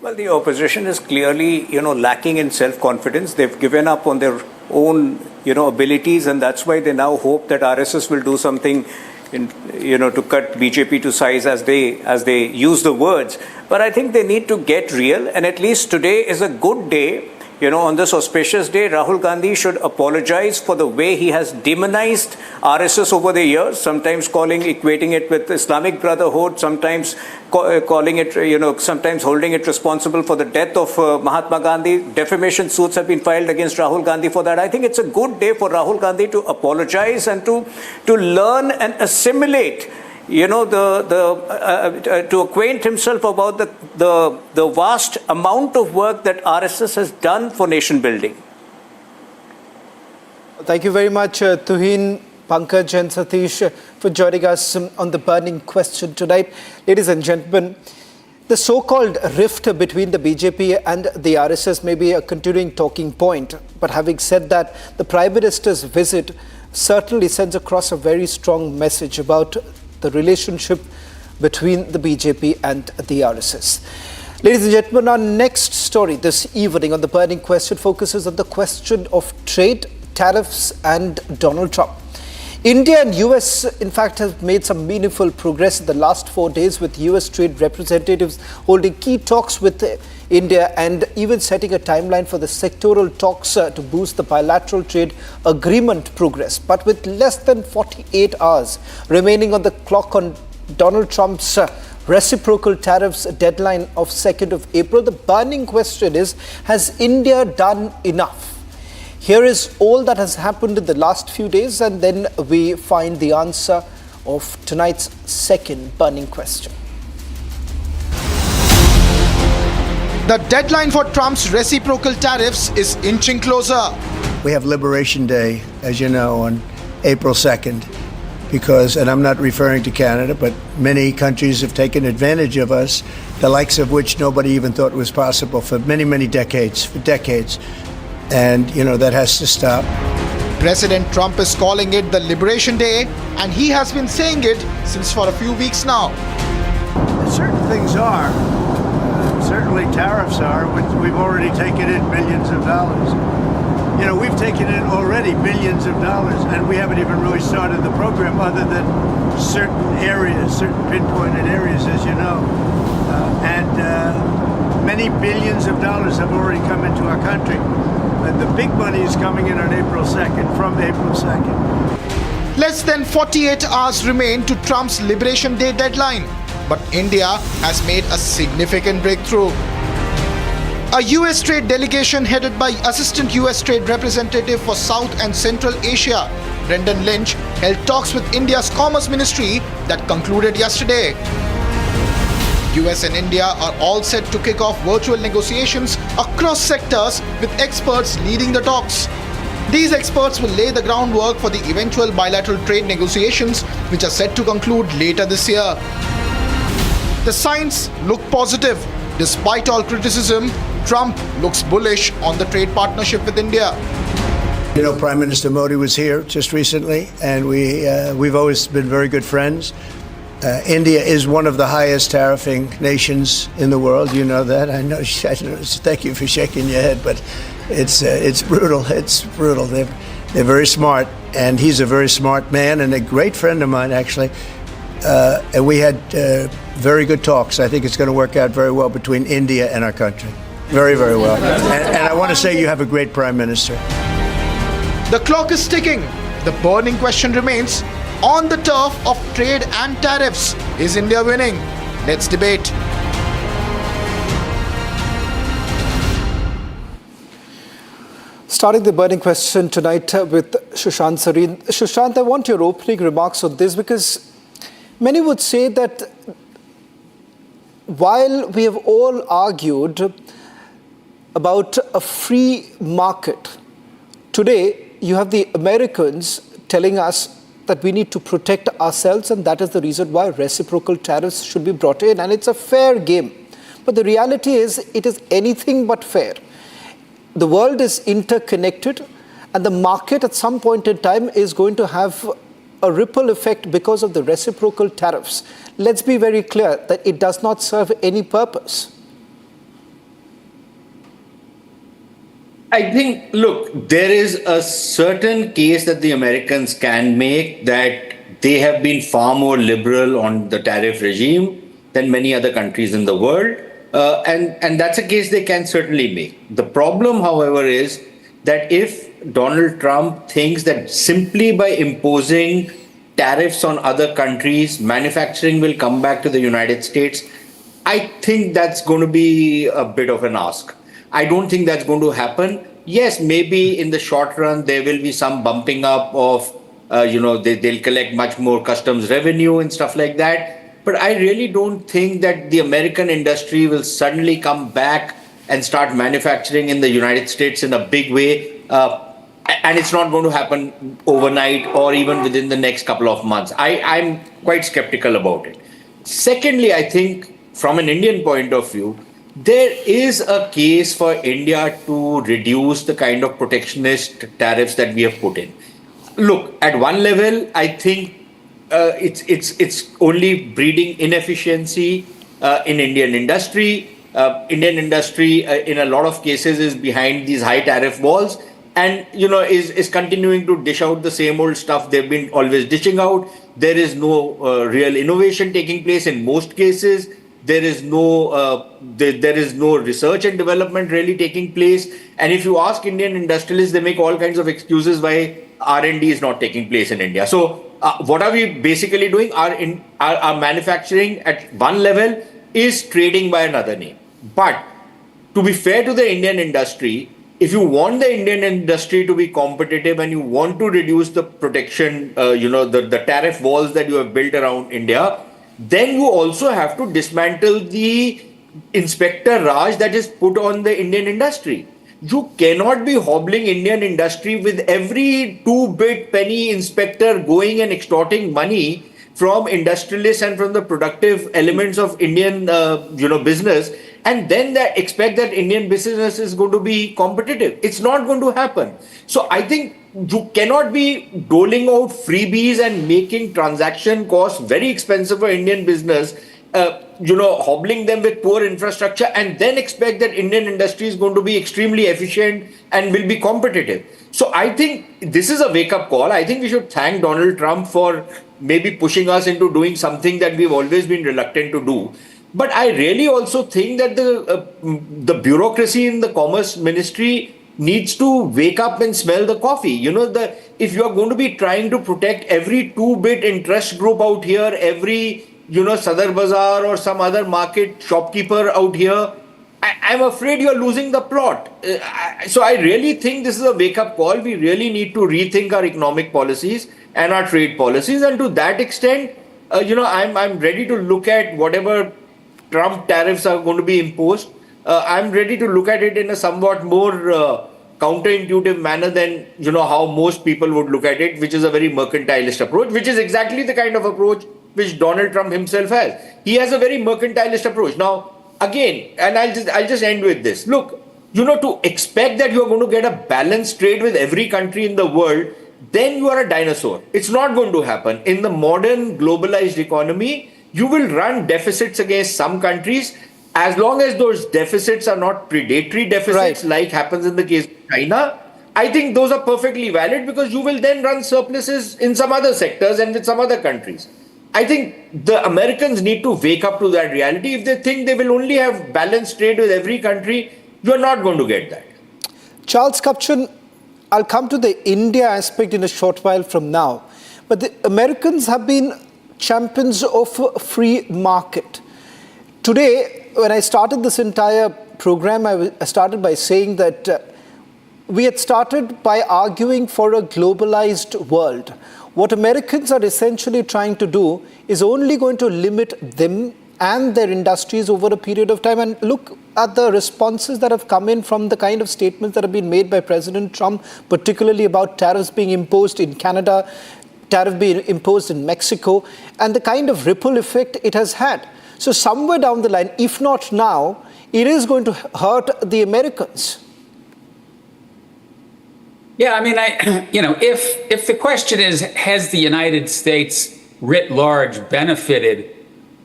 Well, the opposition is clearly, lacking in self-confidence. They've given up on their own, abilities, and that's why they now hope that RSS will do something, to cut BJP to size as they use the words. But I think they need to get real, and at least today is a good day. On this auspicious day, Rahul Gandhi should apologize for the way he has demonized RSS over the years, sometimes equating it with Islamic Brotherhood, sometimes calling it, sometimes holding it responsible for the death of Mahatma Gandhi. Defamation suits have been filed against Rahul Gandhi for that. I think it's a good day for Rahul Gandhi to apologize and to learn and assimilate, to acquaint himself about the vast amount of work that RSS has done for nation building. Thank you very much, Tuhin, Pankaj and Satish, for joining us on the burning question tonight. Ladies and gentlemen, the so-called rift between the BJP and the RSS may be a continuing talking point. But having said that, the Prime Minister's visit certainly sends across a very strong message about the relationship between the BJP and the RSS. Ladies and gentlemen, our next story this evening on the burning question focuses on the question of trade, tariffs and Donald Trump. India and US, in fact, have made some meaningful progress in the last 4 days, with US trade representatives holding key talks with India and even setting a timeline for the sectoral talks to boost the bilateral trade agreement progress. But with less than 48 hours remaining on the clock on Donald Trump's reciprocal tariffs deadline of 2nd of April, the burning question is, has India done enough? Here is all that has happened in the last few days, and then we find the answer of tonight's second burning question. The deadline for Trump's reciprocal tariffs is inching closer. We have Liberation Day, as you know, on April 2nd, because, and I'm not referring to Canada, but many countries have taken advantage of us, the likes of which nobody even thought was possible for many, many decades, And, that has to stop. President Trump is calling it the Liberation Day, and he has been saying it since for a few weeks now. Certain things are. Certainly tariffs are, which we've already taken in billions of dollars. We've taken in already billions of dollars, and we haven't even really started the program other than certain areas, certain pinpointed areas, as you know. Many billions of dollars have already come into our country. And the big money is coming in on April 2nd, from April 2nd. Less than 48 hours remain to Trump's Liberation Day deadline, but India has made a significant breakthrough. A US trade delegation headed by Assistant US Trade Representative for South and Central Asia, Brendan Lynch, held talks with India's Commerce Ministry that concluded yesterday. US and India are all set to kick off virtual negotiations across sectors, with experts leading the talks. These experts will lay the groundwork for the eventual bilateral trade negotiations, which are set to conclude later this year. The signs look positive. Despite all criticism, Trump looks bullish on the trade partnership with India. Prime Minister Modi was here just recently, and we've always been very good friends. India is one of the highest tariffing nations in the world. You know that. I know. Thank you for shaking your head, but it's brutal. It's brutal. They're very smart, and he's a very smart man and a great friend of mine, actually. And we had very good talks. I think it's going to work out very well between India and our country. Very, very well. And I want to say you have a great Prime Minister. The clock is ticking. The burning question remains, on the turf of trade and tariffs, is India winning? Let's debate. Starting the burning question tonight with Sushant Sareen. Sushant, I want your opening remarks on this, because many would say that while we have all argued about a free market, today you have the Americans telling us that we need to protect ourselves, and that is the reason why reciprocal tariffs should be brought in, and it's a fair game. But the reality is, it is anything but fair. The world is interconnected, and the market at some point in time is going to have a ripple effect because of the reciprocal tariffs. Let's be very clear that it does not serve any purpose. I think, look, there is a certain case that the Americans can make that they have been far more liberal on the tariff regime than many other countries in the world. And that's a case they can certainly make. The problem, however, is that if Donald Trump thinks that simply by imposing tariffs on other countries, manufacturing will come back to the United States, I think that's going to be a bit of an ask. I don't think that's going to happen. Yes, maybe in the short run, there will be some bumping up of, they'll collect much more customs revenue and stuff like that. But I really don't think that the American industry will suddenly come back and start manufacturing in the United States in a big way. And it's not going to happen overnight or even within the next couple of months. I'm quite skeptical about it. Secondly, I think from an Indian point of view, there is a case for India to reduce the kind of protectionist tariffs that we have put in. Look, at one level, I think it's only breeding inefficiency in Indian industry. Indian industry, in a lot of cases, is behind these high tariff walls and, is continuing to dish out the same old stuff they've been always dishing out. There is no real innovation taking place in most cases. There is no research and development really taking place. And if you ask Indian industrialists, they make all kinds of excuses why R&D is not taking place in India. So what are we basically doing? Our manufacturing at one level is trading by another name. But to be fair to the Indian industry, if you want the Indian industry to be competitive and you want to reduce the protection, the tariff walls that you have built around India, then you also have to dismantle the inspector Raj that is put on the Indian industry. You cannot be hobbling Indian industry with every 2-bit penny inspector going and extorting money from industrialists and from the productive elements of Indian business, and then expect that Indian business is going to be competitive. It's not going to happen. So I think you cannot be doling out freebies and making transaction costs very expensive for Indian business, hobbling them with poor infrastructure and then expect that Indian industry is going to be extremely efficient and will be competitive. So I think this is a wake-up call. I think we should thank Donald Trump for maybe pushing us into doing something that we've always been reluctant to do. But I really also think that the bureaucracy in the Commerce Ministry needs to wake up and smell the coffee. If you are going to be trying to protect every 2-bit interest group out here, every, Sadar Bazaar or some other market shopkeeper out here, I'm afraid you're losing the plot. So I really think this is a wake-up call. We really need to rethink our economic policies and our trade policies. And to that extent, I'm ready to look at whatever Trump tariffs are going to be imposed. I'm ready to look at it in a somewhat more counterintuitive manner than how most people would look at it, which is a very mercantilist approach, which is exactly the kind of approach which Donald Trump himself has. He has a very mercantilist approach. Now, again, and I'll just end with this. Look, to expect that you are going to get a balanced trade with every country in the world, then you are a dinosaur. It's not going to happen. In the modern globalized economy, you will run deficits against some countries as long as those deficits are not predatory deficits like happens in the case of China. I think those are perfectly valid because you will then run surpluses in some other sectors and with some other countries. I think the Americans need to wake up to that reality. If they think they will only have balanced trade with every country, you are not going to get that. Charles Kupchan, I'll come to the India aspect in a short while from now. But the Americans have been champions of free market. Today, when I started this entire program, I started by saying that we had started by arguing for a globalized world. What Americans are essentially trying to do is only going to limit them and their industries over a period of time. And look at the responses that have come in from the kind of statements that have been made by President Trump, particularly about tariffs being imposed in Canada, tariff being imposed in Mexico, and the kind of ripple effect it has had. So somewhere down the line, if not now, it is going to hurt the Americans. Yeah, I mean, if the question is, has the United States writ large benefited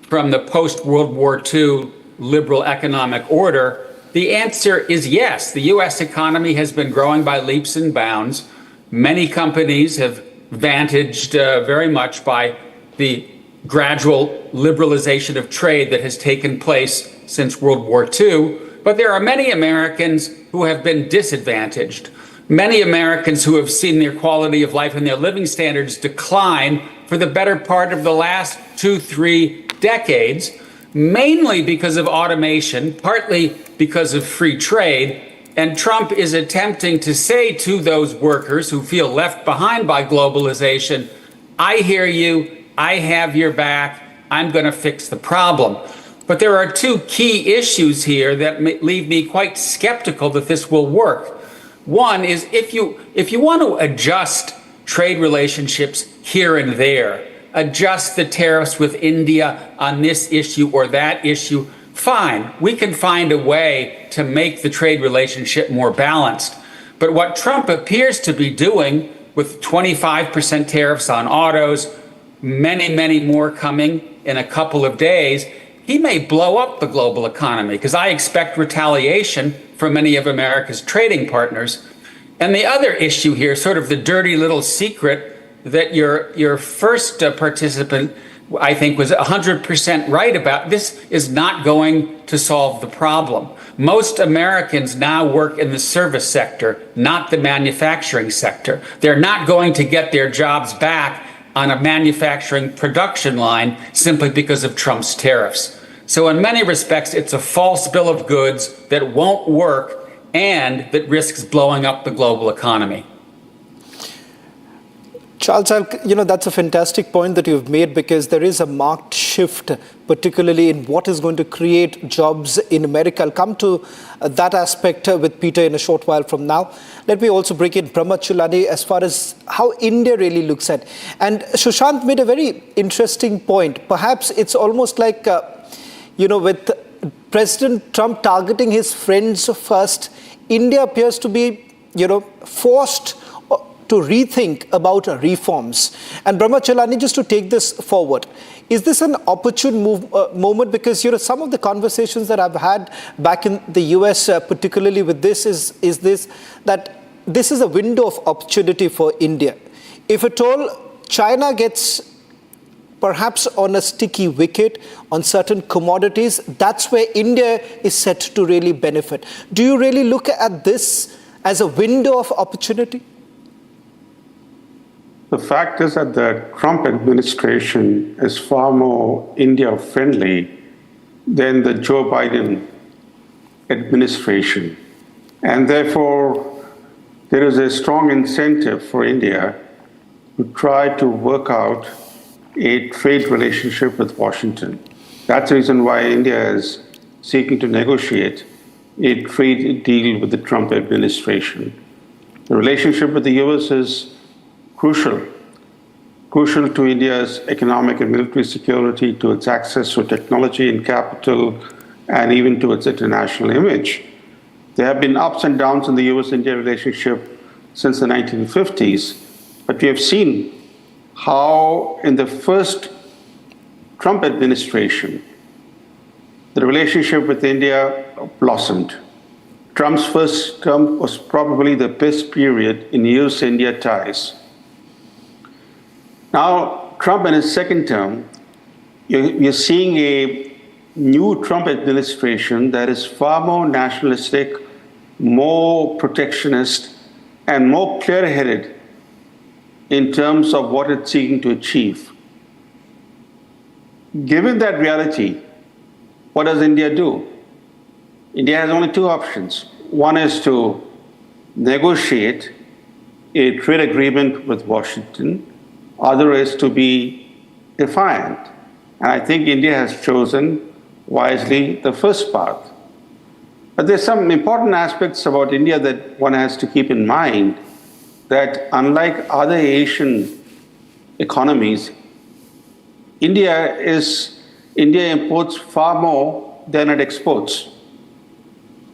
from the post-World War II liberal economic order, the answer is yes. The U.S. economy has been growing by leaps and bounds. Many companies have vantaged very much by the gradual liberalization of trade that has taken place since World War II. But there are many Americans who have been disadvantaged. Many Americans who have seen their quality of life and their living standards decline for the better part of the last 2-3 decades, mainly because of automation, partly because of free trade. And Trump is attempting to say to those workers who feel left behind by globalization, I hear you, I have your back, I'm going to fix the problem. But there are two key issues here that leave me quite skeptical that this will work. One is if you want to adjust trade relationships here and there, adjust the tariffs with India on this issue or that issue, fine. We can find a way to make the trade relationship more balanced. But what Trump appears to be doing with 25% tariffs on autos, many, many more coming in a couple of days, he may blow up the global economy because I expect retaliation from many of America's trading partners. And the other issue here, sort of the dirty little secret that your first participant, I think, was 100% right about, this is not going to solve the problem. Most Americans now work in the service sector, not the manufacturing sector. They're not going to get their jobs back on a manufacturing production line simply because of Trump's tariffs. So in many respects, it's a false bill of goods that won't work and that risks blowing up the global economy. Charles, that's a fantastic point that you've made, because there is a marked shift, particularly in what is going to create jobs in America. I'll come to that aspect with Peter in a short while from now. Let me also bring in Pramod Chulani as far as how India really looks at. And Sushant made a very interesting point. Perhaps it's almost like, with President Trump targeting his friends first, India appears to be, forced to rethink about reforms. And Pramod Chulani, just to take this forward, is this an opportune moment? Because some of the conversations that I've had back in the US, particularly with this, is that this is a window of opportunity for India. If at all China gets perhaps on a sticky wicket on certain commodities, that's where India is set to really benefit. Do you really look at this as a window of opportunity? The fact is that the Trump administration is far more India-friendly than the Joe Biden administration. And therefore, there is a strong incentive for India to try to work out a trade relationship with Washington. That's the reason why India is seeking to negotiate a trade deal with the Trump administration. The relationship with the US is crucial to India's economic and military security, to its access to technology and capital, and even to its international image. There have been ups and downs in the US-India relationship since the 1950s, but we have seen how in the first Trump administration, the relationship with India blossomed. Trump's first term was probably the best period in US-India ties. Now, Trump in his second term, you're seeing a new Trump administration that is far more nationalistic, more protectionist, and more clear-headed in terms of what it's seeking to achieve. Given that reality, what does India do? India has only two options. One is to negotiate a trade agreement with Washington. Other is to be defiant. And I think India has chosen wisely the first path. But there's some important aspects about India that one has to keep in mind, that unlike other Asian economies, India imports far more than it exports.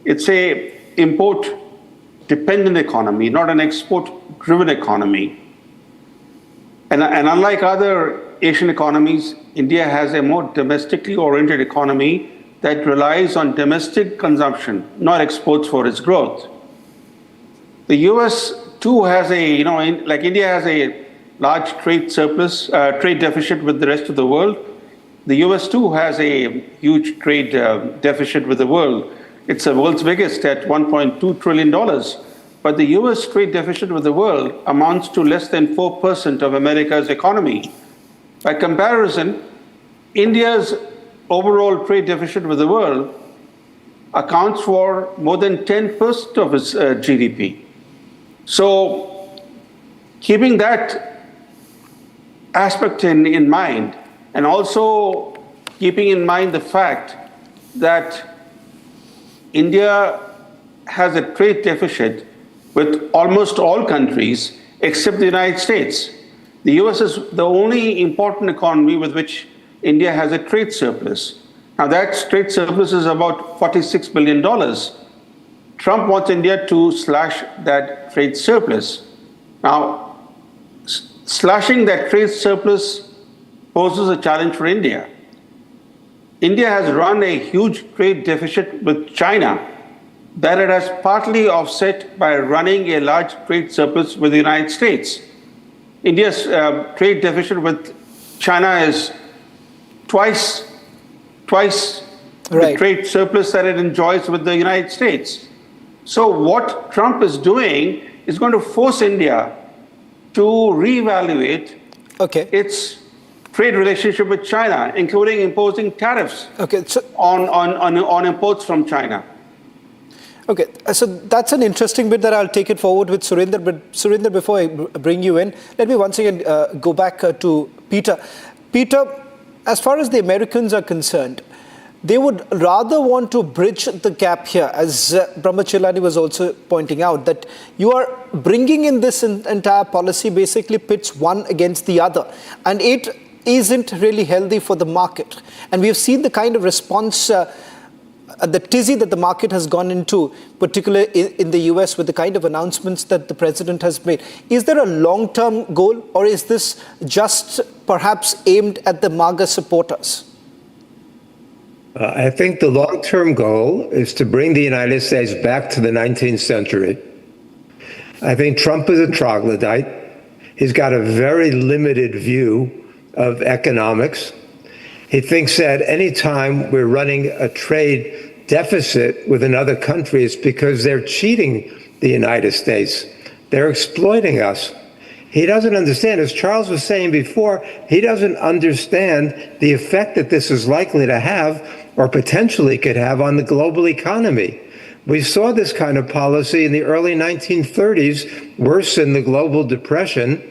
It's an import-dependent economy, not an export-driven economy. And unlike other Asian economies, India has a more domestically oriented economy that relies on domestic consumption, not exports for its growth. The US too has like India has a large trade surplus, trade deficit with the rest of the world. The US too has a huge trade deficit with the world. It's the world's biggest at $1.2 trillion. But the US trade deficit with the world amounts to less than 4% of America's economy. By comparison, India's overall trade deficit with the world accounts for more than 10% of its GDP. So, keeping that aspect in mind, and also keeping in mind the fact that India has a trade deficit with almost all countries except the United States. The US is the only important economy with which India has a trade surplus. Now that trade surplus is about $46 billion. Trump wants India to slash that trade surplus. Now, slashing that trade surplus poses a challenge for India. India has run a huge trade deficit with China that it has partly offset by running a large trade surplus with the United States. India's trade deficit with China is twice the trade surplus that it enjoys with the United States. So what Trump is doing is going to force India to reevaluate its trade relationship with China, including imposing tariffs on imports from China. Okay, so that's an interesting bit that I'll take it forward with Surinder. But Surinder, before I bring you in, let me once again go back to Peter. Peter, as far as the Americans are concerned, they would rather want to bridge the gap here, as Brahmachelani was also pointing out, that you are bringing in this entire policy basically pits one against the other. And it isn't really healthy for the market. And we have seen the kind of response, the tizzy that the market has gone into, particularly in the US, with the kind of announcements that the president has made. Is there a long-term goal, or is this just perhaps aimed at the MAGA supporters? I think the long-term goal is to bring the United States back to the 19th century. I think Trump is a troglodyte. He's got a very limited view of economics. He thinks that any time we're running a trade deficit with another country, it's because they're cheating the United States. They're exploiting us. He doesn't understand, as Charles was saying before, he doesn't understand the effect that this is likely to have or potentially could have on the global economy. We saw this kind of policy in the early 1930s, worse than the global depression.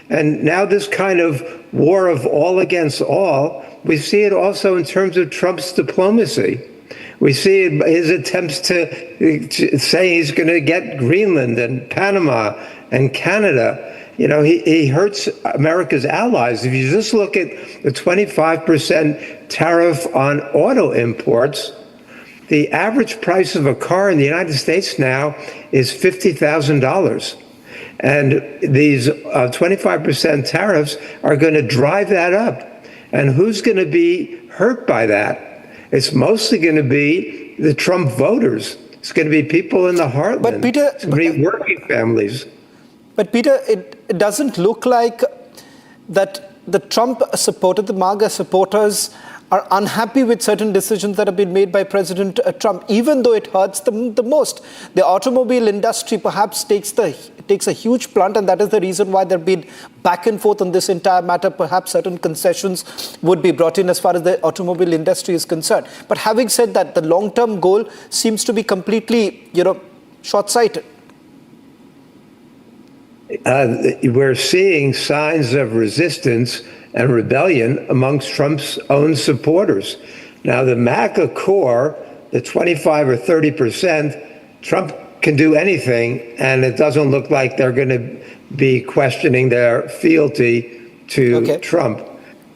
And now this kind of war of all against all, we see it also in terms of Trump's diplomacy. We see his attempts to say he's going to get Greenland and Panama and Canada. You know, he hurts America's allies. If you just look at the 25% tariff on auto imports, the average price of a car in the United States now is $50,000. And these 25% tariffs are going to drive that up. And who's going to be hurt by that? It's mostly going to be the Trump voters. It's going to be people in the heartland. But Peter, it's going to be working families. But Peter, it doesn't look like that the Trump supporter, the MAGA supporters, are unhappy with certain decisions that have been made by President Trump, even though it hurts them the most. The automobile industry perhaps takes a huge blunt, and that is the reason why there have been back and forth on this entire matter. Perhaps certain concessions would be brought in as far as the automobile industry is concerned. But having said that, the long-term goal seems to be completely, short-sighted. We're seeing signs of resistance and rebellion amongst Trump's own supporters. Now, the MAGA core, the 25 or 30%, Trump can do anything, and it doesn't look like they're going to be questioning their fealty to Trump.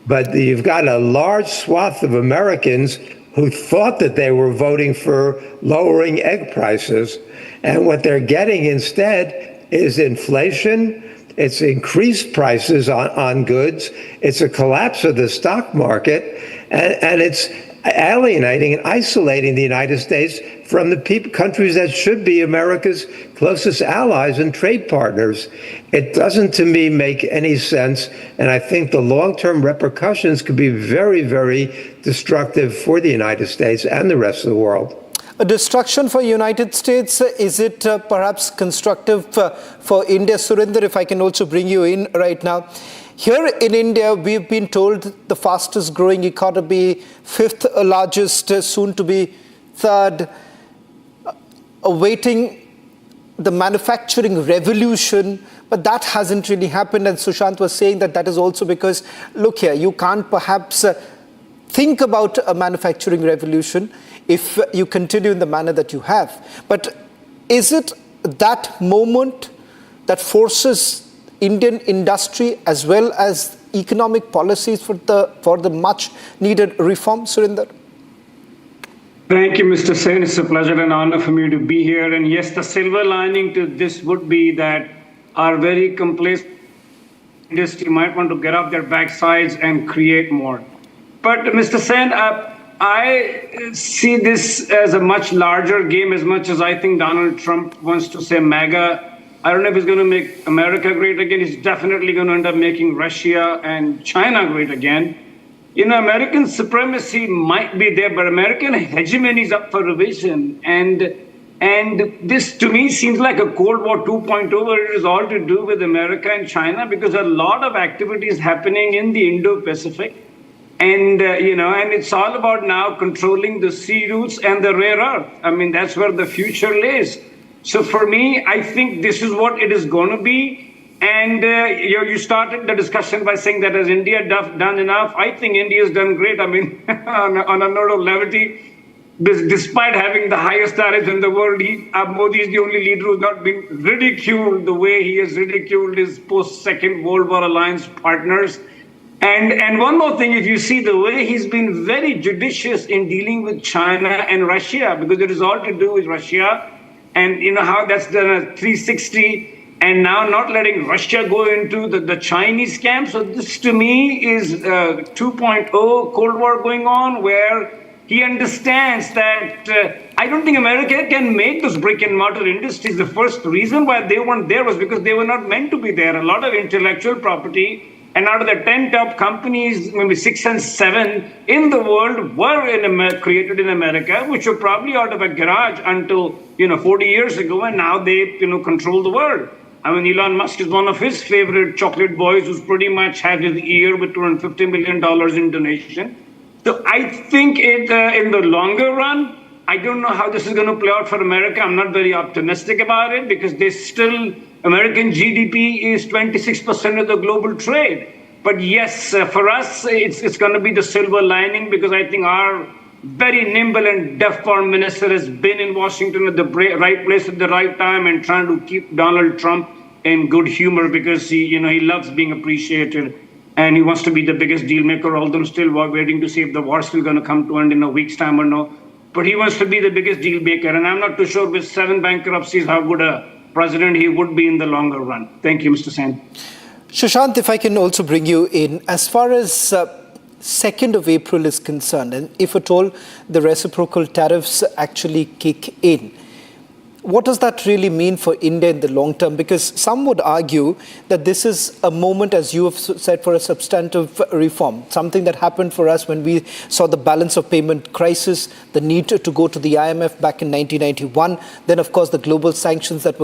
But you've got a large swath of Americans who thought that they were voting for lowering egg prices, and what they're getting instead is inflation. It's increased prices on goods. It's a collapse of the stock market, and it's alienating and isolating the United States from the countries that should be America's closest allies and trade partners. It doesn't, to me, make any sense. And I think the long-term repercussions could be very, very destructive for the United States and the rest of the world. A destruction for United States, is it perhaps constructive for India? Surinder, if I can also bring you in right now. Here in India, we've been told the fastest growing economy, fifth largest, soon to be third, awaiting the manufacturing revolution, but that hasn't really happened. And Sushant was saying that that is also because, look here, you can't perhaps think about a manufacturing revolution if you continue in the manner that you have. But is it that moment that forces Indian industry as well as economic policies for the much needed reform? Surinder? Thank you, Mr. Sen. It's a pleasure and honor for me to be here. And yes, the silver lining to this would be that our very complacent industry might want to get off their backsides and create more. But Mr. Sen, I see this as a much larger game, as much as I think Donald Trump wants to say MAGA. I don't know if he's going to make America great again. He's definitely going to end up making Russia and China great again. You know, American supremacy might be there, but American hegemony is up for revision. And this, to me, seems like a Cold War 2.0, where it is all to do with America and China, because a lot of activity is happening in the Indo-Pacific. And, and it's all about now controlling the sea routes and the rare earth. I mean, that's where the future lays. So for me, I think this is what it is going to be. And you started the discussion by saying that has India done enough? I think India has done great. I mean, on a note of levity, despite having the highest tariffs in the world, Modi is the only leader who's not been ridiculed the way he has ridiculed his post-Second World War alliance partners. And one more thing, if you see the way he's been very judicious in dealing with China and Russia, because it is all to do with Russia. And you know how that's done a 360, and now not letting Russia go into the Chinese camp. So this to me is 2.0 Cold War going on, where he understands that I don't think America can make those brick and mortar industries. The first reason why they weren't there was because they were not meant to be there. A lot of intellectual property, and out of the 10 top companies, maybe 6 and 7 in the world were created in America, which were probably out of a garage until 40 years ago, and now they control the world. I mean, Elon Musk is one of his favorite chocolate boys, who's pretty much had his ear with $250 million in donation. So I think in the longer run, I don't know how this is going to play out for America. I'm not very optimistic about it, because American GDP is 26% of the global trade. But yes, for us, it's going to be the silver lining, because I think our very nimble and deft foreign minister has been in Washington at the right place at the right time and trying to keep Donald Trump in good humor, because he loves being appreciated and he wants to be the biggest deal maker, although I'm still waiting to see if the war's still going to come to an end in a week's time or no. But he wants to be the biggest deal maker, and I'm not too sure with 7 bankruptcies how good a president he would be in the longer run. Thank you, Mr. Sen. Sushant, if I can also bring you in, as far as 2nd of April is concerned, and if at all the reciprocal tariffs actually kick in, what does that really mean for India in the long term? Because some would argue that this is a moment, as you have said, for a substantive reform, something that happened for us when we saw the balance of payment crisis, the need to go to the IMF back in 1991, then of course the global sanctions that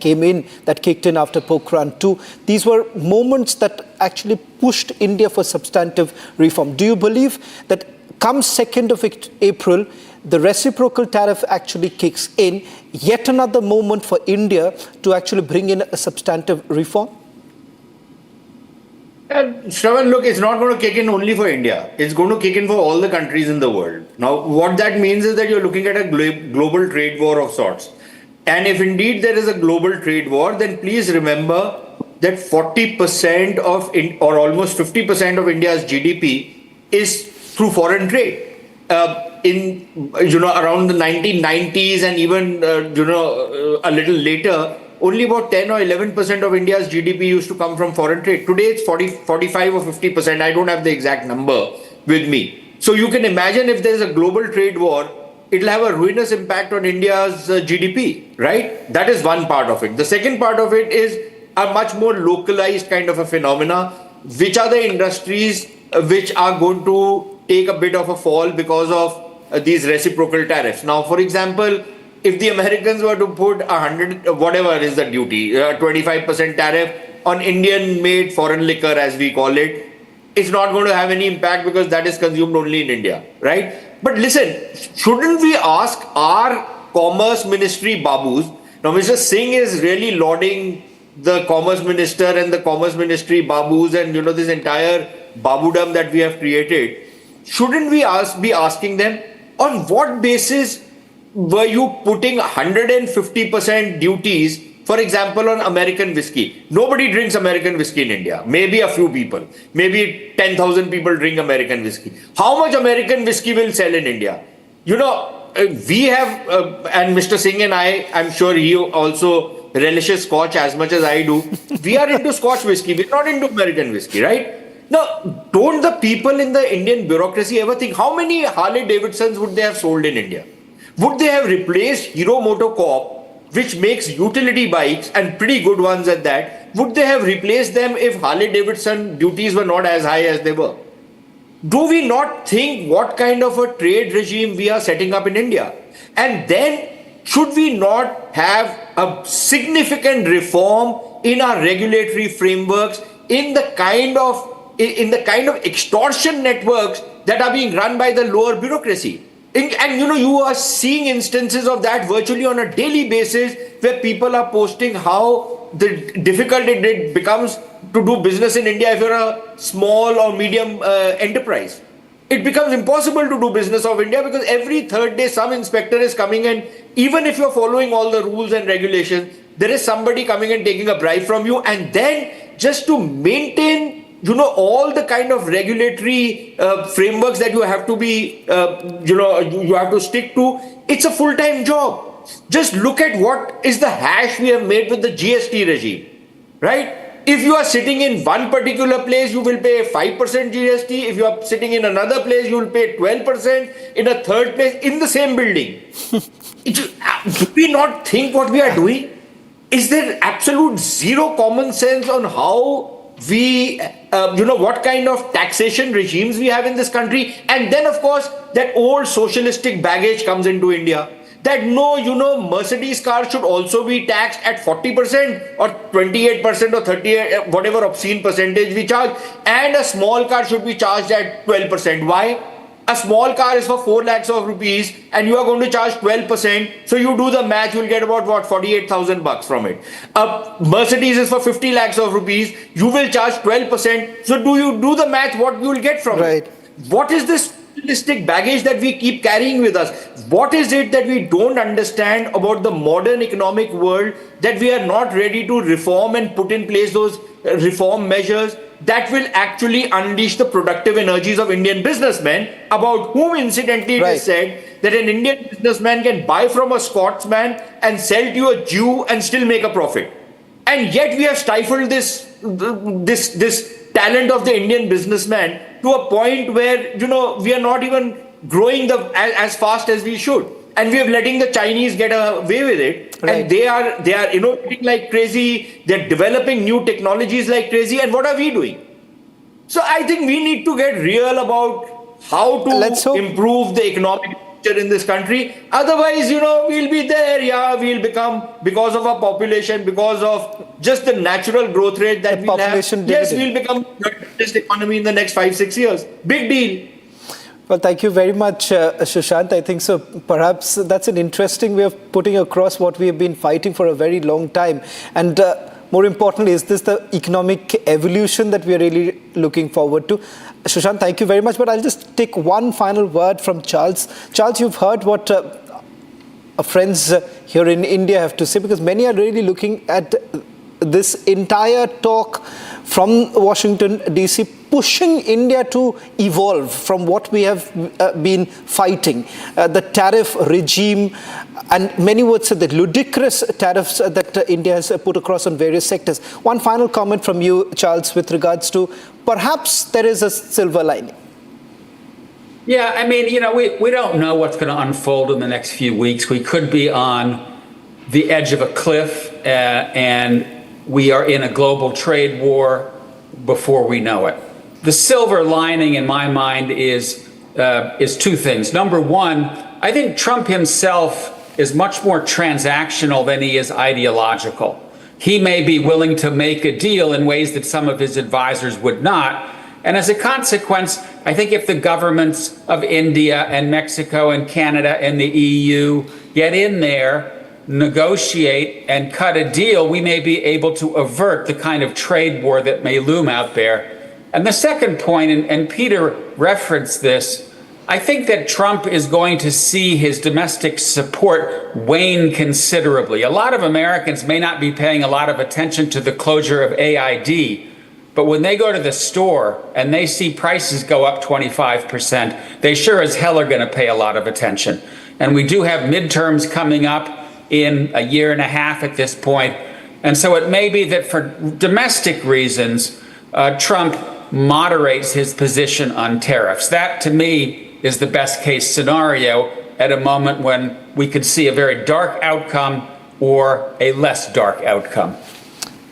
kicked in after Pokhran 2. These were moments that actually pushed India for substantive reform. Do you believe that come 2nd of April, the reciprocal tariff actually kicks in, yet another moment for India to actually bring in a substantive reform? Shravan, look, it's not going to kick in only for India. It's going to kick in for all the countries in the world. Now, what that means is that you're looking at a global trade war of sorts. And if indeed there is a global trade war, then please remember that 40% or almost 50% of India's GDP is through foreign trade. Around the 1990s and even a little later, only about 10 or 11% of India's GDP used to come from foreign trade. Today it's 45 or 50%. I don't have the exact number with me. So you can imagine if there's a global trade war, it'll have a ruinous impact on India's GDP, right? That is one part of it. The second part of it is a much more localized kind of a phenomena. Which are the industries which are going to take a bit of a fall because of these reciprocal tariffs? Now, for example, if the Americans were to put 100, whatever is the duty, 25% tariff on Indian-made foreign liquor, as we call it, it's not going to have any impact because that is consumed only in India, right? But listen, shouldn't we ask our Commerce Ministry babus? Now, Mr. Singh is really lauding the Commerce Minister and the Commerce Ministry babus and, this entire babudam that we have created. Shouldn't we be asking them, on what basis were you putting 150% duties, for example, on American whiskey? Nobody drinks American whiskey in India. Maybe a few people. Maybe 10,000 people drink American whiskey. How much American whiskey will sell in India? We have, and Mr. Singh and I'm sure he also relishes Scotch as much as I do. We are into Scotch whiskey. We're not into American whiskey, right? Now, don't the people in the Indian bureaucracy ever think how many Harley Davidsons would they have sold in India? Would they have replaced Hero MotoCorp, which makes utility bikes and pretty good ones at that? Would they have replaced them if Harley Davidson duties were not as high as they were? Do we not think what kind of a trade regime we are setting up in India? And then should we not have a significant reform in our regulatory frameworks, in the kind of extortion networks that are being run by the lower bureaucracy? And you are seeing instances of that virtually on a daily basis, where people are posting how difficult it becomes to do business in India if you're a small or medium enterprise. It becomes impossible to do business of India because every third day some inspector is coming, and even if you're following all the rules and regulations, there is somebody coming and taking a bribe from you. And then just to maintain all the kind of regulatory frameworks that you have to be, you have to stick to, it's a full-time job. Just look at what is the hash we have made with the GST regime, right? If you are sitting in one particular place, you will pay 5% GST. If you are sitting in another place, you will pay 12%. In a third place, in the same building. Do we not think what we are doing? Is there absolute zero common sense on how we, what kind of taxation regimes we have in this country? And then, of course, that old socialistic baggage comes into India. That Mercedes cars should also be taxed at 40% or 28% or 38%, whatever obscene percentage we charge. And a small car should be charged at 12%. Why? A small car is for 4 lakhs of rupees and you are going to charge 12%. So you do the math, you'll get about 48,000 bucks from it. A Mercedes is for 50 lakhs of rupees. You will charge 12%. So do you do the math, what you will get from it? What is this baggage that we keep carrying with us? What is it that we don't understand about the modern economic world that we are not ready to reform and put in place those reform measures that will actually unleash the productive energies of Indian businessmen, about whom incidentally it is said that an Indian businessman can buy from a Scotsman and sell to a Jew and still make a profit. And yet we have stifled this talent of the Indian businessman to a point where, we are not even growing as fast as we should. And we are letting the Chinese get away with it. And they are innovating like crazy. They're developing new technologies like crazy. And what are we doing? So I think we need to get real about how to improve the economic picture in this country. Otherwise, we'll be there. We'll become, because of our population, because of just the natural growth rate that we'll have. Yes, we'll become the largest economy in the next 5-6 years. Big deal. Well, thank you very much, Sushant. I think so. Perhaps that's an interesting way of putting across what we have been fighting for a very long time. And more importantly, is this the economic evolution that we are really looking forward to? Sushant, thank you very much. But I'll just take one final word from Charles. Charles, you've heard what our friends here in India have to say, because many are really looking at this entire talk from Washington, D.C., pushing India to evolve from what we have been fighting. The tariff regime, and many would say the ludicrous tariffs that India has put across on various sectors. One final comment from you, Charles, with regards to perhaps there is a silver lining. Yeah, I mean, we don't know what's going to unfold in the next few weeks. We could be on the edge of a cliff, and we are in a global trade war before we know it. The silver lining in my mind is two things. Number one, I think Trump himself is much more transactional than he is ideological. He may be willing to make a deal in ways that some of his advisors would not. And as a consequence, I think if the governments of India and Mexico and Canada and the EU get in there, negotiate and cut a deal, we may be able to avert the kind of trade war that may loom out there. And the second point, and Peter referenced this, I think that Trump is going to see his domestic support wane considerably. A lot of Americans may not be paying a lot of attention to the closure of AID, but when they go to the store and they see prices go up 25%, they sure as hell are going to pay a lot of attention. And we do have midterms coming up in a year and a half at this point. And so it may be that for domestic reasons, Trump moderates his position on tariffs. That, to me, is the best case scenario at a moment when we could see a very dark outcome or a less dark outcome.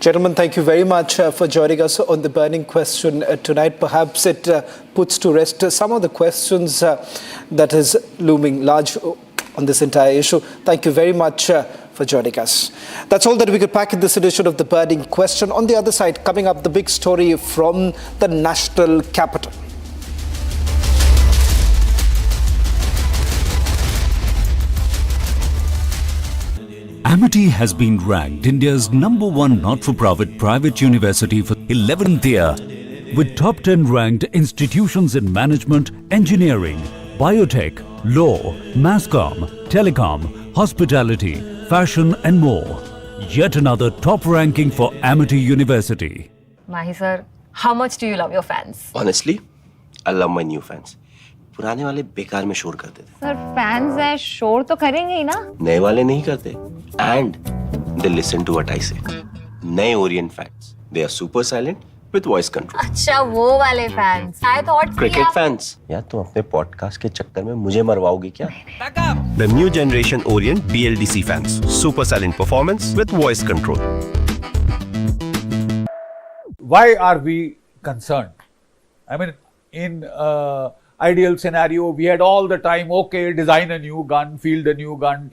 Gentlemen, thank you very much for joining us on the burning question tonight. Perhaps it puts to rest some of the questions that is looming large on this entire issue. Thank you very much for joining us. That's all that we could pack in this edition of The Burning Question. On the other side, coming up, the big story from the national capital. Amity has been ranked India's #1 not-for-profit private university for 11th year, with top 10 ranked institutions in management, engineering, biotech, law, masscom, telecom, hospitality, fashion and more. Yet another top ranking for Amity University. Mahi sir, how much do you love your fans? Honestly, I love my new fans. पुराने वाले बेकार में शोर करते थे. Sir fans हैं, शोर तो करेंगे ही ना. नए वाले नहीं करते. And they listen to what I say. नए Orient fans. They are super silent with voice control. अच्छा वो वाले fans. I thought Cricket fans. यार तुम अपने podcast के चक्कर में मुझे मरवाओगे क्या? The new generation Orient BLDC fans. Super silent performance with voice control. Why are we concerned? I mean, in ideal scenario, we had all the time, okay, design a new gun, field a new gun,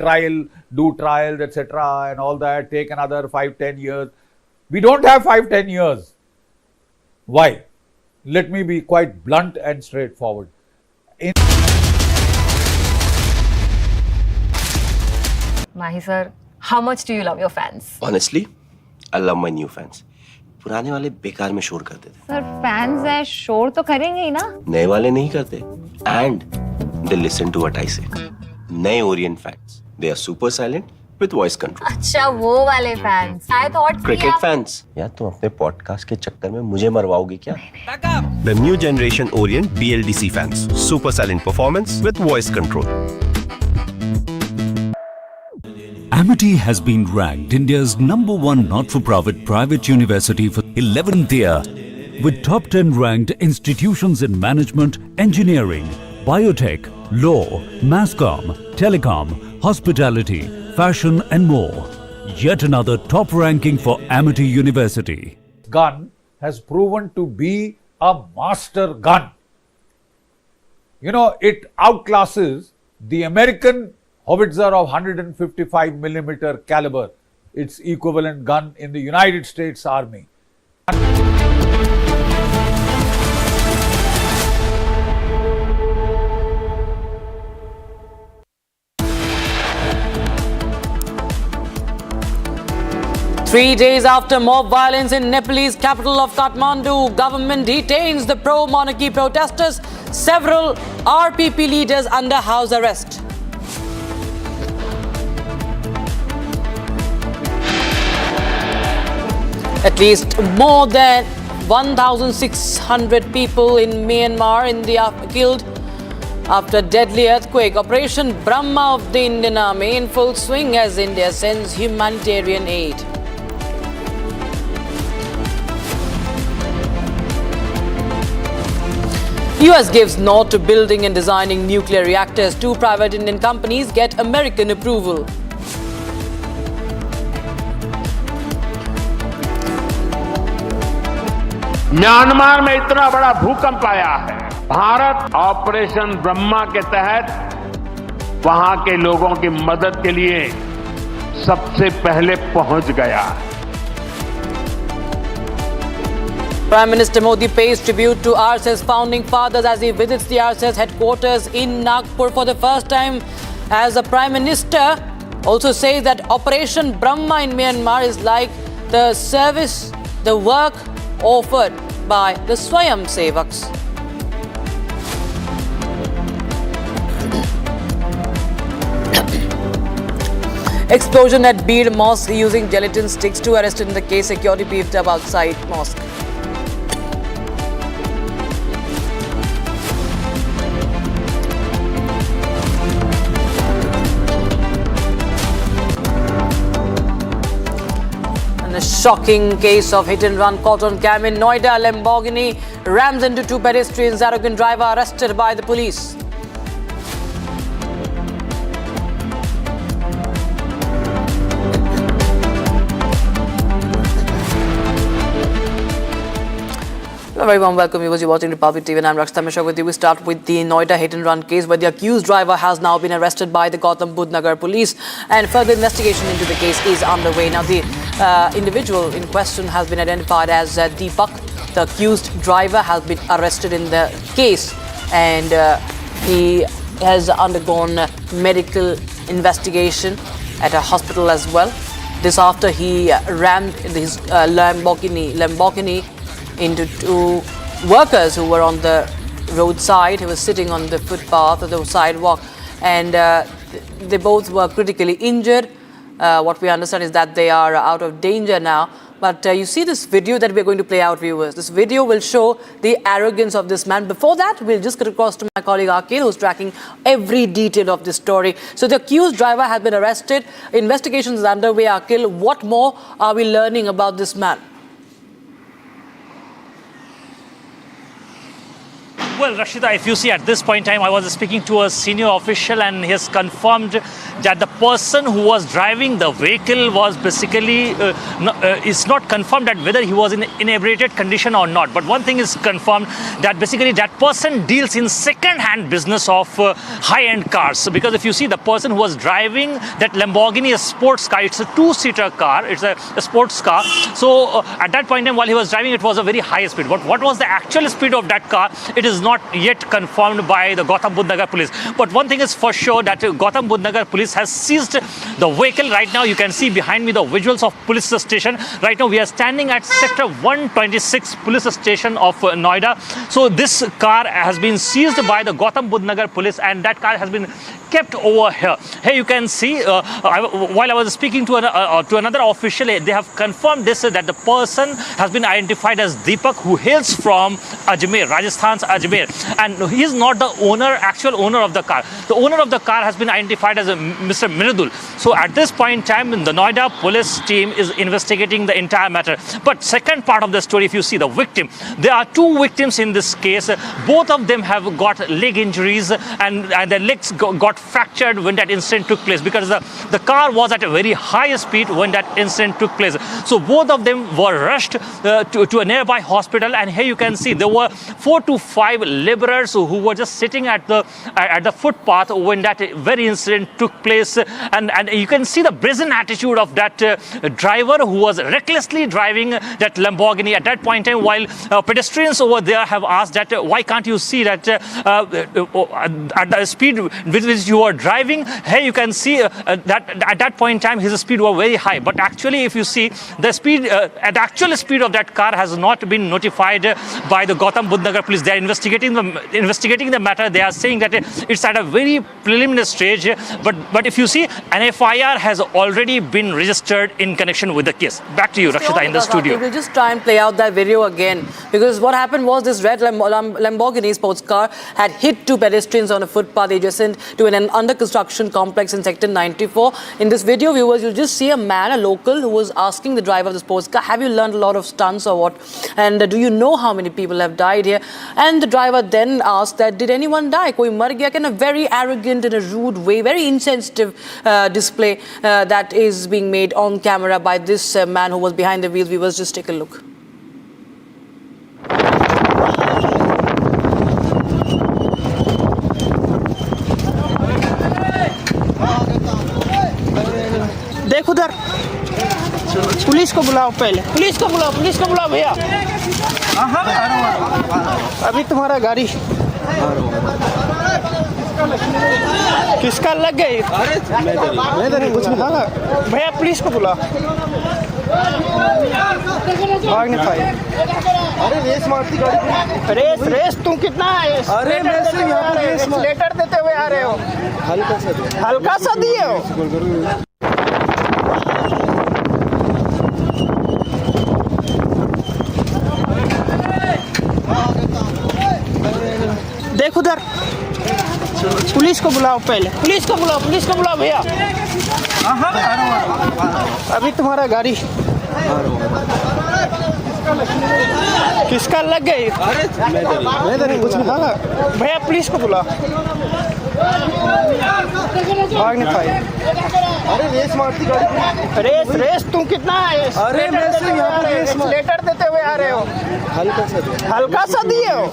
do trials, etc. and all that, take another 5-10 years. We don't have 5-10 years. Why? Let me be quite blunt and straightforward. Mahi sir, how much do you love your fans? Honestly, I love my new fans. पुराने वाले बेकार में शोर करते थे. Sir fans हैं, शोर तो करेंगे ही ना. नए वाले नहीं करते. And they listen to what I say. नए Orient fans. They are super silent with voice control. अच्छा वो वाले fans. I thought Cricket fans. यार तुम अपने podcast के चक्कर में मुझे मरवाओगे क्या? The new generation Orient BLDC fans. Super silent performance with voice control. Amity has been ranked India's #1 not-for-profit private university for 11th year, with top 10 ranked institutions in management, engineering, biotech, law, masscom, telecom, hospitality, fashion and more. Yet another top ranking for Amity University. Gun has proven to be a master gun. You know, it outclasses the American howitzer of 155 millimeter caliber, its equivalent gun in the United States Army. Three days after mob violence in Nepalese capital of Kathmandu, government detains the pro-monarchy protesters, several RPP leaders under house arrest. At least more than 1,600 people in Myanmar killed after deadly earthquake. Operation Brahma of the Indian Army in full swing as India sends humanitarian aid. US gives nod to building and designing nuclear reactors. 2 private Indian companies get American approval. Myanmar में इतना बड़ा भूकंप आया है, Bharat operation Brahma के तहत वहां के लोगों की मदद के लिए सबसे पहले पहुंच गया। Prime Minister Modi pays tribute to RSS founding fathers as he visits the RSS headquarters in Nagpur for the first time as a Prime Minister. Also says that Operation Brahma in Myanmar is like the service, the work offered by the Swayam Sevaks. Explosion at Bihar Mosque using gelatin sticks. 2 arrested in the case. Security beefed up outside mosque. And a shocking case of hit and run caught on cam in Noida. Lamborghini rams into 2 pedestrians. Arrogant driver arrested by the police. A very warm welcome, viewers. You're watching Republic TV and I'm Rakshita Mishra with you. We start with the Noida hit-and-run case where the accused driver has now been arrested by the Gautam Budh Nagar police and further investigation into the case is underway. Now, the individual in question has been identified as Deepak. The accused driver has been arrested in the case and he has undergone medical investigation at a hospital as well. This after he rammed his Lamborghini into 2 workers who were on the roadside. He was sitting on the footpath or the sidewalk and they both were critically injured. What we understand is that they are out of danger now. But you see this video that we're going to play out, viewers. This video will show the arrogance of this man. Before that, we'll just get across to my colleague Akil, who's tracking every detail of this story. So the accused driver has been arrested. Investigations is underway. Akil, what more are we learning about this man? Well, Rashida, if you see at this point in time, I was speaking to a senior official and he has confirmed that the person who was driving the vehicle was basically, it's not confirmed that whether he was in inebriated condition or not. But one thing is confirmed that basically that person deals in second-hand business of high-end cars. So because if you see the person who was driving that Lamborghini sports car, it's a 2-seater car, it's a sports car. So at that point in time, while he was driving, it was a very high speed. But what was the actual speed of that car? It is not yet confirmed by the Gautam Budh Nagar police. But one thing is for sure that Gautam Budh Nagar police has seized the vehicle. Right now you can see behind me the visuals of police station. Right now we are standing at sector 126 police station of Noida. So this car has been seized by the Gautam Budh Nagar police and that car has been kept over here. Here you can see, while I was speaking to another official, they have confirmed this, that the person has been identified as Deepak, who hails from Ajmer, Rajasthan's Ajmer. And he is not the owner, actual owner of the car. The owner of the car has been identified as Mr. Mirdul. So at this point in time, the Noida police team is investigating the entire matter. But second part of the story, if you see the victim, there are 2 victims in this case. Both of them have got leg injuries and their legs got fractured when that incident took place because the car was at a very high speed when that incident took place. So both of them were rushed to a nearby hospital, and here you can see there were 4 to 5 laborers who were just sitting at the footpath when that very incident took place, and you can see the brazen attitude of that driver who was recklessly driving that Lamborghini at that point in time, while pedestrians over there have asked that why can't you see that at the speed with which you are driving. Here you can see that at that point in time his speed was very high, but actually if you see the speed, the actual speed of that car has not been notified by the Gautam Budh Nagar police. They are investigating the matter. They are saying that it's at a very preliminary stage, but if you see, an FIR has already been registered in connection with the case. Back to you, Rakshita, in the studio. We'll just try and play out that video again, because what happened was this red Lamborghini sports car had hit 2 pedestrians on a footpath adjacent to an under construction complex in sector 94. In this video, viewers, you'll just see a man, a local, who was asking the driver of the sports car, have you learned a lot of stunts or what? And do you know how many people have died here? And the driver driver then asked that, did anyone die? Koi mar gaya? In a very arrogant and a rude way, very insensitive display that is being made on camera by this man who was behind the wheel. Viewers, just take a look. देख उधर, police को बुलाओ पहले, police को बुलाओ भैया। अभी तुम्हारा गाड़ी किसका लग गई? कुछ भैया, पुलिस को बुलाओ। भाग नहीं पाई। अरे रेस मारती गाड़ी। रेस तुम कितना है? अरे लेटर देते हुए आ रहे हो। हल्का सा दिए हो। देख उधर, पुलिस को बुलाओ पहले, पुलिस को बुलाओ भैया। अभी तुम्हारा गाड़ी किसका लग गई? कुछ भैया, पुलिस को बुलाओ। भाग नहीं पाई। अरे रेस मारती गाड़ी। रेस तुम कितना है? अरे लेटर देते हुए आ रहे हो। हल्का सा दिए हो।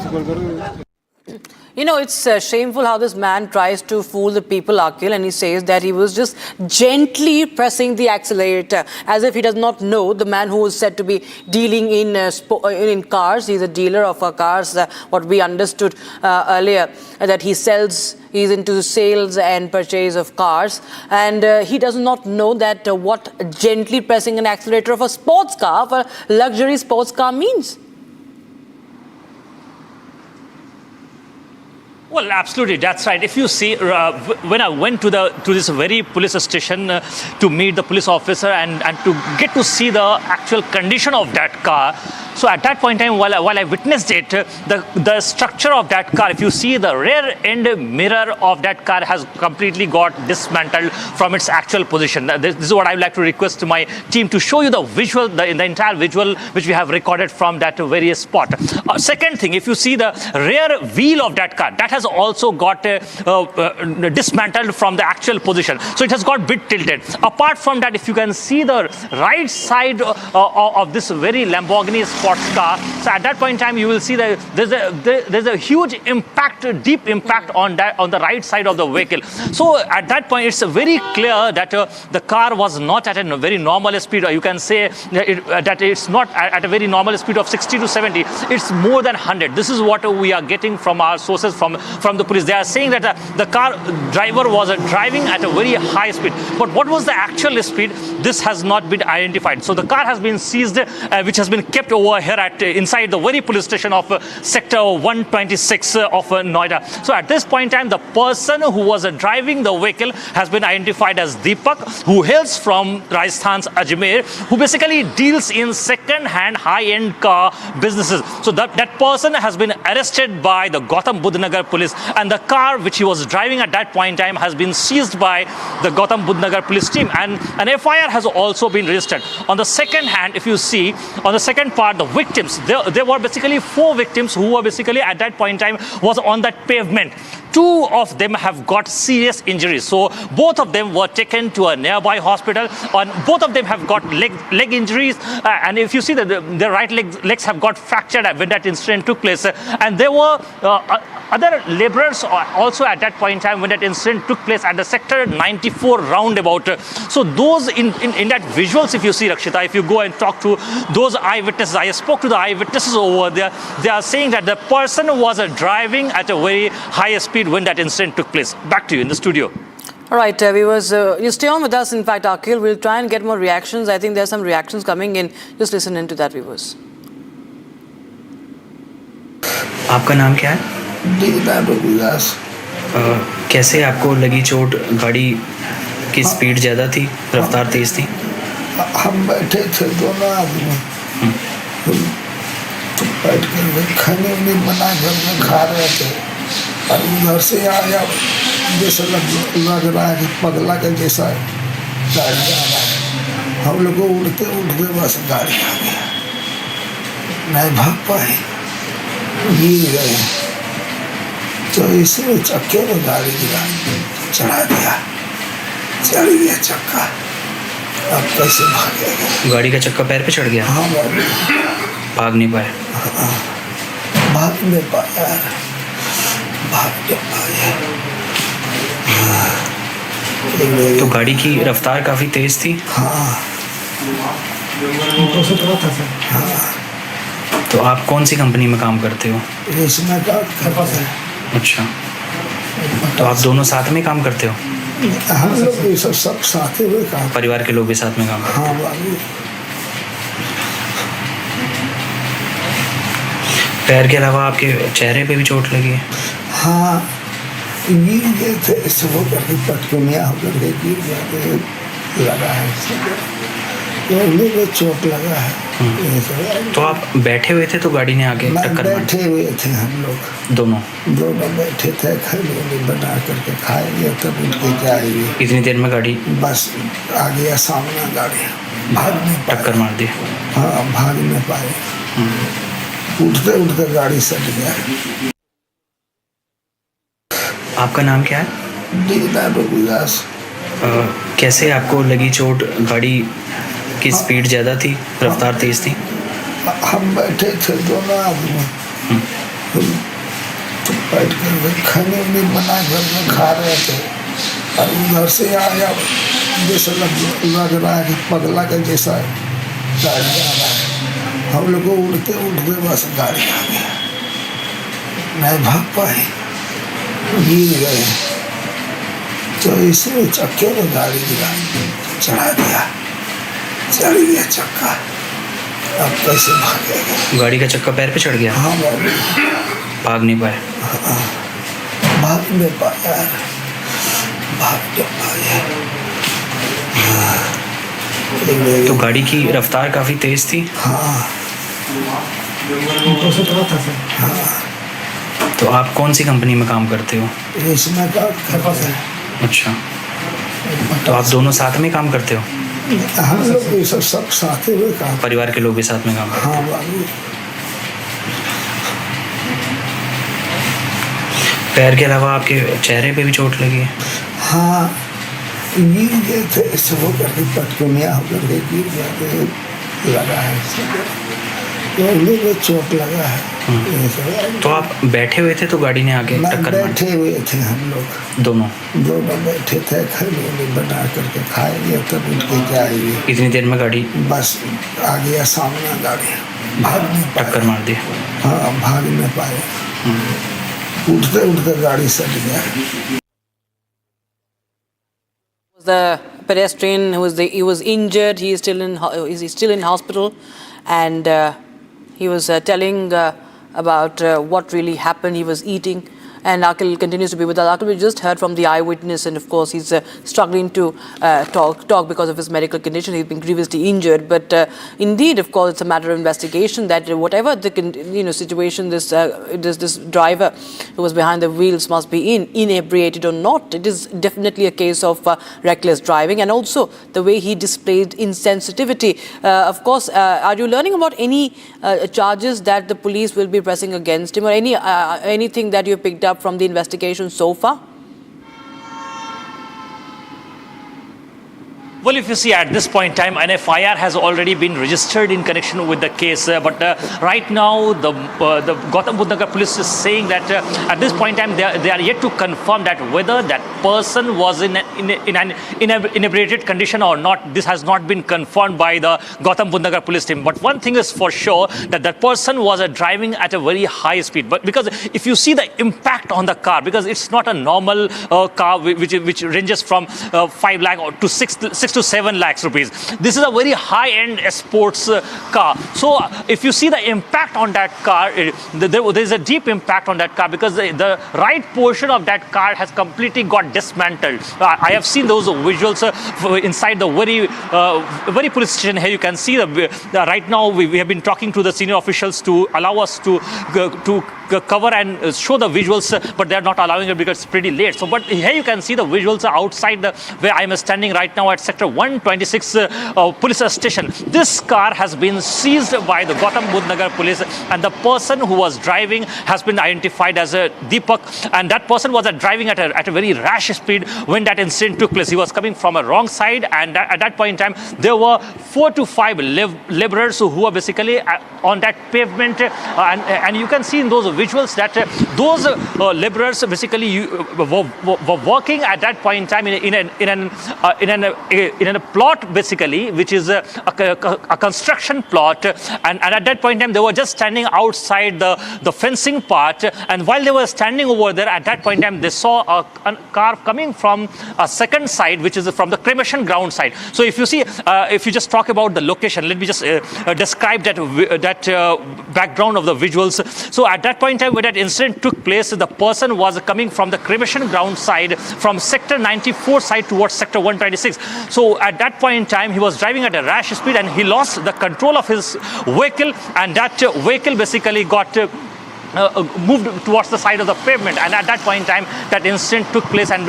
You know, it's shameful how this man tries to fool the people, Akhil, and he says that he was just gently pressing the accelerator, as if he does not know the man who is said to be dealing in cars. He's a dealer of cars, what we understood earlier, that he's into sales and purchase of cars, and he does not know that what gently pressing an accelerator of a sports car, of a luxury sports car means. Well, absolutely, that's right. If you see, when I went to this very police station to meet the police officer and to get to see the actual condition of that car, so at that point in time, while I witnessed it, the structure of that car, if you see, the rear end mirror of that car has completely got dismantled from its actual position. This is what I would like to request to my team to show you the visual, the entire visual which we have recorded from that very spot. Second thing, if you see the rear wheel of that car, that has also got dismantled from the actual position. So it has got bit tilted. Apart from that, if you can see the right side of this very Lamborghini sports car, so at that point in time you will see that there's a huge impact, deep impact on the right side of the vehicle. So at that point it's very clear that the car was not at a very normal speed, or you can say that it's not at a very normal speed of 60 to 70. It's more than 100. This is what we are getting from our sources from the police. They are saying that the car driver was driving at a very high speed. But what was the actual speed? This has not been identified. So the car has been seized, which has been kept over here inside the very police station of sector 126 of Noida. So at this point in time, the person who was driving the vehicle has been identified as Deepak, who hails from Rajasthan's Ajmer, who basically deals in second-hand high-end car businesses. So that person has been arrested by the Gautam Budh Nagar police, and the car which he was driving at that point in time has been seized by the Gautam Budh Nagar police team, and an FIR has also been registered. On the second hand, if you see, on the second part, the victims, there were basically 4 victims who were basically at that point in time was on that pavement. 2 of them have got serious injuries. So both of them were taken to a nearby hospital, and both of them have got leg injuries. And if you see that their right legs have got fractured when that incident took place. And there were other laborers also at that point in time when that incident took place at the sector 94 roundabout. So those in that visuals, if you see, Rakshita, if you go and talk to those eyewitnesses, I spoke to the eyewitnesses over there, they are saying that the person was driving at a very high speed when that incident took place. Back to you in the studio. All right, viewers, you stay on with us. In fact, Akhil, we'll try and get more reactions. I think there's some reactions coming in. Just listen into that, viewers. आपका नाम क्या है? कैसे आपको लगी चोट? गाड़ी की स्पीड ज़्यादा थी, रफ्तार तेज थी? हम बैठे थे दोनों आदमी, बैठ कर खाने में बना घर में खा रहे थे, और उधर से आया जैसे लग रहा है कि पगला का जैसा गाड़ी आ रहा है। हम लोग को उड़ते उड़ते बस गाड़ी आ गया, नहीं भाग पाए, गिर गए। तो इसने चक्के में गाड़ी गिरा चढ़ा दिया, चढ़ गया चक्का। अब कैसे भागेगा? गाड़ी का चक्का पैर पे चढ़ गया? हाँ भाग नहीं पाए? भाग नहीं पाया, भाग नहीं पाया। तो गाड़ी की रफ्तार काफी तेज थी? हाँ। तो आप कौन सी कंपनी में काम करते हो? इसमें काम करते हैं। अच्छा, तो आप दोनों साथ में काम करते हो? हम लोग भी सब साथ में काम, परिवार के लोग भी साथ में काम करते हैं? हाँ बाबू। पैर के अलावा आपके चेहरे पे भी चोट लगी है? हाँ, गिर गए थे सुबह करके, पटकुनिया होकर के गिर गए, लगा है में चोट लगा है। तो आप बैठे हुए थे तो गाड़ी ने आगे टक्कर मारी? बैठे हुए थे हम लोग, दोनों बैठे थे, खाने बना करके खाएंगे तब उठ के जाएंगे। इतनी देर में गाड़ी बस आ गया सामने, गाड़ी भाग नहीं पाए, टक्कर मार दी? हाँ, भाग नहीं पाए, उठते उठते गाड़ी सट गया। आपका नाम क्या है? कैसे आपको लगी चोट? गाड़ी की स्पीड ज़्यादा थी, रफ्तार तेज थी? हम बैठे थे दोनों आदमी, तो बैठ कर खाने वाने बना घर में खा रहे थे, और उधर से आया जैसा लग रहा है कि पगला का जैसा गाड़ी आ रहा है। हम लोग को उड़ते उड़ते बस गाड़ी आ गया, नहीं भाग पाए, गिर गए। तो इसने चक्के में गाड़ी गिरा चढ़ा दिया, चढ़ गया चक्का। अब कैसे भागेगा? गाड़ी का चक्का पैर पे चढ़ गया? हाँ भाग नहीं पाए? भाग नहीं पाया, भाग नहीं पाया। तो गाड़ी की रफ्तार काफी तेज थी? हाँ। तो आप कौन सी कंपनी में काम करते हो? इसमें काम करते हैं। अच्छा, तो आप दोनों साथ में काम करते हो? हम लोग भी सब साथ में काम, परिवार के लोग भी साथ में काम करते हैं? हाँ बाबू। पैर के अलावा आपके चेहरे पे भी चोट लगी है? हाँ, गिर गए थे सुबह करके, पटकुनिया होकर के गिर गए, लगा है में चोट लगा है। तो आप बैठे हुए थे तो गाड़ी ने आगे टक्कर मारी? बैठे हुए थे हम लोग, दोनों बैठे थे, खाने बना करके खाएंगे तब उठ के जाएंगे। इतनी देर में गाड़ी बस आ गया सामने, गाड़ी भाग नहीं पाए, टक्कर मार दी? हाँ, भाग नहीं पाए, उठते उठते गाड़ी सट गया। The pedestrian he was injured. He's still in hospital, and he was telling about what really happened. He was eating, and Akhil continues to be with us. Akhil, we just heard from the eyewitness, and of course he's struggling to talk because of his medical condition. He's been grievously injured, but indeed, of course, it's a matter of investigation that whatever the situation this driver who was behind the wheels must be inebriated or not, it is definitely a case of reckless driving, and also the way he displayed insensitivity. Of course, are you learning about any charges that the police will be pressing against him, or anything that you have picked up from the investigation so far? Well, if you see at this point in time, an FIR has already been registered in connection with the case. But right now, the Gautam Budh Nagar police is saying that at this point in time, they are yet to confirm that whether that person was in an inebriated condition or not. This has not been confirmed by the Gautam Budh Nagar police team. But one thing is for sure, that that person was driving at a very high speed. But because if you see the impact on the car, because it's not a normal car which ranges from 5 lakh to 6 to 7 lakhs rupees. This is a very high-end sports car. So if you see the impact on that car, there is a deep impact on that car, because the right portion of that car has completely got dismantled. I have seen those visuals inside the very police station here. You can see right now we have been talking to the senior officials to allow us to cover and show the visuals, but they are not allowing it because it's pretty late. So, but here you can see the visuals outside where I am standing right now at Sector 126 police station. This car has been seized by the Gautam Budh Nagar police, and the person who was driving has been identified as Deepak, and that person was driving at a very rash speed when that incident took place. He was coming from a wrong side, and at that point in time there were 4 to 5 laborers who were basically on that pavement, and you can see in those visuals that those laborers basically were working at that point in time in a plot basically, which is a construction plot, and at that point in time they were just standing outside the fencing part, and while they were standing over there, at that point in time they saw a car coming from a second side, which is from the cremation ground side. So if you see, if you just talk about the location, let me just describe that background of the visuals. So at that point in time when that incident took place, the person was coming from the cremation ground side from Sector 94 side towards Sector 126. So at that point in time he was driving at a rash speed, and he lost the control of his vehicle, and that vehicle basically got moved towards the side of the pavement, and at that point in time that incident took place, and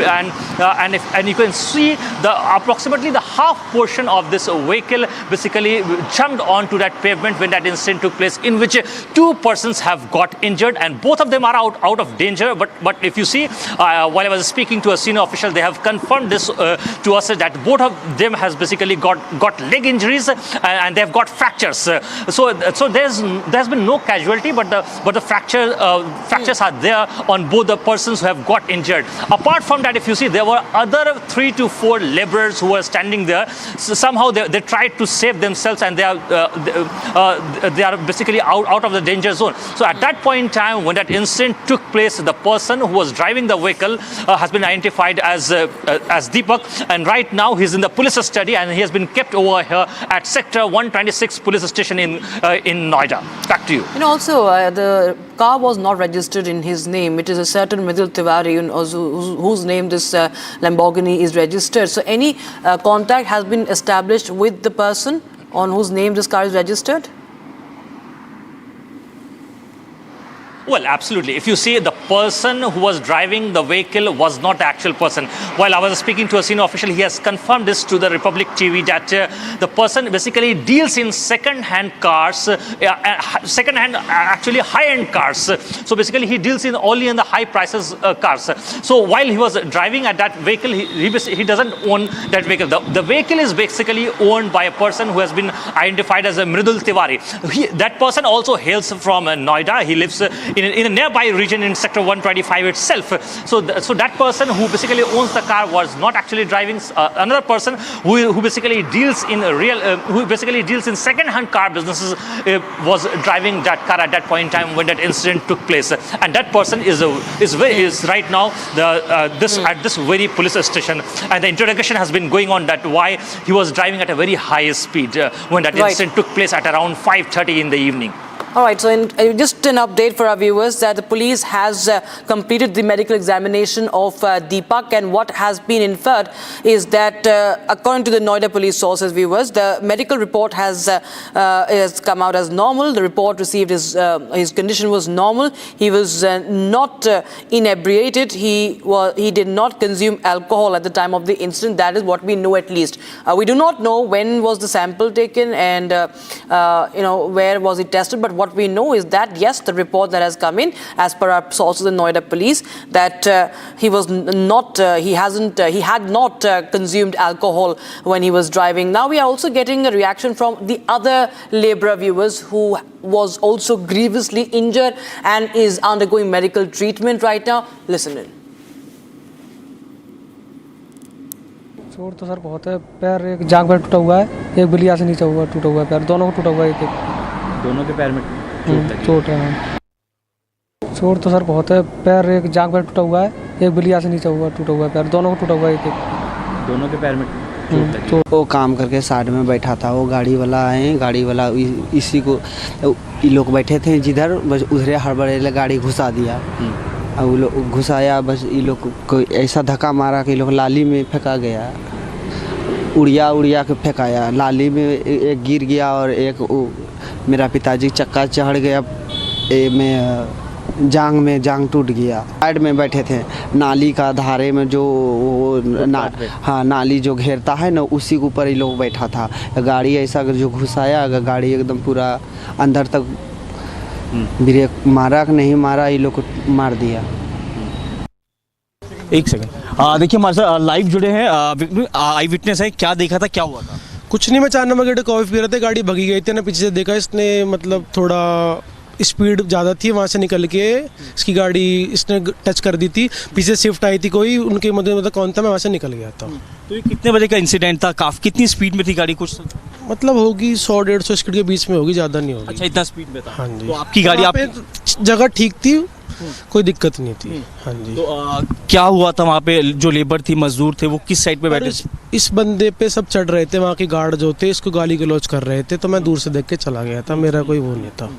you can see approximately the half portion of this vehicle basically jumped onto that pavement when that incident took place, in which 2 persons have got injured, and both of them are out of danger. But if you see, while I was speaking to a senior official, they have confirmed this to us, that both of them has basically got leg injuries, and they have got fractures. So there's been no casualty, but the fractures are there on both the persons who have got injured. Apart from that, if you see, there were other 3 to 4 laborers who were standing there. So somehow they tried to save themselves, and they are basically out of the danger zone. So at that point in time when that incident took place, the person who was driving the vehicle has been identified as Deepak, and right now he's in the police custody, and he has been kept over here at Sector 126 police station in Noida. Back to you. And also the car was not registered in his name. It is a certain Mridul Tiwari whose name this Lamborghini is registered. So any contact has been established with the person on whose name this car is registered? Well, absolutely. If you see, the person who was driving the vehicle was not the actual person. While I was speaking to a senior official, he has confirmed this to the Republic TV, that the person basically deals in second-hand cars, actually high-end cars. So basically he deals in only in the high prices cars. So while he was driving at that vehicle, he doesn't own that vehicle. The vehicle is basically owned by a person who has been identified as a Mridul Tiwari. That person also hails from Noida. He lives in a nearby region in Sector 125 itself. So that person who basically owns the car was not actually driving. Another person who basically deals in second-hand car businesses was driving that car at that point in time when that incident took place. And that person is right now at this very police station. And the interrogation has been going on that why he was driving at a very high speed when that incident took place at around 5:30 in the evening. All right, so just an update for our viewers that the police has completed the medical examination of Deepak, and what has been inferred is that according to the Noida police sources, viewers, the medical report has come out as normal. The report received his condition was normal. He was not inebriated. He did not consume alcohol at the time of the incident. That is what we know at least. We do not know when was the sample taken and where was it tested, but what we know is that yes, the report that has come in as per our sources in Noida police, that he had not consumed alcohol when he was driving. Now we are also getting a reaction from the other labourer, viewers, who was also grievously injured and is undergoing medical treatment right now. Listen in. चोट तो sir बहुत है, पैर एक जांघ में टूटा हुआ है, एक बिलिया से नीचे टूटा हुआ है, पैर दोनों को टूटा हुआ है, दोनों के पैर में चोट है। चोट तो सर बहुत है, पैर एक जांघ में टूटा हुआ है, एक बिलिया से नीचे टूटा हुआ है, पैर दोनों को टूटा हुआ है, दोनों के पैर में वो काम करके साइड में बैठा था, वो गाड़ी वाला आए, गाड़ी वाला इसी को ये लोग बैठे थे जिधर, बस उधरे हड़बड़ेले गाड़ी घुसा दिया। अब वो लोग घुसाया, बस ये लोग को ऐसा धक्का मारा कि लोग लाली में फेंका गया, उड़िया के फेंकाया, लाली में एक गिर गया और एक मेरा पिताजी चक्का चढ़ गया, मैं जांग में जांग टूट गया। साइड में बैठे थे, नाली का धारे में जो हाँ नाली जो घेरता है ना, उसी के ऊपर ये लोग बैठा था। गाड़ी ऐसा जो घुसाया, गाड़ी एकदम पूरा अंदर तक ब्रेक मारा कि नहीं मारा, ये लोग को मार दिया। एक सेकंड, देखिए हमारे साथ लाइव जुड़े हैं आई विटनेस है। क्या देखा था, क्या हुआ था? कुछ नहीं, मैं 4 नंबर गेट कॉफी पी रहे थे, गाड़ी भगी गई थी ना, पीछे से देखा इसने, मतलब थोड़ा स्पीड ज़्यादा थी, वहाँ से निकल के इसकी गाड़ी इसने टच कर दी थी। पीछे शिफ्ट आई थी कोई, उनके मतलब कौन था, मैं वहाँ से निकल गया था। तो ये कितने बजे का इंसिडेंट था? कितनी स्पीड में थी गाड़ी? कुछ मतलब होगी 100-150 स्पीड के बीच में होगी, ज़्यादा नहीं होगी। अच्छा, इतना स्पीड में था? हाँ जी। तो आपकी गाड़ी, आप जगह ठीक थी, कोई दिक्कत नहीं थी। हाँ जी। तो क्या हुआ था वहाँ पे? जो लेबर थी, मजदूर थे, वो किस साइड पे बैठे? इस बंदे पे सब चढ़ रहे थे, वहाँ के गार्ड जो थे इसको गाली गलौज कर रहे थे, तो मैं दूर से देख के चला गया था, मेरा कोई वो नहीं था।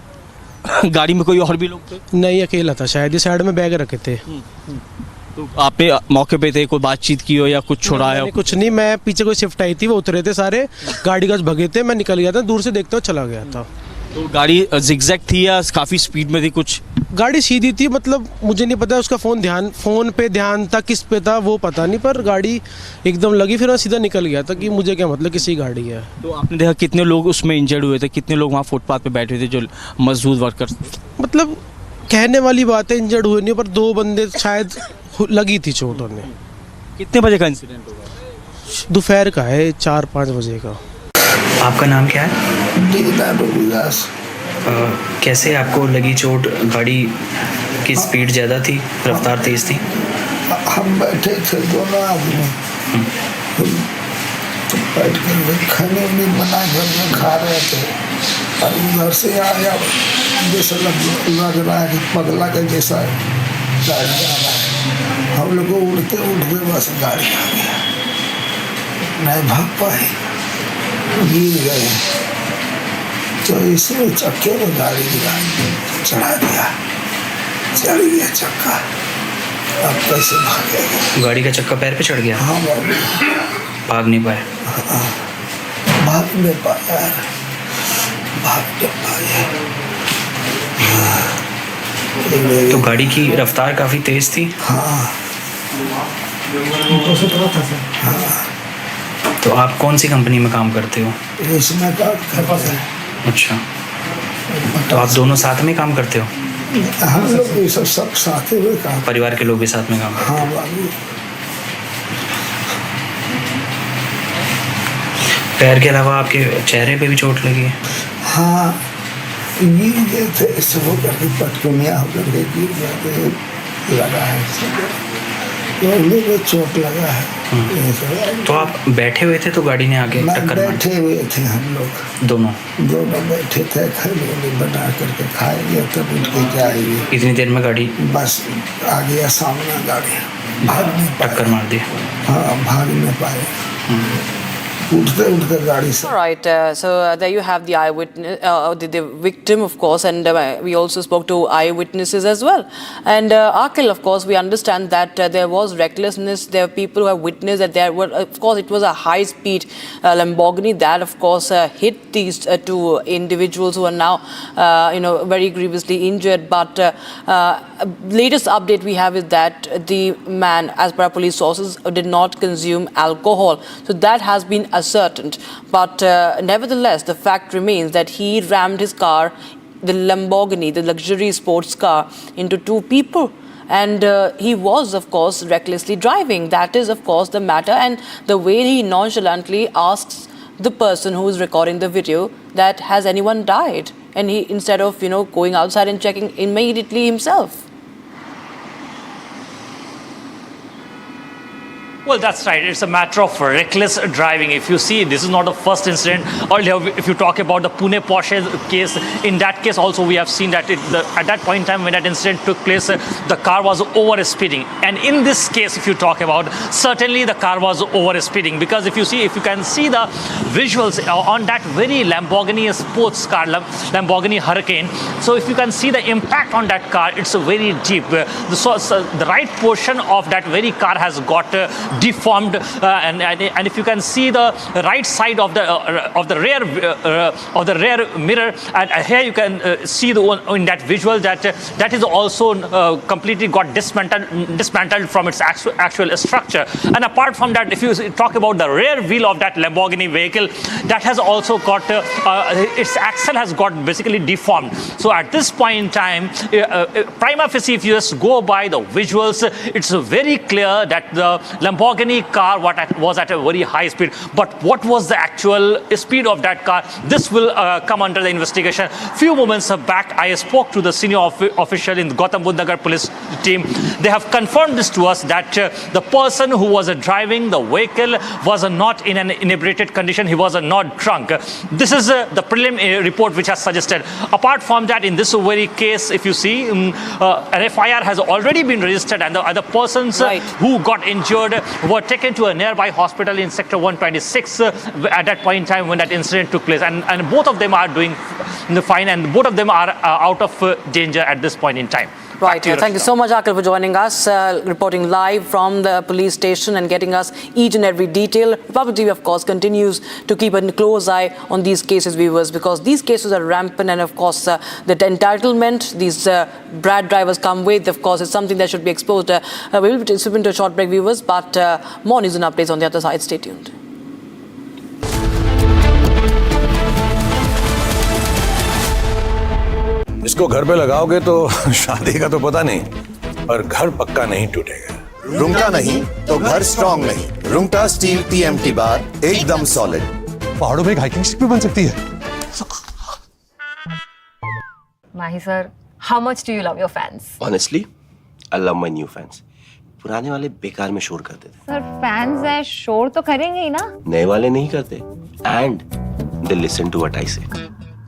गाड़ी में कोई और भी लोग थे? नहीं, अकेला था शायद, इस साइड में बैग रखे थे। तो आपने मौके पे थे, कोई बातचीत की हो या कुछ छोड़ाया? कुछ नहीं, मैं पीछे कोई शिफ्ट आई थी, वो उतरे थे सारे, गाड़ी का भगे थे, मैं निकल गया था, दूर से देखते हुए चला गया था। तो गाड़ी जिगजैग थी या काफ़ी स्पीड में थी? कुछ गाड़ी सीधी थी, मतलब मुझे नहीं पता उसका फ़ोन पे ध्यान था, किस पे था वो पता नहीं, पर गाड़ी एकदम लगी, फिर मैं सीधा निकल गया था कि मुझे क्या मतलब, किसी गाड़ी है। तो आपने देखा कितने लोग उसमें इंजर्ड हुए थे? कितने लोग वहाँ फुटपाथ पे बैठे थे जो मजदूर वर्कर्स? मतलब कहने वाली बात है, इंजर्ड हुए नहीं, पर 2 बंदे शायद लगी थी चोट उन्हें। कितने बजे का इंसिडेंट होगा? दोपहर का है, 4-5 बजे का। आपका नाम क्या है? कैसे आपको लगी चोट? गाड़ी की स्पीड ज़्यादा थी, रफ्तार तेज थी? हम बैठे थे दोनों आदमी, बैठ कर खाने वाने बना घर में खा रहे थे, और उधर से आया, जैसा लग रहा है कि पगला का जैसा गाड़ी आ रहा है। हम लोग को उड़ते उड़ते बस गाड़ी आ गया, नहीं भाग पाए, गिर गए। तो इसमें चक्के में गाड़ी गिरा, चढ़ा दिया, चढ़ गया चक्का। अब कैसे भागेगा? गाड़ी का चक्का पैर पे चढ़ गया? हाँ, भाग नहीं पाए? भाग नहीं पाया, भाग नहीं पाया। तो गाड़ी की रफ्तार काफ़ी तेज थी? हाँ। तो आप कौन सी कंपनी में काम करते हो? इसमें काम करते हैं। अच्छा, तो आप दोनों साथ में काम करते हो? हम लोग भी सब साथ में काम, परिवार के लोग भी साथ में काम करते हैं? हाँ बाबू। पैर के अलावा आपके चेहरे पे भी चोट लगी है? हाँ, गिर गए थे, ऐसे हो करके पटकुनिया होकर के गिर गए, लगा है, तो चोट लगा है। तो आप बैठे हुए थे तो गाड़ी ने आगे टक्कर मारी? बैठे हुए थे हम लोग, दोनों बैठे थे, खाने बना करके खाएंगे तब उठ के जाएंगे। इतनी देर में गाड़ी बस आ गया सामने, गाड़ी भाग नहीं पाए, टक्कर मार दी। हाँ, भाग नहीं पाए, उठते उठते गाड़ी से। All right, so there you have the eyewitness, the victim, of course, and we also spoke to eyewitnesses as well. And Akil, of course, we understand that there was recklessness. There were people who have witnessed that there were, of course, it was a high-speed Lamborghini that, of course, hit these 2 individuals who are now, very grievously injured. But latest update we have is that the man, as per police sources, did not consume alcohol. So that has been ascertained. But nevertheless, the fact remains that he rammed his car, the Lamborghini, the luxury sports car, into 2 people. And he was, of course, recklessly driving. That is, of course, the matter. And the way he nonchalantly asks the person who is recording the video that has anyone died, and he, instead of going outside and checking immediately himself. Well, that's right. It's a matter of reckless driving. If you see, this is not the first incident. Earlier, if you talk about the Pune Porsche case, in that case also we have seen that at that point in time when that incident took place, the car was over speeding. And in this case, if you talk about, certainly the car was over speeding, because if you can see the visuals on that very Lamborghini sports car, Lamborghini Hurricane. So if you can see the impact on that car, it's very deep. The right portion of that very car has got deformed, and if you can see the right side of the rear mirror, and here you can see in that visual that is also completely got dismantled from its actual structure. And apart from that, if you talk about the rear wheel of that Lamborghini vehicle, that has also got its axle has got basically deformed. So at this point in time, prima facie, if you just go by the visuals, it's very clear that the Lamborghini car was at a very high speed. But what was the actual speed of that car? This will come under the investigation. Few moments back, I spoke to the senior official in the Gautam Budh Nagar police team. They have confirmed this to us that the person who was driving the vehicle was not in an inebriated condition. He was not drunk. This is the prelim report which has suggested. Apart from that, in this very case, if you see, an FIR has already been registered, and the other persons who got injured were taken to a nearby hospital in sector 126 at that point in time when that incident took place. And both of them are doing fine, and both of them are out of danger at this point in time. Right. Thank you so much, Akil, for joining us, reporting live from the police station and getting us each and every detail. Republic TV, of course, continues to keep a close eye on these cases, viewers, because these cases are rampant, and, of course, the entitlement these bad drivers come with, of course, is something that should be exposed. We will be into a short break, viewers, but more news and updates on the other side. Stay tuned. इसको घर पे लगाओगे तो शादी का तो पता नहीं, पर घर पक्का नहीं टूटेगा। रुंगटा नहीं तो घर स्ट्रॉन्ग नहीं। रुंगटा स्टील TMT बार एकदम सॉलिड। पहाड़ों में एक हाइकिंग शिप भी बन सकती है। Mahi sir, how much do you love your fans? Honestly, I love my new fans. पुराने वाले बेकार में शोर करते थे। सर फैंस हैं, शोर तो करेंगे ही ना। नए वाले नहीं करते। And they listen to what I say.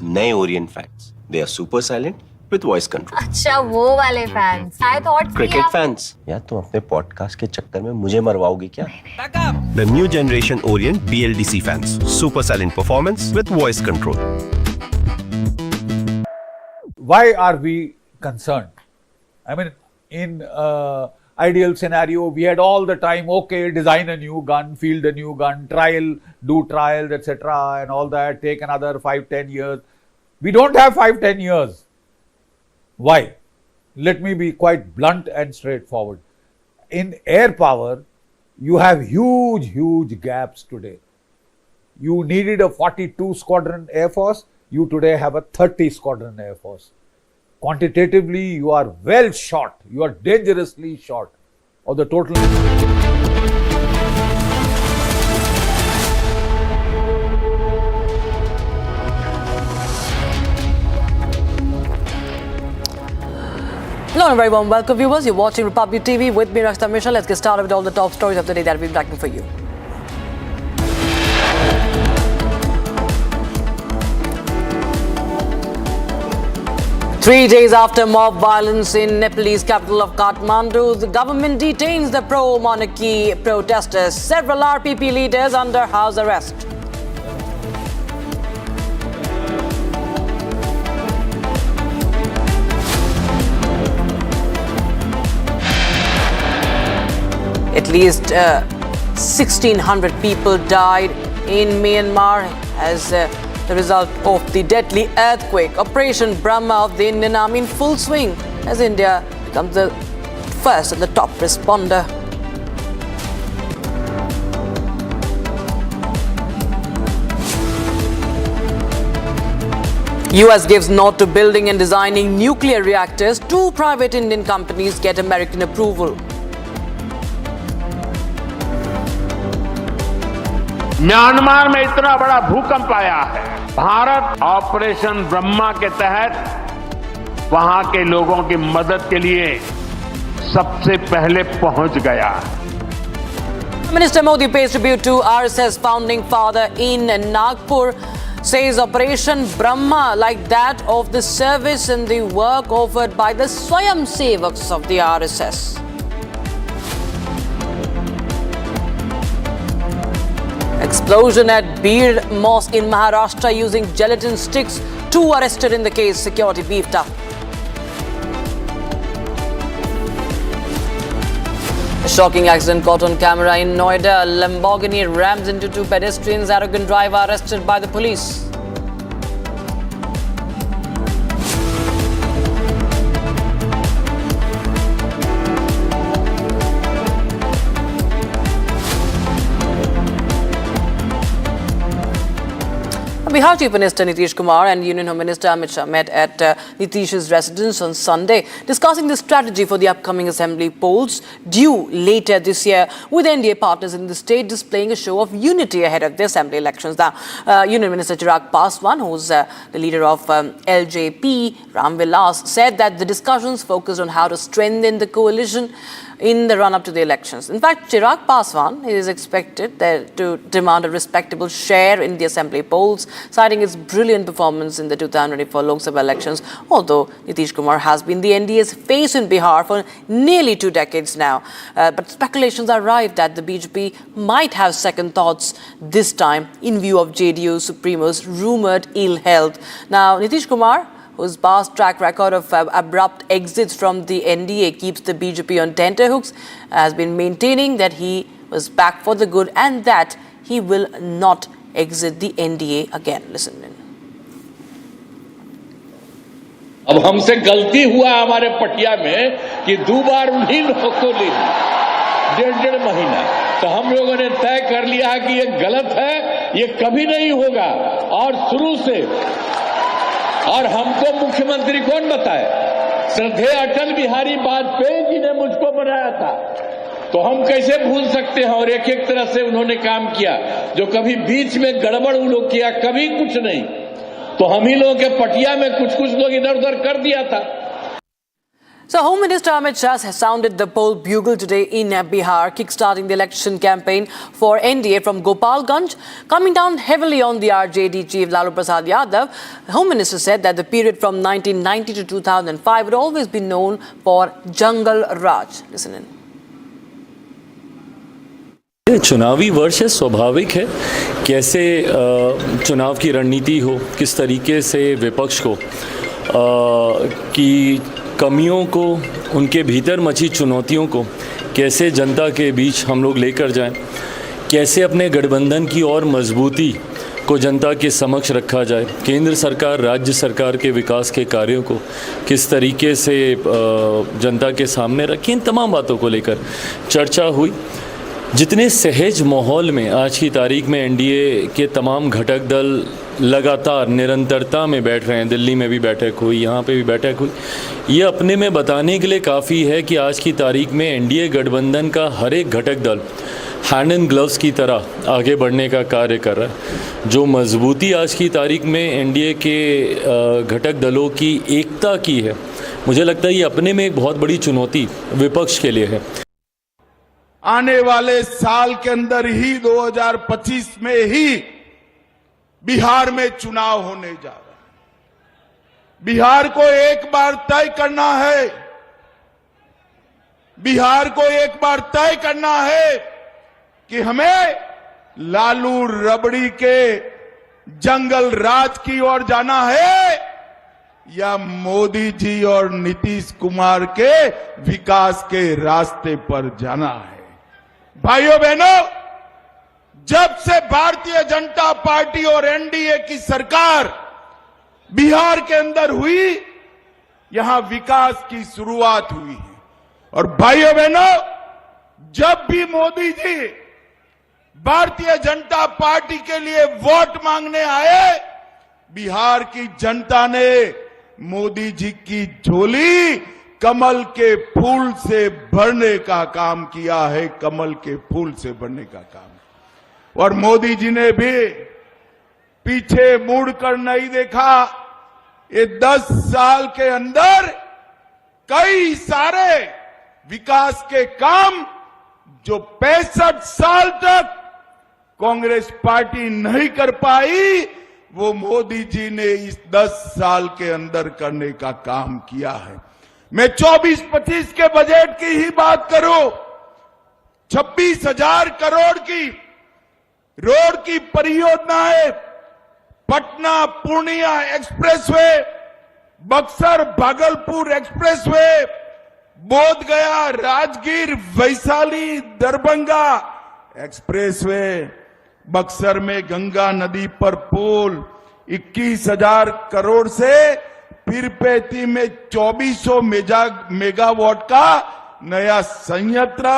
नए Orient fans. They are super silent with voice control. अच्छा वो वाले fans. I thought Cricket fans. यार तुम अपने पॉडकास्ट के चक्कर में मुझे मरवाओगे क्या? The new generation Orient BLDC fans. Super silent performance with voice control. Why are we concerned? I mean, in ideal scenario, we had all the time, okay, design a new gun, field a new gun, do trials, etc. and all that, take another 5-10 years. We don't have 5-10 years. Why? Let me be quite blunt and straightforward. In air power, you have huge gaps today. You needed a 42 squadron air force. You today have a 30 squadron air force. Quantitatively, you are well short. You are dangerously short of the total. Hello and a very warm welcome, viewers. You're watching Republic TV with me, Rakshita Mishra. Let's get started with all the top stories of the day that we've been tracking for you. Three days after mob violence in Nepalese capital of Kathmandu, the government detains the pro-monarchy protesters. Several RPP leaders under house arrest. At least 1,600 people died in Myanmar as the result of the deadly earthquake. Operation Brahma of the Indian Army in full swing as India becomes the first and the top responder. US gives nod to building and designing nuclear reactors. 2 private Indian companies get American approval. Myanmar में इतना बड़ा भूकंप आया है, Bharat operation Brahma के तहत वहां के लोगों की मदद के लिए सबसे पहले पहुंच गया। Minister Modi pays tribute to RSS founding father in Nagpur, says Operation Brahma, like that of the service and the work offered by the Swayam Sevaks of the RSS. Explosion at Bir Mosque in Maharashtra using gelatin sticks. 2 arrested in the case. Security beefed up. shocking accident caught on camera in Noida. A Lamborghini rams into two pedestrians. Arrogant driver arrested by the police. Bihar Chief Minister Nitish Kumar and Union Home Minister Amit Shah met at Nitish's residence on Sunday, discussing the strategy for the upcoming assembly polls due later this year, with NDA partners in the state displaying a show of unity ahead of the assembly elections. Now, Union Minister Chirag Paswan, who's the leader of LJP, Ram Vilas, said that the discussions focused on how to strengthen the coalition in the run-up to the elections. In fact, Chirag Paswan is expected to demand a respectable share in the assembly polls, citing its brilliant performance in the 2024 Lok Sabha elections, although Nitish Kumar has been the NDA's face in Bihar for nearly 2 decades now. But speculations are rife that the BJP might have second thoughts this time in view of JDU Supremo's rumoured ill health. Now, Nitish Kumar, whose past track record of abrupt exits from the NDA keeps the BJP on tenterhooks, has been maintaining that he was back for the good and that he will not exit the NDA again. Listen in. अब हमसे गलती हुआ हमारे पटिया में कि 2 बार उन्हीं लोगों को ली 1.5 महीना, तो हम लोगों ने तय कर लिया कि ये गलत है, ये कभी नहीं होगा। और शुरू से, और हमको मुख्यमंत्री कौन बताए? श्रद्धेय अटल बिहारी वाजपेयी जी ने मुझको बनाया था, तो हम कैसे भूल सकते हैं? और एक एक तरह से उन्होंने काम किया, जो कभी बीच में गड़बड़ उन लोग किया, कभी कुछ नहीं। तो हम ही लोगों के पटिया में कुछ लोग इधर उधर कर दिया था। So, Home Minister Amit Shah has sounded the poll bugle today in Bihar, kickstarting the election campaign for NDA from Gopalganj, coming down heavily on the RJD chief Lalu Prasad Yadav. Home Minister said that the period from 1990 to 2005 would always be known for Jungle Raj. Listen in. चुनावी वर्ष है, स्वाभाविक है। कैसे चुनाव की रणनीति हो, किस तरीके से विपक्ष को की कमियों को, उनके भीतर मची चुनौतियों को कैसे जनता के बीच हम लोग लेकर जाएं, कैसे अपने गठबंधन की और मजबूती को जनता के समक्ष रखा जाए, केंद्र सरकार राज्य सरकार के विकास के कार्यों को किस तरीके से जनता के सामने रखें, इन तमाम बातों को लेकर चर्चा हुई। जितने सहज माहौल में आज की तारीख में एनडीए के तमाम घटक दल लगातार निरंतरता में बैठ रहे हैं, दिल्ली में भी बैठक हुई, यहाँ पे भी बैठक हुई, ये अपने में बताने के लिए काफ़ी है कि आज की तारीख में एनडीए गठबंधन का हर एक घटक दल हैंड एंड ग्लव्स की तरह आगे बढ़ने का कार्य कर रहा है। जो मजबूती आज की तारीख में एनडीए के घटक दलों की एकता की है, मुझे लगता है ये अपने में एक बहुत बड़ी चुनौती विपक्ष के लिए है। आने वाले साल के अंदर ही 2025 में ही बिहार में चुनाव होने जा रहा है। बिहार को एक बार तय करना है, बिहार को एक बार तय करना है कि हमें लालू रबड़ी के जंगल राज की ओर जाना है या मोदी जी और नीतीश कुमार के विकास के रास्ते पर जाना है। भाइयों बहनों, जब से भारतीय जनता पार्टी और एनडीए की सरकार बिहार के अंदर हुई, यहां विकास की शुरुआत हुई है। और भाइयों बहनों, जब भी मोदी जी भारतीय जनता पार्टी के लिए वोट मांगने आए, बिहार की जनता ने मोदी जी की झोली कमल के फूल से भरने का काम किया है, कमल के फूल से भरने का काम। और मोदी जी ने भी पीछे मुड़कर नहीं देखा। ये 10 साल के अंदर कई सारे विकास के काम जो 65 साल तक कांग्रेस पार्टी नहीं कर पाई, वो मोदी जी ने इस 10 साल के अंदर करने का काम किया है। मैं 24-25 के बजट की ही बात करूं, 26,000 करोड़ की रोड की परियोजनाएं, पटना पूर्णिया एक्सप्रेसवे, बक्सर भागलपुर एक्सप्रेसवे, बोध गया, राजगीर, वैशाली, दरभंगा एक्सप्रेसवे, बक्सर में गंगा नदी पर पुल, 21,000 करोड़ से पीरपेटी में 2400 मेगावाट का नया संयंत्र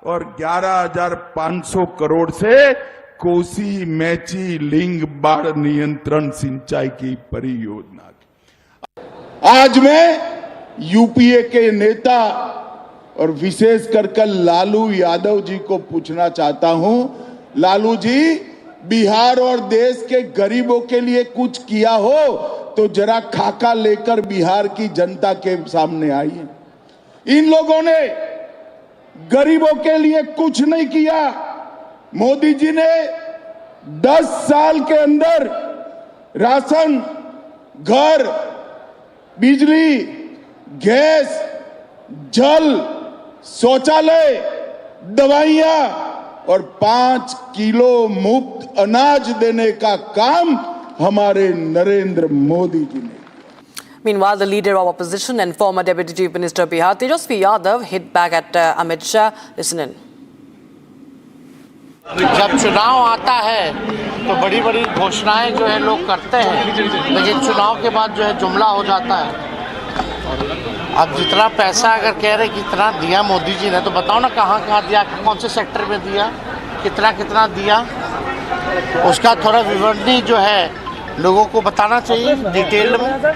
और 11,500 करोड़ से कोसी, मैची, लिंग बाढ़ नियंत्रण सिंचाई की परियोजना। आज मैं यूपीए के नेता और विशेष कर लालू यादव जी को पूछना चाहता हूं, लालू जी, बिहार और देश के गरीबों के लिए कुछ किया हो तो जरा खाका लेकर बिहार की जनता के सामने आइए। इन लोगों ने गरीबों के लिए कुछ नहीं किया। मोदी जी ने 10 साल के अंदर राशन, घर, बिजली, गैस, जल, शौचालय, दवाइयां और 5 किलो मुफ्त अनाज देने का काम हमारे नरेंद्र मोदी जी ने। Meanwhile, the leader of opposition and former Deputy Chief Minister Bihar, Tejasvi Yadav, hit back at Amit Shah. Listen in. जब चुनाव आता है तो बड़ी बड़ी घोषणाएं जो है लोग करते हैं, लेकिन चुनाव के बाद जो है जुमला हो जाता है। अब जितना पैसा अगर कह रहे कितना दिया मोदी जी ने, तो बताओ ना कहाँ कहाँ दिया, कौन से सेक्टर में दिया, कितना कितना दिया, उसका थोड़ा विवरणी जो है लोगों को बताना चाहिए डिटेल में।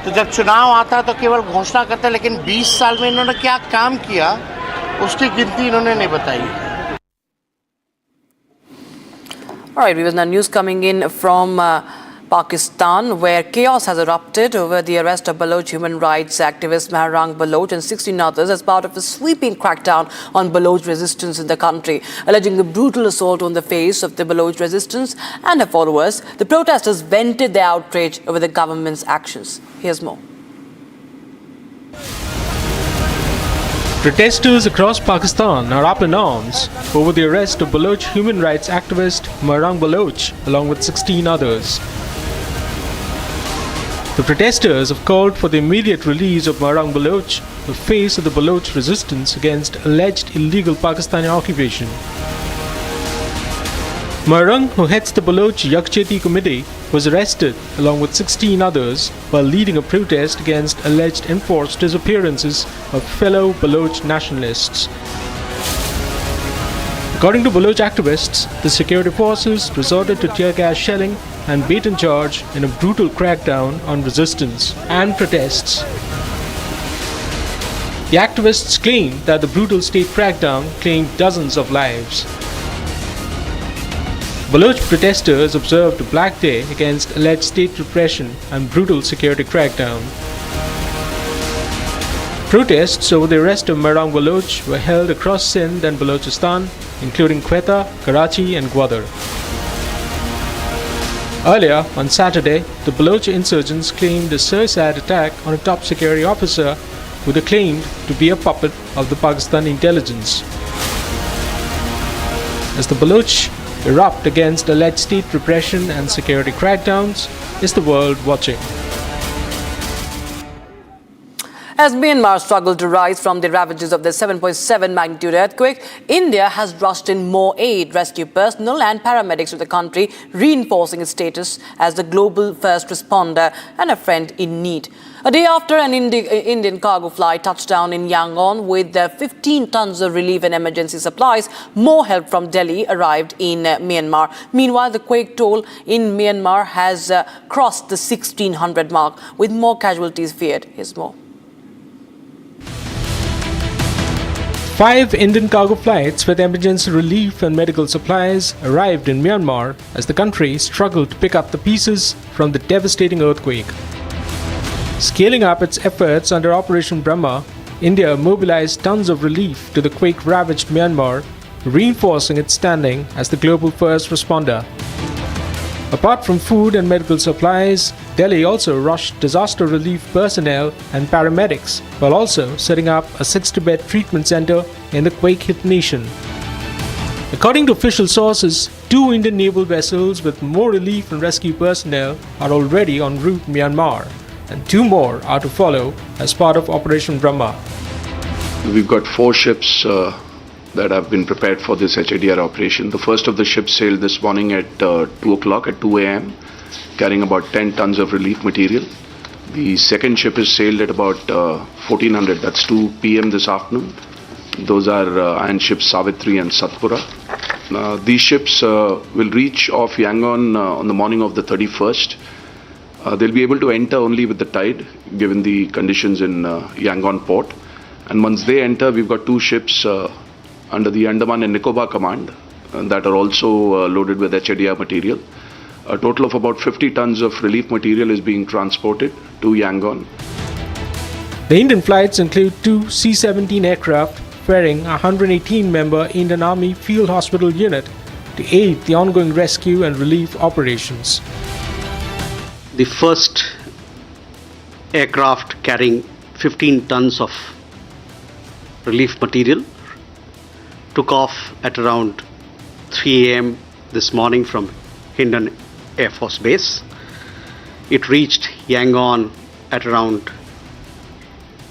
तो जब चुनाव आता है तो केवल घोषणा करते हैं, लेकिन 20 साल में इन्होंने क्या काम किया उसकी गिनती इन्होंने नहीं बताई। All right, viewers, now news coming in from Pakistan, where chaos has erupted over the arrest of Baloch human rights activist Maharang Baloch and 16 others as part of a sweeping crackdown on Baloch resistance in the country. Alleging a brutal assault on the face of the Baloch resistance and her followers, the protesters vented their outrage over the government's actions. Here's more. Protesters across Pakistan are up in arms over the arrest of Baloch human rights activist Maharang Baloch along with 16 others. The protesters have called for the immediate release of Maharang Baloch, the face of the Baloch resistance against alleged illegal Pakistani occupation. Maharang, who heads the Baloch Yakcheti committee, was arrested along with 16 others while leading a protest against alleged enforced disappearances of fellow Baloch nationalists. According to Baloch activists, the security forces resorted to tear gas shelling and bait and charge in a brutal crackdown on resistance and protests. The activists claim that the brutal state crackdown claimed dozens of lives. Baloch protesters observed a black day against alleged state repression and brutal security crackdown. Protests over the arrest of Maharang Baloch were held across Sindh and Balochistan, including Quetta, Karachi and Gwadar. Earlier on Saturday, the Baloch insurgents claimed a suicide attack on a top security officer who they claimed to be a puppet of the Pakistan intelligence. As the Baloch erupt against alleged state repression and security crackdowns, is the world watching. As Myanmar struggled to rise from the ravages of the 7.7 magnitude earthquake, India has rushed in more aid, rescue personnel and paramedics to the country, reinforcing its status as the global first responder and a friend in need. A day after an Indian cargo flight touched down in Yangon with 15 tons of relief and emergency supplies, more help from Delhi arrived in Myanmar. Meanwhile, the quake toll in Myanmar has crossed the 1,600 mark, with more casualties feared. Here's more. 5 Indian cargo flights with emergency relief and medical supplies arrived in Myanmar as the country struggled to pick up the pieces from the devastating earthquake. Scaling up its efforts under Operation Brahma, India mobilized tons of relief to the quake-ravaged Myanmar, reinforcing its standing as the global first responder. Apart from food and medical supplies, Delhi also rushed disaster relief personnel and paramedics, while also setting up a 60-bed treatment center in the quake-hit nation. According to official sources, 2 Indian naval vessels with more relief and rescue personnel are already en route to Myanmar, and 2 more are to follow as part of Operation Brahma. We've got 4 ships that have been prepared for this HADR operation. The first of the ships sailed this morning at 2 o'clock, at 2 a.m., carrying about 10 tons of relief material. The second ship is sailed at about 1400, that's 2 p.m. this afternoon. Those are iron ships Savitri and Satpura. These ships will reach off Yangon on the morning of the 31st. They'll be able to enter only with the tide, given the conditions in Yangon port. And once they enter, we've got 2 ships under the Andaman and Nicobar Command that are also loaded with HADR material. A total of about 50 tons of relief material is being transported to Yangon. The Indian flights include 2 C-17 aircraft ferrying a 118-member Indian Army Field Hospital unit to aid the ongoing rescue and relief operations. The first aircraft carrying 15 tons of relief material took off at around 3 a.m. this morning from Hindon Air Force Base. It reached Yangon at around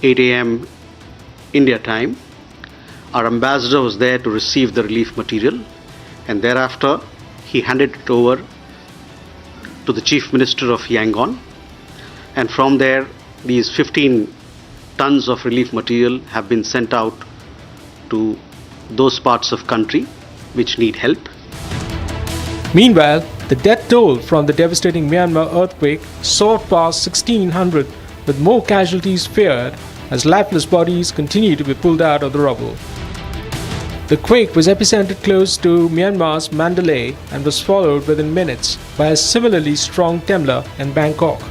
8 a.m. India time. Our ambassador was there to receive the relief material, and thereafter he handed it over to the Chief Minister of Yangon, and from there these 15 tons of relief material have been sent out to those parts of country which need help. Meanwhile, the death toll from the devastating Myanmar earthquake soared past 1,600, with more casualties feared as lifeless bodies continue to be pulled out of the rubble. The quake was epicentered close to Myanmar's Mandalay and was followed within minutes by a similarly strong tremor in Bangkok.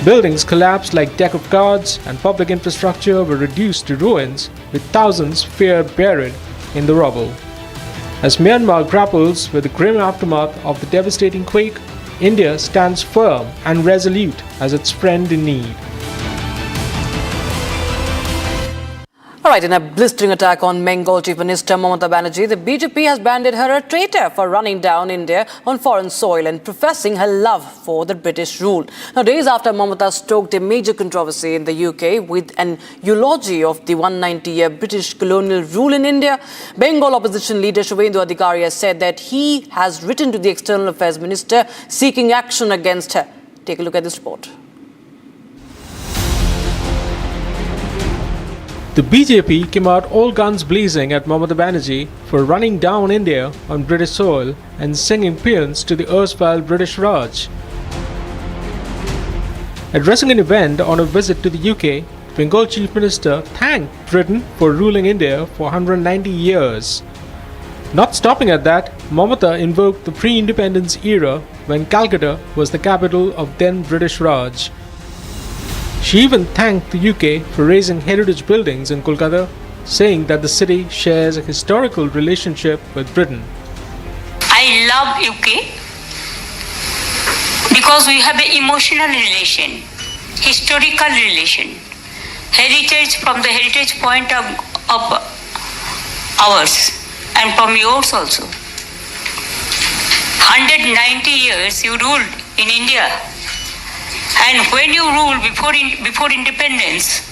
Buildings collapsed like deck of cards and public infrastructure were reduced to ruins, with thousands feared buried in the rubble. As Myanmar grapples with the grim aftermath of the devastating quake, India stands firm and resolute as its friend in need. All right, in a blistering attack on Bengal Chief Minister Mamata Banerjee, the BJP has branded her a traitor for running down India on foreign soil and professing her love for the British rule. Now, days after Mamata stoked a major controversy in the UK with an eulogy of the 190-year British colonial rule in India, Bengal opposition leader Shubhendu Adhikari has said that he has written to the External Affairs Minister seeking action against her. Take a look at this report. The BJP came out all guns blazing at Mamata Banerjee for running down India on British soil and singing paeans to the erstwhile British Raj. Addressing an event on a visit to the UK, Bengal Chief Minister thanked Britain for ruling India for 190 years. Not stopping at that, Mamata invoked the pre-independence era when Calcutta was the capital of then British Raj. She even thanked the UK for raising heritage buildings in Kolkata, saying that the city shares a historical relationship with Britain. I love UK because we have an emotional relation, historical relation, heritage from the heritage point of ours and from yours also. 190 years you ruled in India. And when you ruled before independence,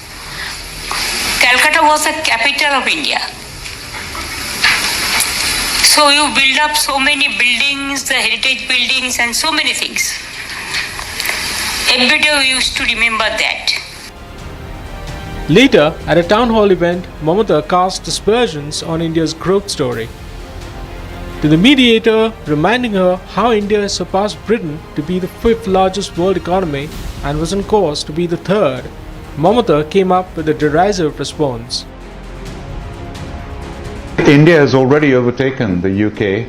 Calcutta was the capital of India. So you build up so many buildings, the heritage buildings and so many things. Every day we used to remember that. Later, at a town hall event, Mamata cast aspersions on India's growth story. To the mediator, reminding her how India surpassed Britain to be the 5th largest world economy and was on course to be the 3rd, Mamata came up with a derisive response. India has already overtaken the UK.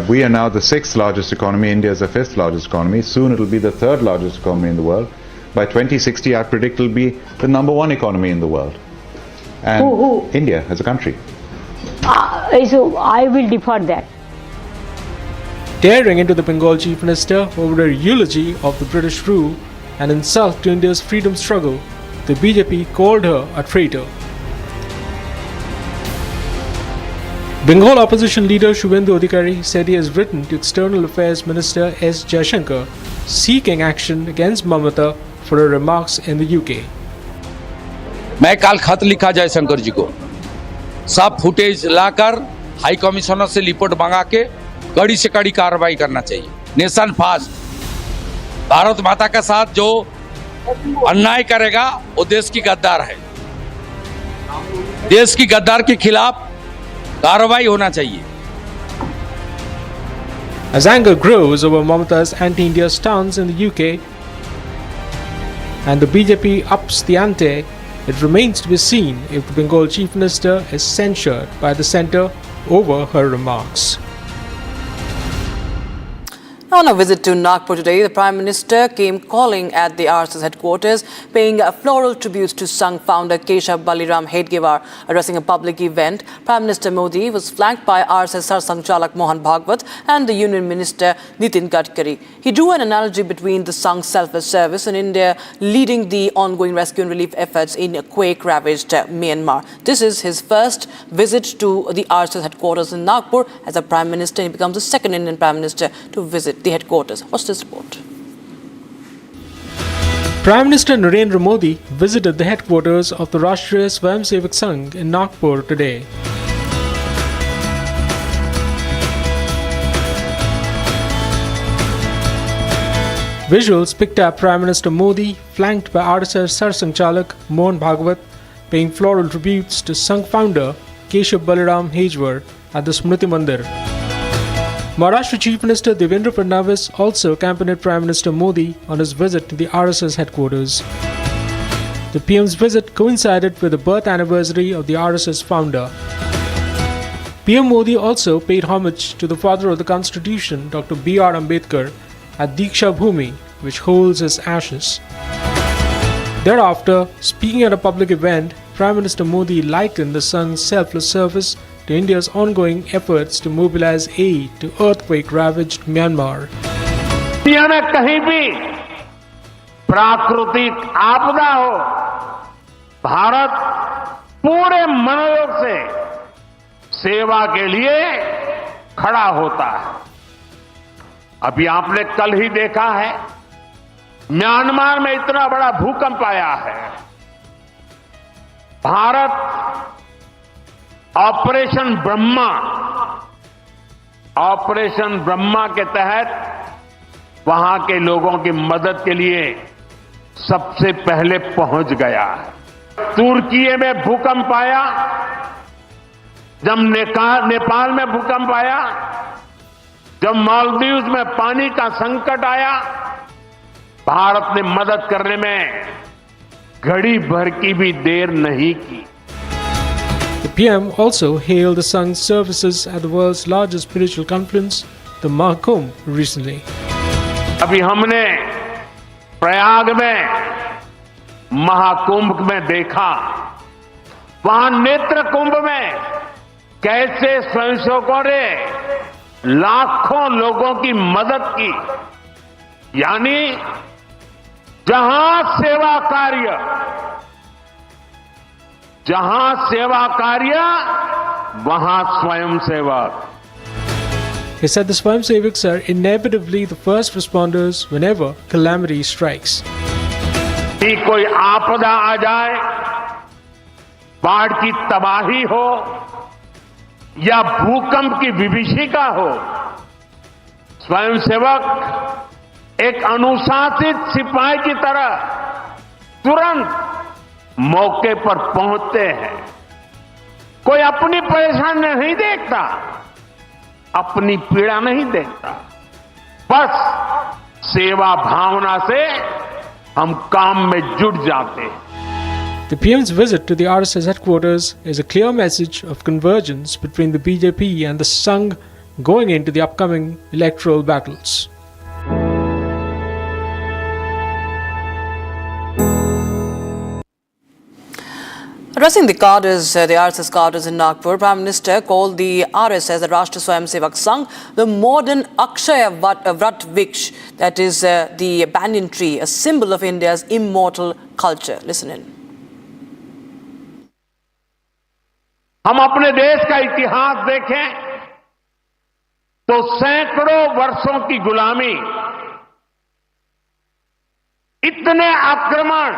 We are now the 6th largest economy. India is the 5th largest economy. Soon it will be the 3rd largest economy in the world. By 2060, I predict it will be the number 1 economy in the world. And India as a country. So I will defer that. Tearing into the Bengal Chief Minister over a eulogy of the British rule and insult to India's freedom struggle, the BJP called her a traitor. Bengal opposition leader Shubhendu Adhikari said he has written to External Affairs Minister S. Jaishankar seeking action against Mamata for her remarks in the UK. मैं कल खत लिखा जयशंकर जी को, सब footage लाकर high commissioner से report मंगा के कड़ी से कड़ी कार्रवाई करना चाहिए। नेशन फास्ट, भारत माता के साथ जो अन्याय करेगा वो देश की गद्दार है। देश की गद्दार के खिलाफ कार्रवाई होना चाहिए। As anger grows over Mamata's anti-India stance in the UK and the BJP ups the ante, it remains to be seen if the Bengal Chief Minister is censured by the centre over her remarks. On a visit to Nagpur today, the Prime Minister came calling at the RSS headquarters, paying a floral tribute to Sangh founder Keshav Baliram Hedgewar. Addressing a public event, Prime Minister Modi was flanked by RSS Sarsangchalak Mohan Bhagwat and the Union Minister Nitin Gadkari. He drew an analogy between the Sangh Selfless Service and India leading the ongoing rescue and relief efforts in quake-ravaged Myanmar. This is his first visit to the RSS headquarters in Nagpur as a Prime Minister. He becomes the second Indian Prime Minister to visit the headquarters. What's this report? Prime Minister Narendra Modi visited the headquarters of the Rashtriya Swayamsevak Sangh in Nagpur today. Visuals picked up Prime Minister Modi flanked by RSS Sarsangchalak Mohan Bhagwat paying floral tributes to Sangh founder Keshav Baliram Hedgewar at the Smriti Mandir. Maharashtra Chief Minister Devendra Fadnavis also accompanied Prime Minister Modi on his visit to the RSS headquarters. The PM's visit coincided with the birth anniversary of the RSS founder. PM Modi also paid homage to the father of the Constitution, Dr. B.R. Ambedkar, at Diksha Bhumi, which holds his ashes. Thereafter, speaking at a public event, Prime Minister Modi likened the Sangh's selfless service to India's ongoing efforts to mobilize aid to earthquake-ravaged Myanmar. दुनिया में कहीं भी प्राकृतिक आपदा हो, भारत पूरे मनोयोग से सेवा के लिए खड़ा होता है। अभी आपने कल ही देखा है, म्यांमार में इतना बड़ा भूकंप आया है। भारत ऑपरेशन ब्रह्मा के तहत वहां के लोगों की मदद के लिए सबसे पहले पहुंच गया है। तुर्की में भूकंप आया, जब नेपाल में भूकंप आया, जब मालदीव्स में पानी का संकट आया, भारत ने मदद करने में घड़ी भर की भी देर नहीं की। The PM also hailed the Sangh's services at the world's largest spiritual conference, the Mahakumbh, recently. अभी हमने प्रयाग में महाकुंभ में देखा, वहां नेत्र कुंभ में कैसे स्वयंसेवकों ने लाखों लोगों की मदद की। यानी जहां सेवा कार्य वहां स्वयं सेवक। He said the Swayamsevaks are inevitably the first responders whenever calamity strikes. कोई आपदा आ जाए, बाढ़ की तबाही हो या भूकंप की विभीषिका हो, स्वयंसेवक एक अनुशासित सिपाही की तरह तुरंत मौके पर पहुंचते हैं। कोई अपनी परेशानी नहीं देखता, अपनी पीड़ा नहीं देखता, बस सेवा भावना से हम काम में जुट जाते हैं। The PM's visit to the RSS headquarters is a clear message of convergence between the BJP and the Sangh going into the upcoming electoral battles. Addressing the cadres, the RSS cadres in Nagpur, Prime Minister called the RSS, the Rashtriya Swayamsevak Sangh, the modern Akshaya Vrat Viksh, that is the banyan tree, a symbol of India's immortal culture. Listen in. हम अपने देश का इतिहास देखें तो सैकड़ों वर्षों की गुलामी, इतने आक्रमण,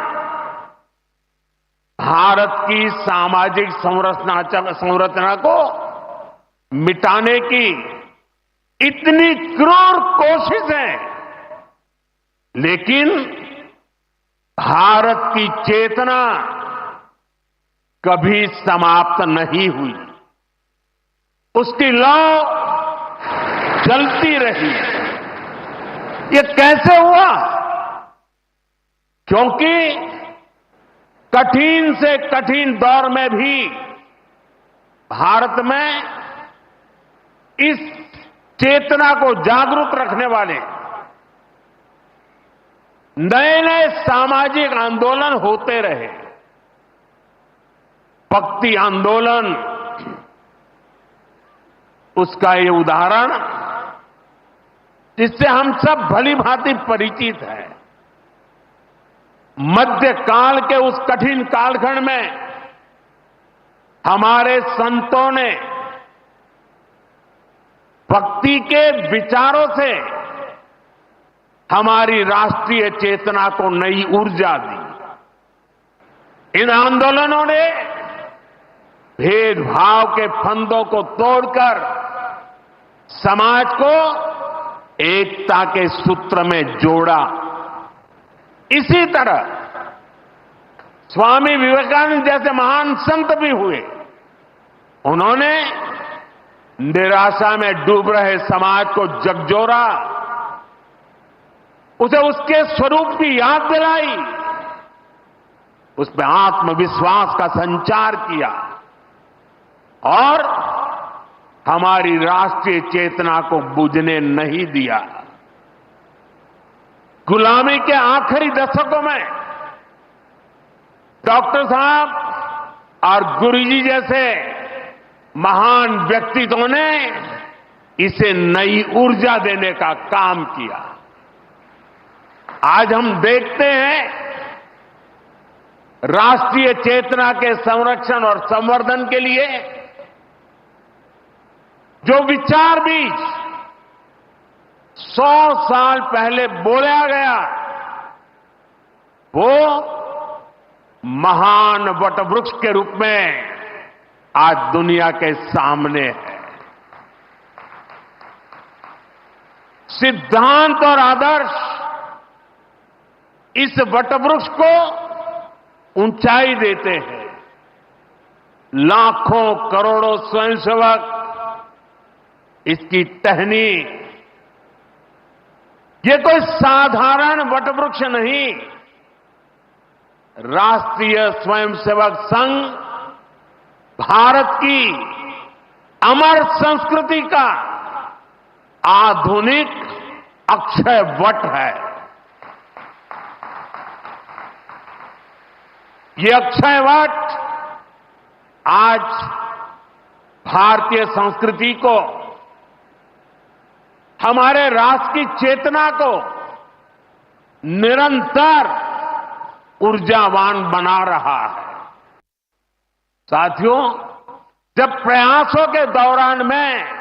भारत की सामाजिक संरचना को मिटाने की इतनी क्रूर कोशिश है, लेकिन भारत की चेतना कभी समाप्त नहीं हुई। उसकी लौ जलती रही। ये कैसे हुआ? क्योंकि कठिन से कठिन दौर में भी भारत में इस चेतना को जागरूक रखने वाले नए नए सामाजिक आंदोलन होते रहे। भक्ति आंदोलन उसका ये उदाहरण, जिससे हम सब भली भांति परिचित हैं। मध्यकाल के उस कठिन कालखंड में हमारे संतों ने भक्ति के विचारों से हमारी राष्ट्रीय चेतना को नई ऊर्जा दी। इन आंदोलनों ने भेदभाव के फंदों को तोड़कर समाज को एकता के सूत्र में जोड़ा। इसी तरह स्वामी विवेकानंद जैसे महान संत भी हुए। उन्होंने निराशा में डूब रहे समाज को झकझोरा, उसे उसके स्वरूप की याद दिलाई, उसमें आत्मविश्वास का संचार किया और हमारी राष्ट्रीय चेतना को बुझने नहीं दिया। गुलामी के आखिरी दशकों में डॉक्टर साहब और गुरुजी जैसे महान व्यक्तित्वों ने इसे नई ऊर्जा देने का काम किया। आज हम देखते हैं राष्ट्रीय चेतना के संरक्षण और संवर्धन के लिए जो विचार बीज 100 साल पहले बोला गया, वो महान वटवृक्ष के रूप में आज दुनिया के सामने है। सिद्धांत और आदर्श इस वटवृक्ष को ऊंचाई देते हैं। लाखों करोड़ों स्वयंसेवक इसकी टहनी, ये कोई साधारण वटवृक्ष नहीं, राष्ट्रीय स्वयंसेवक संघ भारत की अमर संस्कृति का आधुनिक अक्षय वट है। ये अक्षय वट आज भारतीय संस्कृति को, हमारे राष्ट्र की चेतना को निरंतर ऊर्जावान बना रहा है। साथियों, जब प्रयासों के दौरान में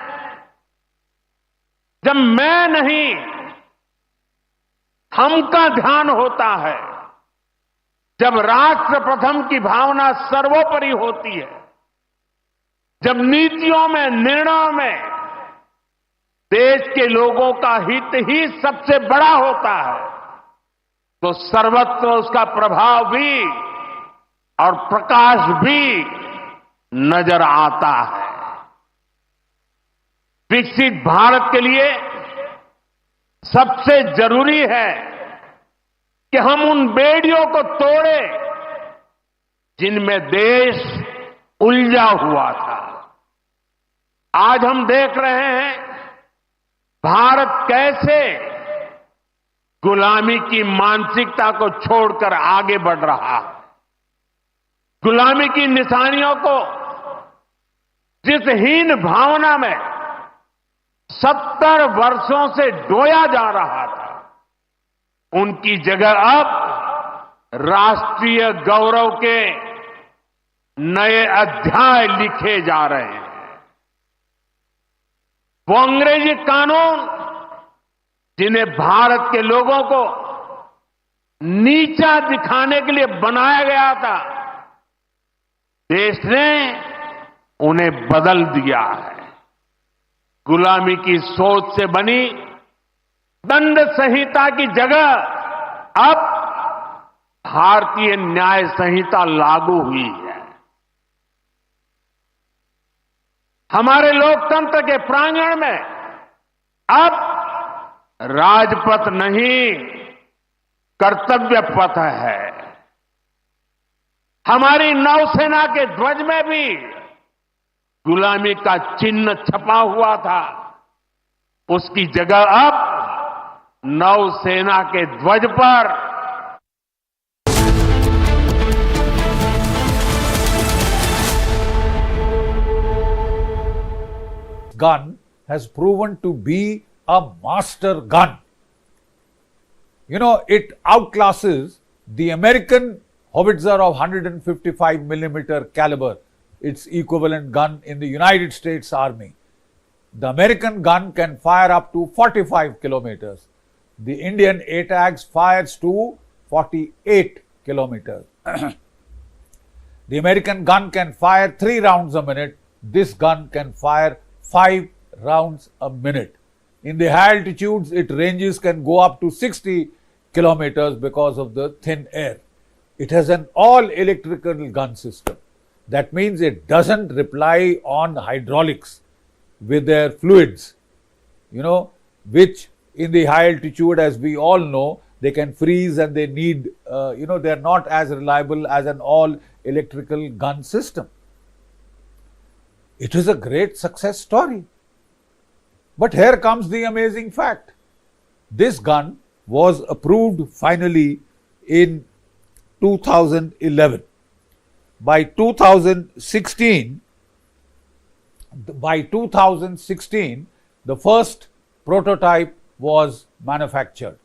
जब मैं नहीं हम का ध्यान होता है, जब राष्ट्र प्रथम की भावना सर्वोपरि होती है, जब नीतियों में, निर्णयों में देश के लोगों का हित ही सबसे बड़ा होता है, तो सर्वत्र उसका प्रभाव भी और प्रकाश भी नजर आता है। विकसित भारत के लिए सबसे जरूरी है कि हम उन बेड़ियों को तोड़े जिनमें देश उलझा हुआ था। आज हम देख रहे हैं भारत कैसे गुलामी की मानसिकता को छोड़कर आगे बढ़ रहा है। गुलामी की निशानियों को जिस हीन भावना में 70 वर्षों से डोया जा रहा था, उनकी जगह अब राष्ट्रीय गौरव के नए अध्याय लिखे जा रहे हैं। वो अंग्रेजी कानून जिन्हें भारत के लोगों को नीचा दिखाने के लिए बनाया गया था, देश ने उन्हें बदल दिया है। गुलामी की सोच से बनी दंड संहिता की जगह अब भारतीय न्याय संहिता लागू हुई है। हमारे लोकतंत्र के प्रांगण में अब राजपथ नहीं, कर्तव्य पथ है। हमारी नौसेना के ध्वज में भी गुलामी का चिन्ह छपा हुआ था, उसकी जगह अब नौसेना के ध्वज पर gun has proven to be a master gun. You know, it outclasses the American howitzer of 155 millimeter caliber, its equivalent gun in the United States Army. The American gun can fire up to 45 kilometers. The Indian ATAGS fires to 48 kilometers. The American gun can fire 3 rounds a minute. This gun can fire 5 rounds a minute. In the high altitudes, its ranges can go up to 60 kilometers because of the thin air. It has an all electrical gun system. That means it doesn't rely on hydraulics with their fluids, which in the high altitude, as we all know, they can freeze and they need, they're not as reliable as an all electrical gun system. It is a great success story. But here comes the amazing fact. This gun was approved finally in 2011. By 2016, the first prototype was manufactured.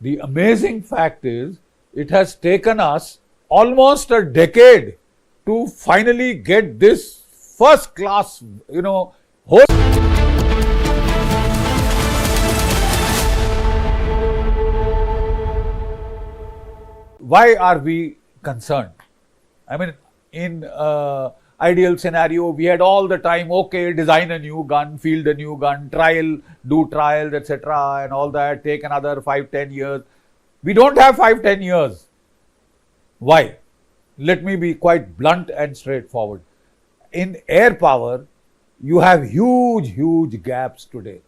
The amazing fact is, it has taken us almost a decade to finally get this first class, Why are we concerned? I mean, in ideal scenario, we had all the time, okay, design a new gun, field a new gun, do trials, etc. and all that, take another 5-10 years. We don't have 5-10 years. Why? Let me be quite blunt and straightforward. In air power, you have huge gaps today.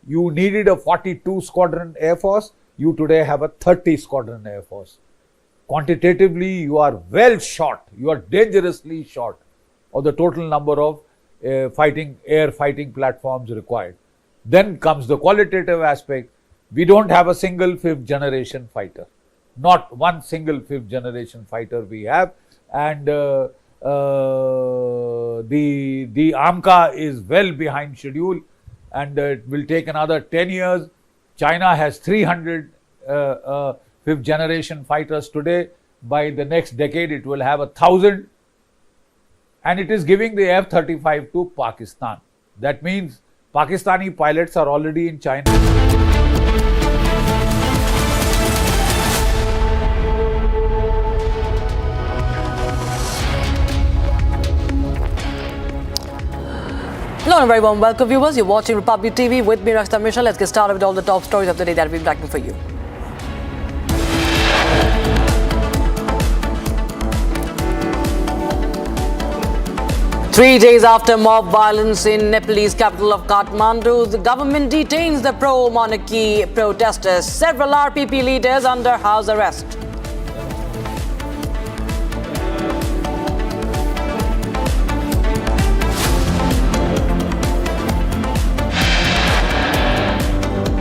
You needed a 42 squadron air force, you today have a 30 squadron air force. Quantitatively, you are well short, you are dangerously short of the total number of air fighting platforms required. Then comes the qualitative aspect. We don't have a single 5th generation fighter. Not one single 5th generation fighter we have. And the AMCA is well behind schedule, and it will take another 10 years. China has 300 5th generation fighters today. By the next decade, it will have 1,000. And it is giving the F-35 to Pakistan. That means Pakistani pilots are already in China. Hello and a very warm welcome, viewers. You're watching Republic TV with me, Rakshita Mishra. Let's get started with all the top stories of the day that we've been tracking for you. Three days after mob violence in Nepalese capital of Kathmandu, the government detains the pro-monarchy protesters. Several RPP leaders under house arrest.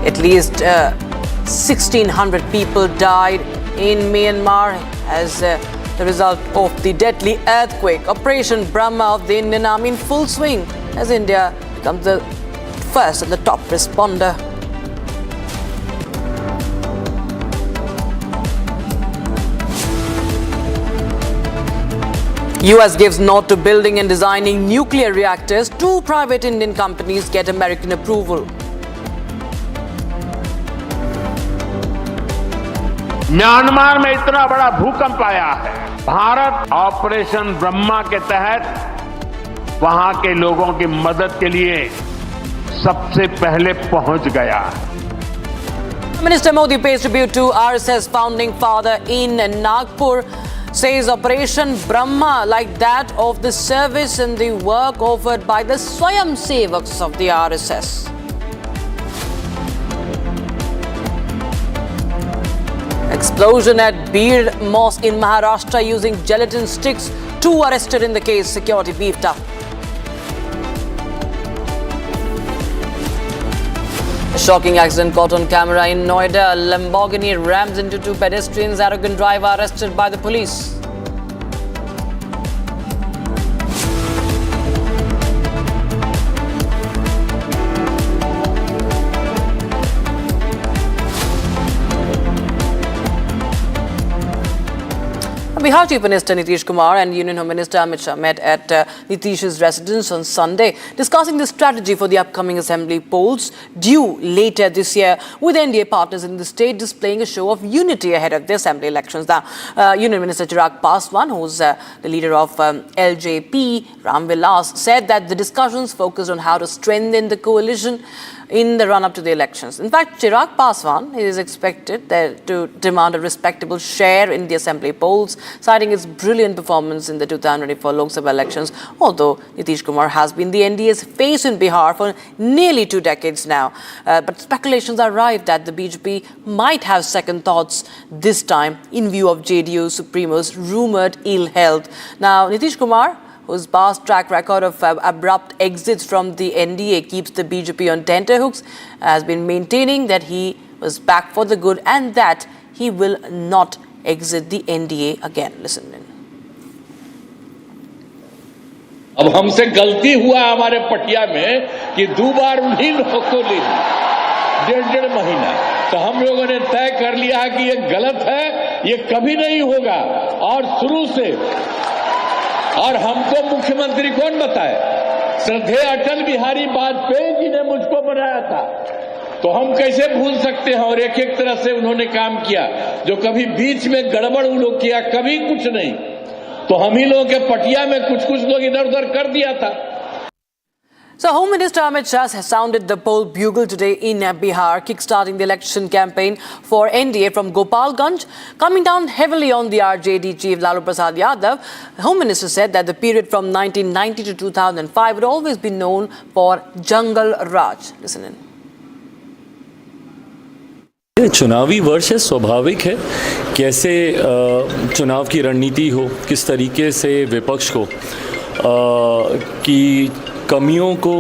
At least 1,600 people died in Myanmar as the result of the deadly earthquake. Operation Brahma of the Indian Army in full swing as India becomes the first and the top responder. US gives nod to building and designing nuclear reactors. 2 private Indian companies get American approval. Myanmar में इतना बड़ा भूकंप आया है, Bharat operation Brahma के तहत वहां के लोगों की मदद के लिए सबसे पहले पहुंच गया। Minister Modi pays tribute to RSS founding father in Nagpur, says Operation Brahma, like that of the service and the work offered by the Swayam Sevaks of the RSS. Explosion at Bir Mosque in Maharashtra using gelatin sticks. 2 arrested in the case. Security beefed up. A shocking accident caught on camera in Noida. A Lamborghini rams into 2 pedestrians. Arrogant driver arrested by the police. Bihar Chief Minister Nitish Kumar and Union Home Minister Amit Shah met at Nitish's residence on Sunday, discussing the strategy for the upcoming assembly polls due later this year, with NDA partners in the state displaying a show of unity ahead of the assembly elections. Now, Union Minister Chirag Paswan, who's the leader of LJP, Ram Vilas, said that the discussions focused on how to strengthen the coalition in the run-up to the elections. In fact, Chirag Paswan is expected to demand a respectable share in the assembly polls, citing its brilliant performance in the 2024 Lok Sabha elections, although Nitish Kumar has been the NDA's face in Bihar for nearly 2 decades now. But speculations are rife that the BJP might have second thoughts this time in view of JDU Supremo's rumoured ill health. Now, Nitish Kumar, whose past track record of abrupt exits from the NDA keeps the BJP on tenterhooks, has been maintaining that he was back for the good and that he will not exit the NDA again. Listen in. अब हमसे गलती हुआ हमारे पटिया में कि 2 बार उन्हीं लोगों को ले ली 1.5 महीना, तो हम लोगों ने तय कर लिया है कि ये गलत है, ये कभी नहीं होगा। और शुरू से, और हमको मुख्यमंत्री कौन बताए? श्रद्धेय अटल बिहारी वाजपेयी जी ने मुझको बनाया था, तो हम कैसे भूल सकते हैं? और एक एक तरह से उन्होंने काम किया, जो कभी बीच में गड़बड़ उन लोग किया, कभी कुछ नहीं। तो हम ही लोगों के पटिया में कुछ लोग इधर उधर कर दिया था। So, Home Minister Amit Shah has sounded the poll bugle today in Bihar, kickstarting the election campaign for NDA from Gopalganj, coming down heavily on the RJD chief Lalu Prasad Yadav. Home Minister said that the period from 1990 to 2005 would always be known for Jungle Raj. Listen in. चुनावी वर्ष है, स्वाभाविक है। कैसे चुनाव की रणनीति हो, किस तरीके से विपक्ष को की कमियों को,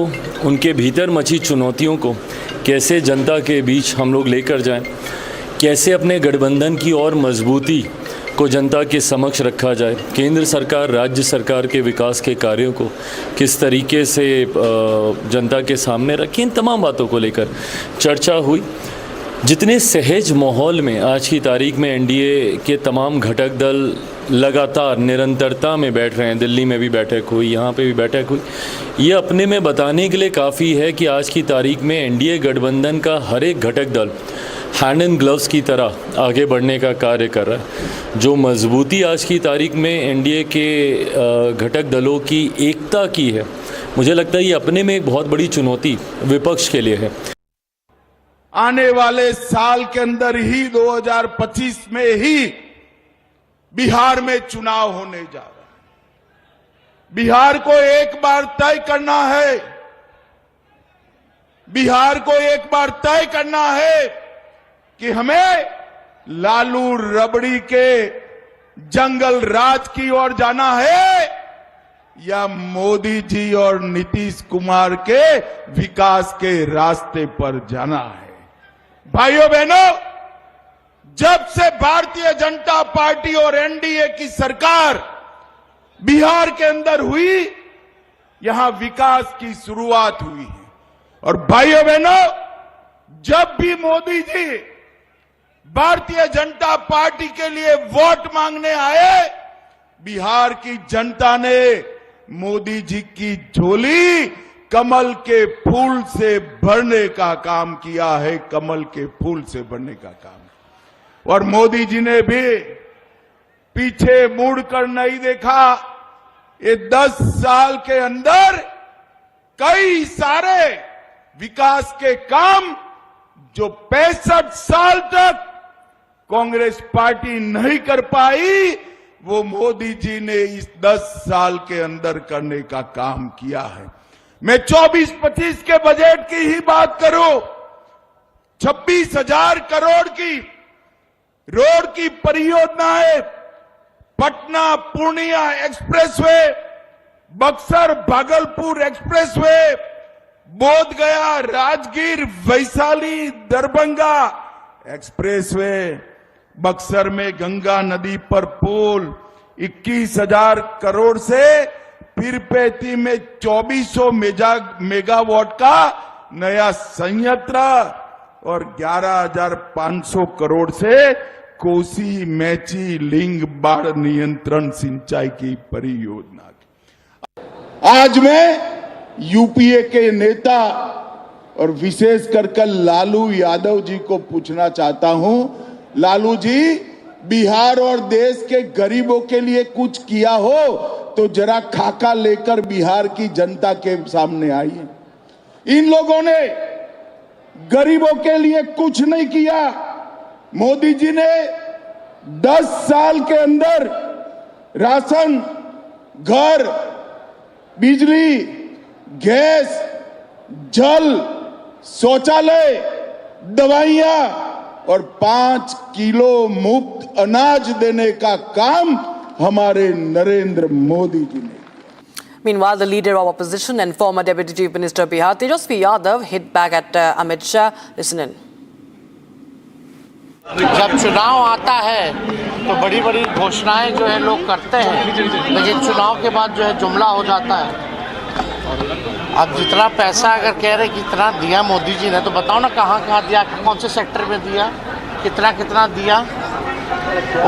उनके भीतर मची चुनौतियों को कैसे जनता के बीच हम लोग लेकर जाएं, कैसे अपने गठबंधन की और मजबूती को जनता के समक्ष रखा जाए, केंद्र सरकार राज्य सरकार के विकास के कार्यों को किस तरीके से जनता के सामने रखें, इन तमाम बातों को लेकर चर्चा हुई। जितने सहज माहौल में आज की तारीख में एनडीए के तमाम घटक दल लगातार निरंतरता में बैठ रहे हैं, दिल्ली में भी बैठक हुई, यहाँ पे भी बैठक हुई, ये अपने में बताने के लिए काफ़ी है कि आज की तारीख में एनडीए गठबंधन का हर एक घटक दल हैंड एंड ग्लव्स की तरह आगे बढ़ने का कार्य कर रहा है। जो मजबूती आज की तारीख में एनडीए के घटक दलों की एकता की है, मुझे लगता है ये अपने में एक बहुत बड़ी चुनौती विपक्ष के लिए है। आने वाले साल के अंदर ही 2025 में ही बिहार में चुनाव होने जा रहा है। बिहार को एक बार तय करना है, बिहार को एक बार तय करना है कि हमें लालू रबड़ी के जंगल राज की ओर जाना है या मोदी जी और नीतीश कुमार के विकास के रास्ते पर जाना है। भाइयों बहनों, जब से भारतीय जनता पार्टी और एनडीए की सरकार बिहार के अंदर हुई, यहां विकास की शुरुआत हुई है। और भाइयों बहनों, जब भी मोदी जी भारतीय जनता पार्टी के लिए वोट मांगने आए, बिहार की जनता ने मोदी जी की झोली कमल के फूल से भरने का काम किया है, कमल के फूल से भरने का काम। और मोदी जी ने भी पीछे मुड़कर नहीं देखा। ये 10 साल के अंदर कई सारे विकास के काम जो 65 साल तक कांग्रेस पार्टी नहीं कर पाई, वो मोदी जी ने इस 10 साल के अंदर करने का काम किया है। मैं 24-25 के बजट की ही बात करूं, 26,000 करोड़ की रोड की परियोजनाएं, पटना पूर्णिया एक्सप्रेसवे, बक्सर भागलपुर एक्सप्रेसवे, बोध गया राजगीर वैशाली दरभंगा एक्सप्रेसवे, बक्सर में गंगा नदी पर पुल 21,000 करोड़ से पीरपेती में 2400 मेगावाट का नया संयंत्र और 11,500 करोड़ से कोसी मैची लिंग बाढ़ नियंत्रण सिंचाई की परियोजना। आज मैं यूपीए के नेता और विशेष कर लालू यादव जी को पूछना चाहता हूं, लालू जी, बिहार और देश के गरीबों के लिए कुछ किया हो तो जरा खाका लेकर बिहार की जनता के सामने आइए। इन लोगों ने गरीबों के लिए कुछ नहीं किया। मोदी जी ने 10 साल के अंदर राशन, घर, बिजली, गैस, जल, शौचालय, दवाइयां और 5 किलो मुफ्त अनाज देने का काम हमारे नरेंद्र मोदी जी ने। Meanwhile, the leader of opposition and former Deputy Chief Minister of Bihar, Tejasvi Yadav, hit back at Amit Shah. Listen in. जब चुनाव आता है तो बड़ी बड़ी घोषणाएं जो है लोग करते हैं, लेकिन चुनाव के बाद जो है जुमला हो जाता है। अब जितना पैसा अगर कह रहे कितना दिया मोदी जी ने, तो बताओ ना कहाँ दिया, कौन से सेक्टर में दिया, कितना दिया,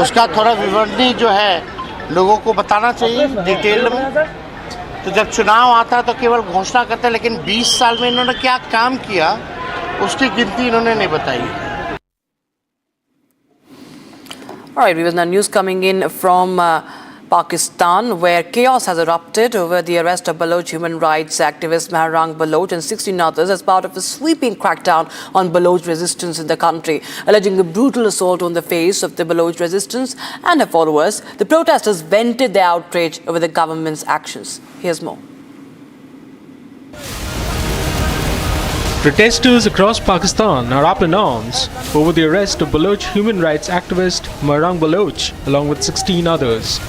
उसका थोड़ा विवरणी जो है लोगों को बताना चाहिए डिटेल में। तो जब चुनाव आता है तो केवल घोषणा करते हैं, लेकिन 20 साल में इन्होंने क्या काम किया उसकी गिनती इन्होंने नहीं बताई। All right, viewers, now news coming in from Pakistan, where chaos has erupted over the arrest of Baloch human rights activist Maharang Baloch and 16 others as part of a sweeping crackdown on Baloch resistance in the country. Alleging a brutal assault on the face of the Baloch resistance and her followers, the protesters vented their outrage over the government's actions. Here's more. Protesters across Pakistan are up in arms over the arrest of Baloch human rights activist Maharang Baloch along with 16 others.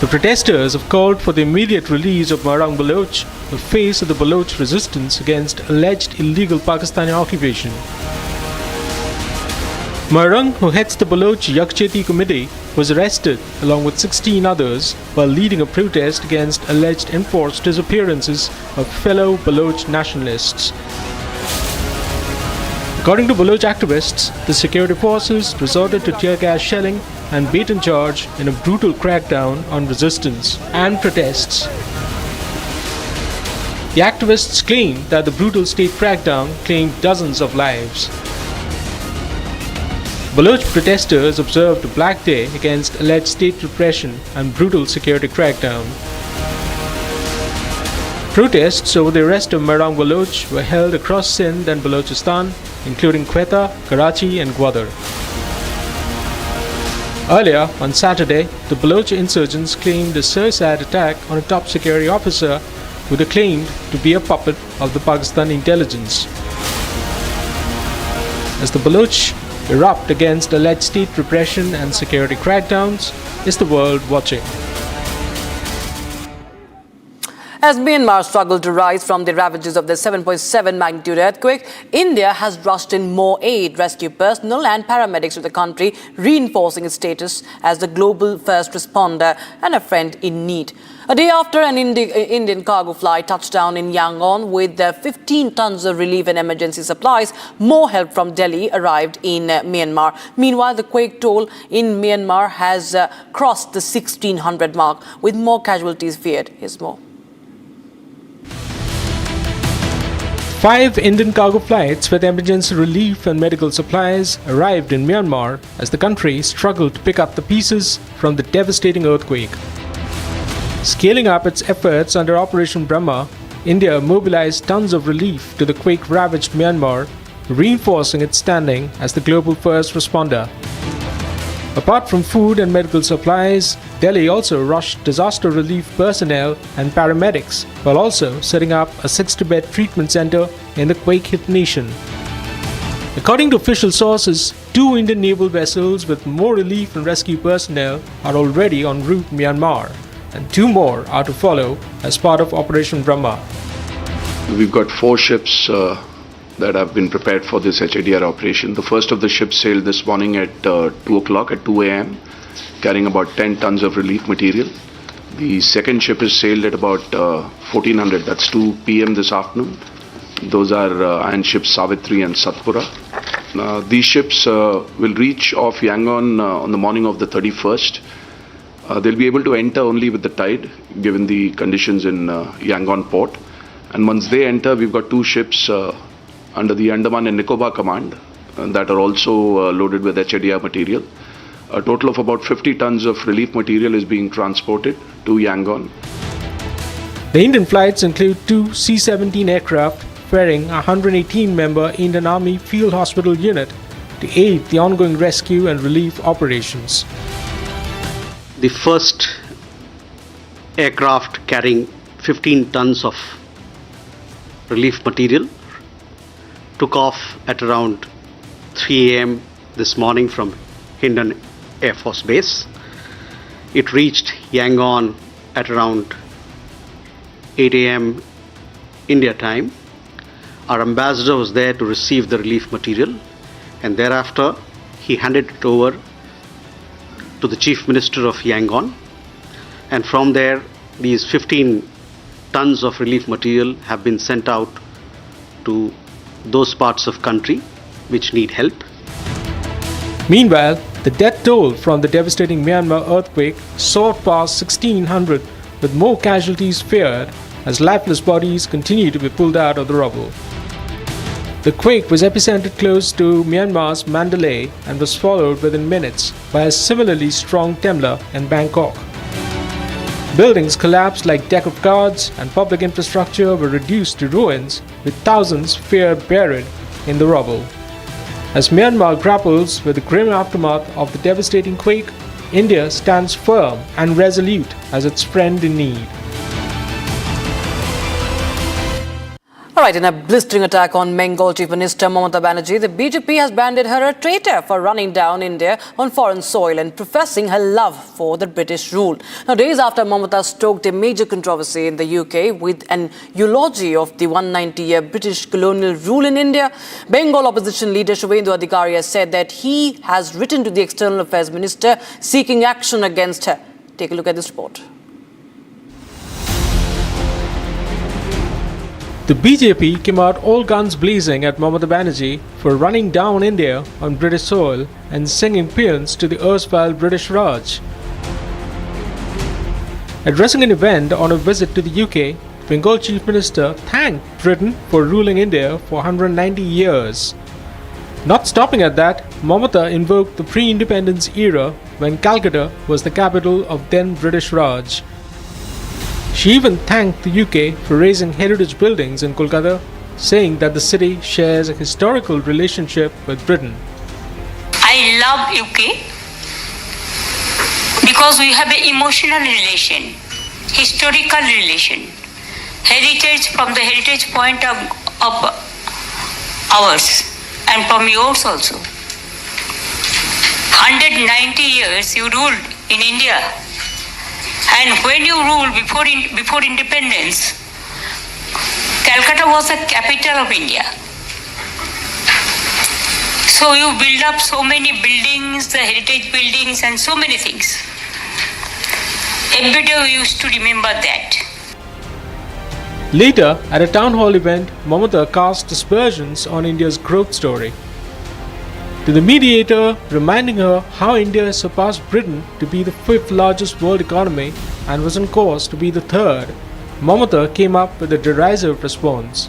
The protesters have called for the immediate release of Maharang Baloch, the face of the Baloch resistance against alleged illegal Pakistani occupation. Maharang, who heads the Baloch Yakcheti Committee, was arrested along with 16 others while leading a protest against alleged enforced disappearances of fellow Baloch nationalists. According to Baloch activists, the security forces resorted to tear gas shelling and bait and charge in a brutal crackdown on resistance and protests. The activists claim that the brutal state crackdown claimed dozens of lives. Baloch protesters observed a black day against alleged state repression and brutal security crackdown. Protests over the arrest of Maharang Baloch were held across Sindh and Balochistan, including Quetta, Karachi and Gwadar. Earlier, on Saturday, the Baloch insurgents claimed a suicide attack on a top security officer who they claimed to be a puppet of the Pakistani intelligence. As the Baloch erupt against alleged state repression and security crackdowns, is the world watching. As Myanmar struggled to rise from the ravages of the 7.7 magnitude earthquake, India has rushed in more aid, rescue personnel and paramedics to the country, reinforcing its status as the global first responder and a friend in need. A day after an Indian cargo flight touched down in Yangon with 15 tons of relief and emergency supplies, more help from Delhi arrived in Myanmar. Meanwhile, the quake toll in Myanmar has crossed the 1,600 mark, with more casualties feared. Here's more. 5 Indian cargo flights with emergency relief and medical supplies arrived in Myanmar as the country struggled to pick up the pieces from the devastating earthquake. Scaling up its efforts under Operation Brahma, India mobilized tons of relief to the quake-ravaged Myanmar, reinforcing its standing as the global first responder. Apart from food and medical supplies, Delhi also rushed disaster relief personnel and paramedics, while also setting up a 60-bed treatment center in the quake-hit nation. According to official sources, 2 Indian naval vessels with more relief and rescue personnel are already en route to Myanmar, and 2 more are to follow as part of Operation Brahma. We've got 4 ships that have been prepared for this HADR operation. The first of the ships sailed this morning at 2 o'clock, at 2 a.m., carrying about 10 tons of relief material. The second ship is sailed at about 1400, that's 2 p.m. this afternoon. Those are iron ships Savitri and Satpura. These ships will reach off Yangon on the morning of the 31st. They'll be able to enter only with the tide, given the conditions in Yangon port. And once they enter, we've got 2 ships under the Andaman and Nicobar Command that are also loaded with HADR material. A total of about 50 tons of relief material is being transported to Yangon. The Indian flights include 2 C-17 aircraft ferrying a 118-member Indian Army Field Hospital unit to aid the ongoing rescue and relief operations. The first aircraft carrying 15 tons of relief material took off at around 3 a.m. this morning from Hindon Air Force Base. It reached Yangon at around 8 a.m. India time. Our ambassador was there to receive the relief material, and thereafter he handed it over to the Chief Minister of Yangon, and from there these 15 tons of relief material have been sent out to those parts of country which need help. Meanwhile, the death toll from the devastating Myanmar earthquake soared past 1,600, with more casualties feared as lifeless bodies continue to be pulled out of the rubble. The quake was epicentered close to Myanmar's Mandalay and was followed within minutes by a similarly strong tremor in Bangkok. Buildings collapsed like deck of cards and public infrastructure were reduced to ruins, with thousands feared buried in the rubble. As Myanmar grapples with the grim aftermath of the devastating quake, India stands firm and resolute as its friend in need. All right, in a blistering attack on Bengal Chief Minister Mamata Banerjee, the BJP has branded her a traitor for running down India on foreign soil and professing her love for the British rule. Now, days after Mamata stoked a major controversy in the UK with an eulogy of the 190-year British colonial rule in India, Bengal opposition leader Shubhendu Adhikari has said that he has written to the External Affairs Minister seeking action against her. Take a look at this report. The BJP came out all guns blazing at Mamata Banerjee for running down India on British soil and singing paeans to the erstwhile British Raj. Addressing an event on a visit to the UK, Bengal Chief Minister thanked Britain for ruling India for 190 years. Not stopping at that, Mamata invoked the pre-independence era when Calcutta was the capital of then British Raj. She even thanked the UK for raising heritage buildings in Kolkata, saying that the city shares a historical relationship with Britain. I love UK because we have an emotional relation, historical relation, heritage from the heritage point of ours and from yours also. 190 years you ruled in India. And when you ruled before independence, Calcutta was the capital of India. So you build up so many buildings, the heritage buildings and so many things. Every day we used to remember that. Later, at a town hall event, Mamata cast aspersions on India's growth story. To the mediator, reminding her how India surpassed Britain to be the 5th largest world economy and was on course to be the 3rd, Mamata came up with a derisive response.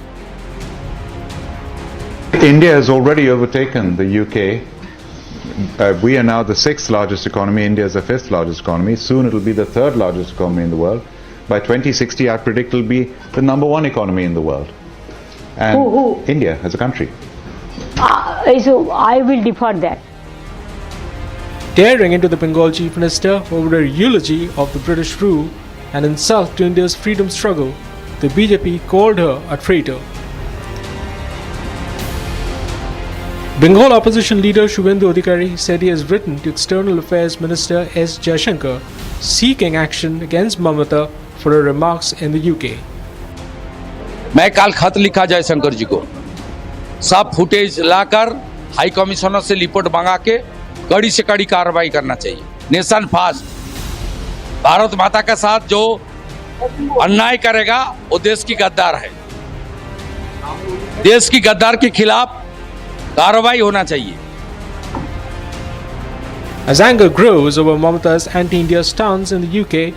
India has already overtaken the UK. We are now the 6th largest economy. India is the 5th largest economy. Soon it will be the 3rd largest economy in the world. By 2060, I predict it will be the number 1 economy in the world. And India as a country. So I will defer that. Tearing into the Bengal Chief Minister over a eulogy of the British rule and insult to India's freedom struggle, the BJP called her a traitor. Bengal opposition leader Shubhendu Adhikari said he has written to External Affairs Minister S. Jaishankar seeking action against Mamata for her remarks in the UK. मैं कल खत लिखा जयशंकर जी को, सब footage लाकर high commissioner से report मंगा के कड़ी से कड़ी कार्रवाई करना चाहिए. Nation fast. भारत माता के साथ जो अन्याय करेगा वो देश की गद्दार है. देश की गद्दार के खिलाफ कार्रवाई होना चाहिए. As anger grows over Mamata's anti-India stance in the UK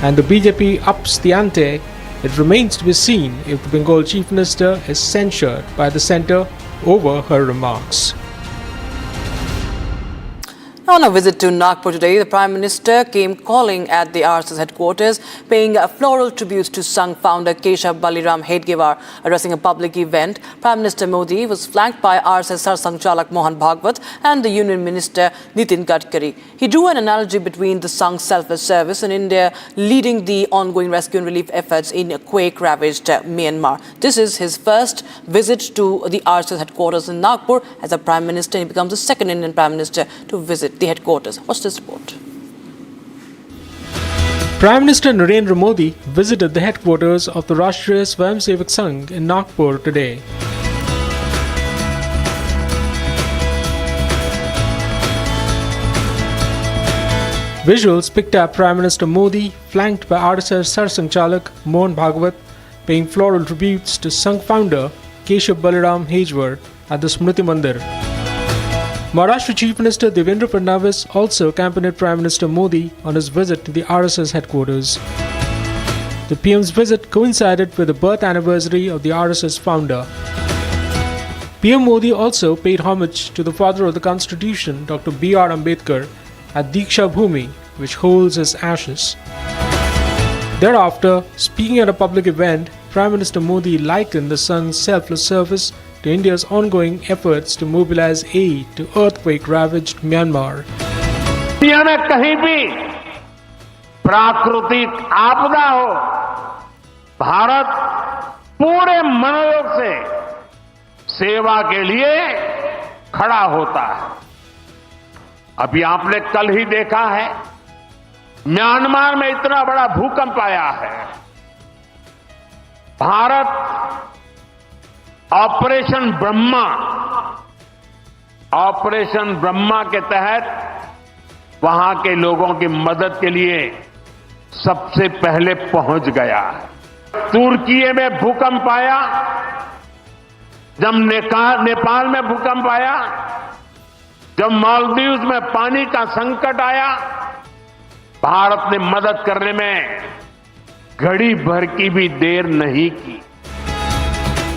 and the BJP ups the ante, it remains to be seen if the Bengal Chief Minister is censured by the centre over her remarks. On a visit to Nagpur today, the Prime Minister came calling at the RSS headquarters, paying a floral tribute to Sangh founder Keshav Baliram Hedgewar. Addressing a public event, Prime Minister Modi was flanked by RSS Sarsang Chalak Mohan Bhagwat and the Union Minister Nitin Gadkari. He drew an analogy between the Sangh Self-Help Service and India leading the ongoing rescue and relief efforts in quake-ravaged Myanmar. This is his first visit to the RSS headquarters in Nagpur. As a Prime Minister, he becomes the second Indian Prime Minister to visit the headquarters. Watch this report. Prime Minister Narendra Modi visited the headquarters of the Rashtriya Swayamsevak Sangh in Nagpur today. Visuals picked up Prime Minister Modi flanked by RSS Sarsang Chalak Mohan Bhagwat paying floral tributes to Sangh founder Keshav Baliram Hedgewar at the Smriti Mandir. Maharashtra Chief Minister Devendra Fadnavis also accompanied Prime Minister Modi on his visit to the RSS headquarters. The PM's visit coincided with the birth anniversary of the RSS founder. PM Modi also paid homage to the father of the Constitution, Dr. B.R. Ambedkar, at Diksha Bhumi, which holds his ashes. Thereafter, speaking at a public event, Prime Minister Modi likened the Sangh's selfless service to India's ongoing efforts to mobilize aid to earthquake-ravaged Myanmar. दुनिया में कहीं भी प्राकृतिक आपदा हो, भारत पूरे मनोयोग से सेवा के लिए खड़ा होता है. अभी आपने कल ही देखा है, म्यांमार में इतना बड़ा भूकंप आया है. भारत ऑपरेशन ब्रह्मा के तहत वहां के लोगों की मदद के लिए सबसे पहले पहुंच गया है. तुर्की में भूकंप आया, जब नेपाल में भूकंप आया, जब मालदीव्स में पानी का संकट आया, भारत ने मदद करने में घड़ी भर की भी देर नहीं की.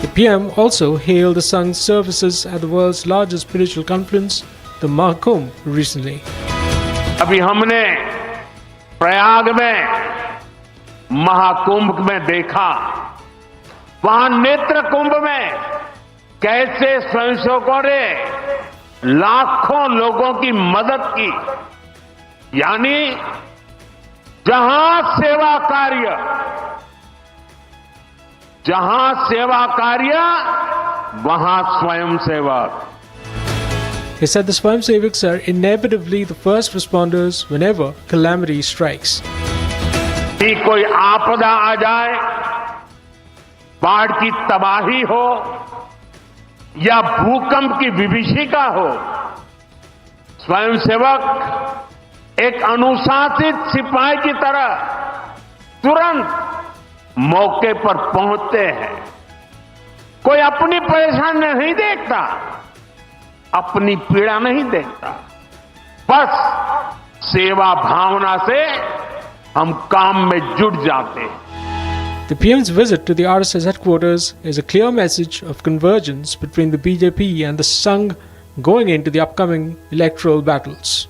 The PM also hailed the Sangh's services at the world's largest spiritual conference, the Mahakumbh, recently. अभी हमने प्रयाग में महाकुंभ में देखा, वहां नेत्र कुंभ में कैसे स्वयंसेवकों ने लाखों लोगों की मदद की. यानी जहां सेवा कार्य वहां स्वयंसेवक. He said the Swayamsevaks are inevitably the first responders whenever calamity strikes. कि कोई आपदा आ जाए, बाढ़ की तबाही हो या भूकंप की विभीषिका हो, स्वयंसेवक एक अनुशासित सिपाही की तरह तुरंत मौके पर पहुंचते हैं. कोई अपनी परेशानी नहीं देखता, अपनी पीड़ा नहीं देखता, बस सेवा भावना से हम काम में जुट जाते हैं. The PM's visit to the RSS headquarters is a clear message of convergence between the BJP and the Sangh going into the upcoming electoral battles.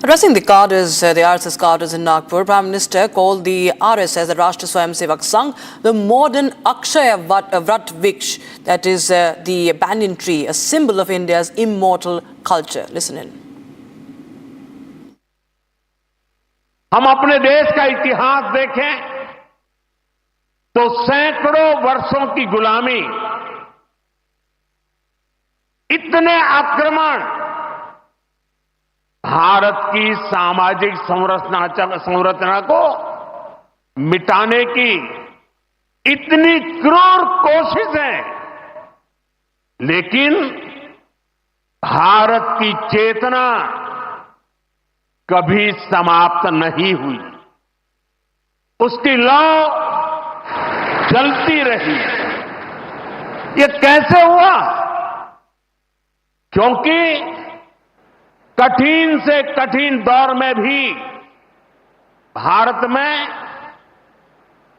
Addressing the cadres, the RSS cadres in Nagpur, Prime Minister called the RSS, the Rashtra Swayamsevak Sangh, the modern Akshaya Vrat Viksh, that is the banyan tree, a symbol of India's immortal culture. Listen in. हम अपने देश का इतिहास देखें तो सैकड़ों वर्षों की गुलामी, इतने आक्रमण, भारत की सामाजिक संरचना को मिटाने की इतनी क्रूर कोशिशें, लेकिन भारत की चेतना कभी समाप्त नहीं हुई। उसकी लौ जलती रही। ये कैसे हुआ? क्योंकि कठिन से कठिन दौर में भी भारत में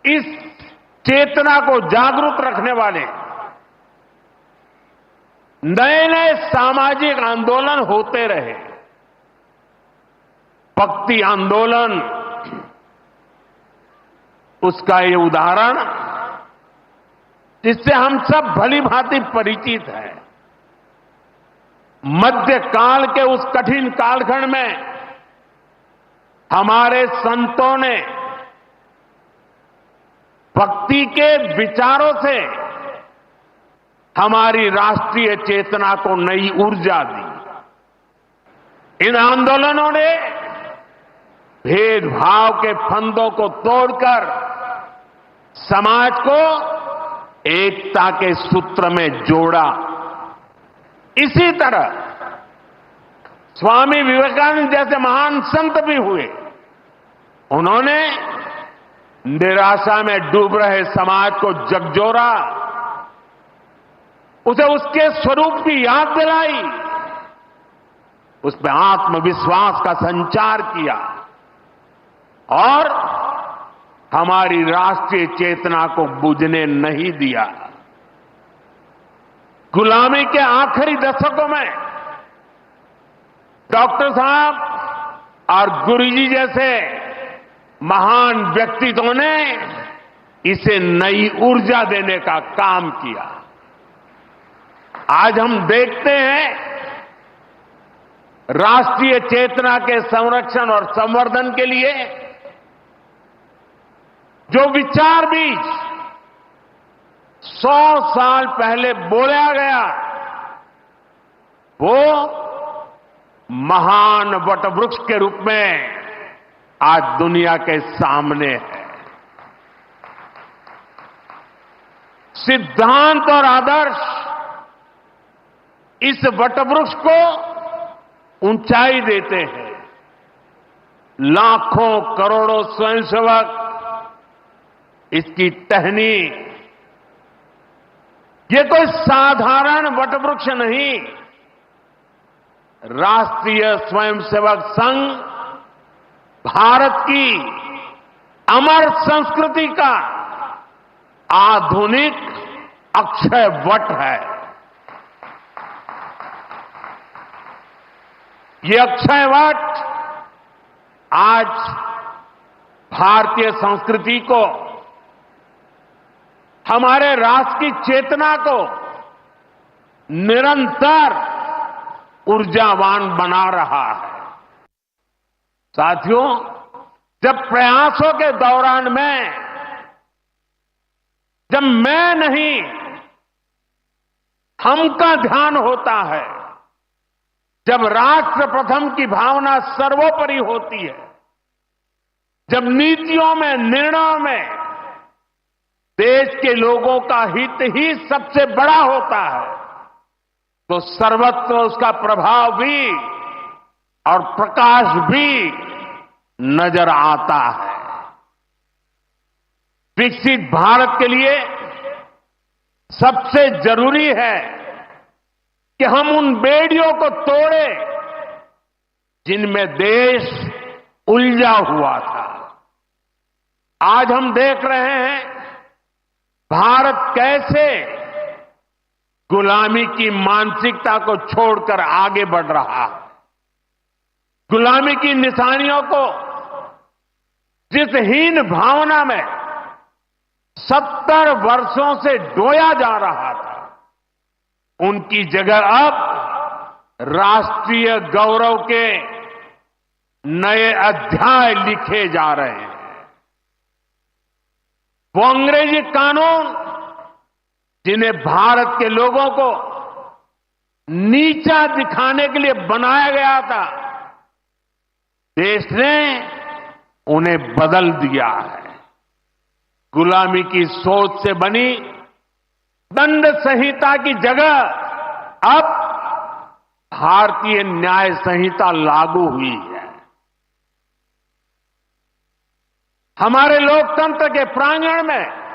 इस चेतना को जागरूक रखने वाले नए नए सामाजिक आंदोलन होते रहे। भक्ति आंदोलन उसका ये उदाहरण जिससे हम सब भली भांति परिचित हैं। मध्यकाल के उस कठिन कालखंड में हमारे संतों ने भक्ति के विचारों से हमारी राष्ट्रीय चेतना को नई ऊर्जा दी। इन आंदोलनों ने भेदभाव के फंदों को तोड़कर समाज को एकता के सूत्र में जोड़ा। इसी तरह स्वामी विवेकानंद जैसे महान संत भी हुए। उन्होंने निराशा में डूब रहे समाज को झकझोरा, उसे उसके स्वरूप की याद दिलाई, उसमें आत्मविश्वास का संचार किया और हमारी राष्ट्रीय चेतना को बुझने नहीं दिया। गुलामी के आखिरी दशकों में डॉक्टर साहब और गुरुजी जैसे महान व्यक्तित्वों ने इसे नई ऊर्जा देने का काम किया। आज हम देखते हैं राष्ट्रीय चेतना के संरक्षण और संवर्धन के लिए जो विचार बीज 100 साल पहले बोला गया, वो महान वटवृक्ष के रूप में आज दुनिया के सामने है। सिद्धांत और आदर्श इस वटवृक्ष को ऊंचाई देते हैं। लाखों करोड़ों स्वयंसेवक इसकी टहनी, ये कोई साधारण वटवृक्ष नहीं। राष्ट्रीय स्वयंसेवक संघ भारत की अमर संस्कृति का आधुनिक अक्षय वट है। ये अक्षय वट आज भारतीय संस्कृति को, हमारे राष्ट्र की चेतना को निरंतर ऊर्जावान बना रहा है। साथियों, जब प्रयासों के दौरान में जब मैं नहीं हम का ध्यान होता है, जब राष्ट्र प्रथम की भावना सर्वोपरि होती है, जब नीतियों में, निर्णयों में देश के लोगों का हित ही सबसे बड़ा होता है, तो सर्वत्र उसका प्रभाव भी और प्रकाश भी नजर आता है। विकसित भारत के लिए सबसे जरूरी है कि हम उन बेड़ियों को तोड़ें जिनमें देश उलझा हुआ था। आज हम देख रहे हैं भारत कैसे गुलामी की मानसिकता को छोड़कर आगे बढ़ रहा है। गुलामी की निशानियों को जिस हीन भावना में 70 वर्षों से डोया जा रहा था, उनकी जगह अब राष्ट्रीय गौरव के नए अध्याय लिखे जा रहे हैं। वो अंग्रेजी कानून जिन्हें भारत के लोगों को नीचा दिखाने के लिए बनाया गया था, देश ने उन्हें बदल दिया है। गुलामी की सोच से बनी दंड संहिता की जगह अब भारतीय न्याय संहिता लागू हुई है। हमारे लोकतंत्र के प्रांगण में